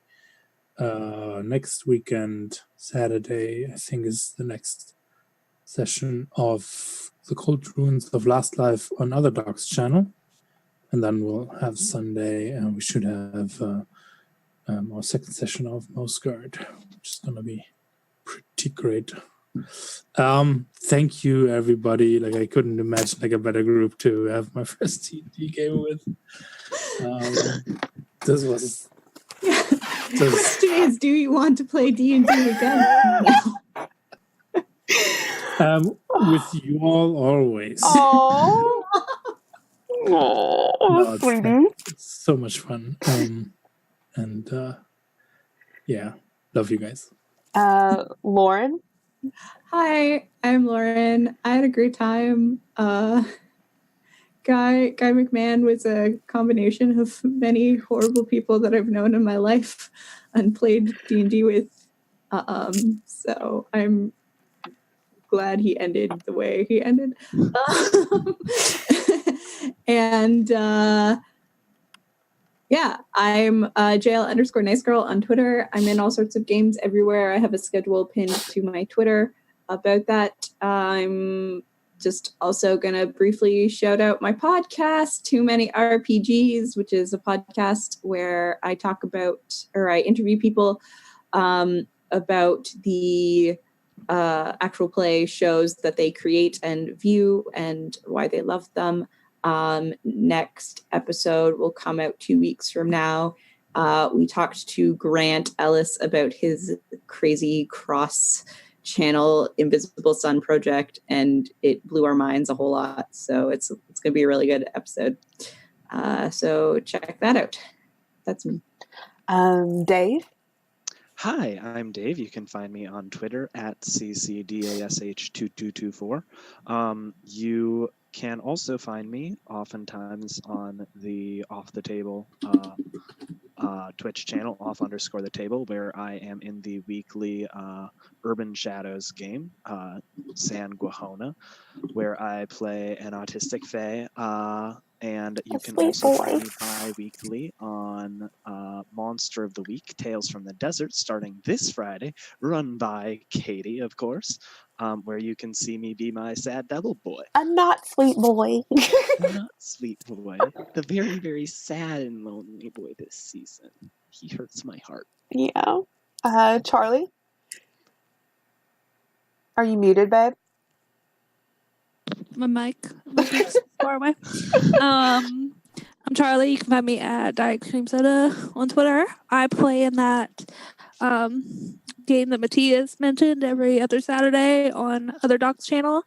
next weekend, Saturday. I think is the next session of the Cold Ruins of Last Life on Other Dogs channel, and then we'll have Sunday, and we should have our second session of Most Guard, which is going to be pretty great. Thank you, everybody. Like, I couldn't imagine like a better group to have my first D&D game with. This was. The question is, do you want to play D&D again? No. With you all always. Oh, No, sweetie. it's so much fun. And yeah, love you guys. Lauren. Hi, I'm Lauren. I had a great time. Guy McMann was a combination of many horrible people that I've known in my life and played D&D with. So I'm glad he ended the way he ended. And yeah, I'm JL_nice girl on Twitter. I'm in all sorts of games everywhere. I have a schedule pinned to my Twitter about that. I'm just also going to briefly shout out my podcast, Too Many RPGs, which is a podcast where I talk about, or I interview people about the actual play shows that they create and view and why they love them. Next episode will come out 2 weeks from now. We talked to Grant Ellis about his crazy cross-channel Invisible Sun project, and it blew our minds a whole lot. So it's going to be a really good episode. So check that out. That's me. Dave. Hi, I'm Dave. You can find me on Twitter at ccdash2224. You can also find me oftentimes on the Off the Table Twitch channel, off_the_table, where I am in the weekly Urban Shadows game, San Guajona, where I play an autistic fae. And you can also find me bi-weekly on Monster of the Week, Tales from the Desert, starting this Friday, run by Katie, of course, where you can see me be my sad devil boy. A not sweet boy. A not sweet boy. The very, very sad and lonely boy this season. He hurts my heart. Yeah. Charlie? Are you muted, babe? My mic is far away. I'm Charlie. You can find me at Diet Cream Soda on Twitter. I play in that game that Matthias mentioned every other Saturday on Other Doc's channel.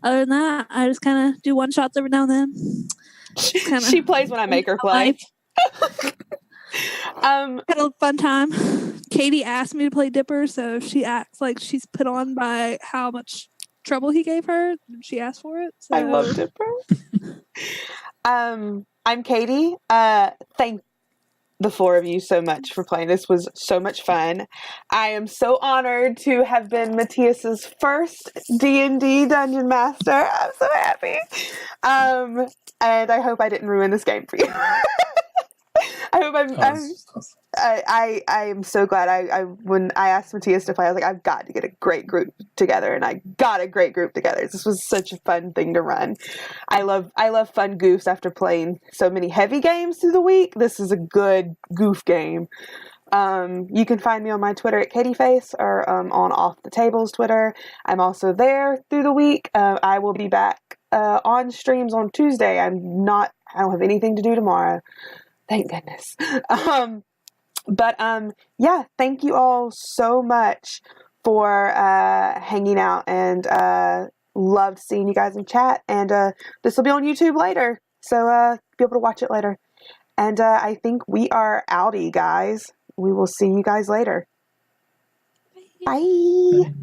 Other than that, I just kind of do one shots every now and then. She plays when I make her play. Had a fun time. Katie asked me to play Dipper, so she acts like she's put on by how much trouble he gave her. She asked for it. So. I love Dipper. I'm Katie. Thank the four of you so much for playing. This was so much fun. I am so honored to have been Matthias's first D&D Dungeon Master. I'm so happy. And I hope I didn't ruin this game for you. I hope I am so glad. When I asked Matthias to play, I was like, I've got to get a great group together, and I got a great group together. This was such a fun thing to run. I love fun goofs after playing so many heavy games through the week. This is a good goof game. You can find me on my Twitter at KatieFace or on Off the Table's Twitter. I'm also there through the week. I will be back on streams on Tuesday. I don't have anything to do tomorrow. Thank goodness. Yeah, thank you all so much for hanging out, and loved seeing you guys in chat. And this will be on YouTube later, so be able to watch it later. And I think we are outie, guys. We will see you guys later. Bye. Bye.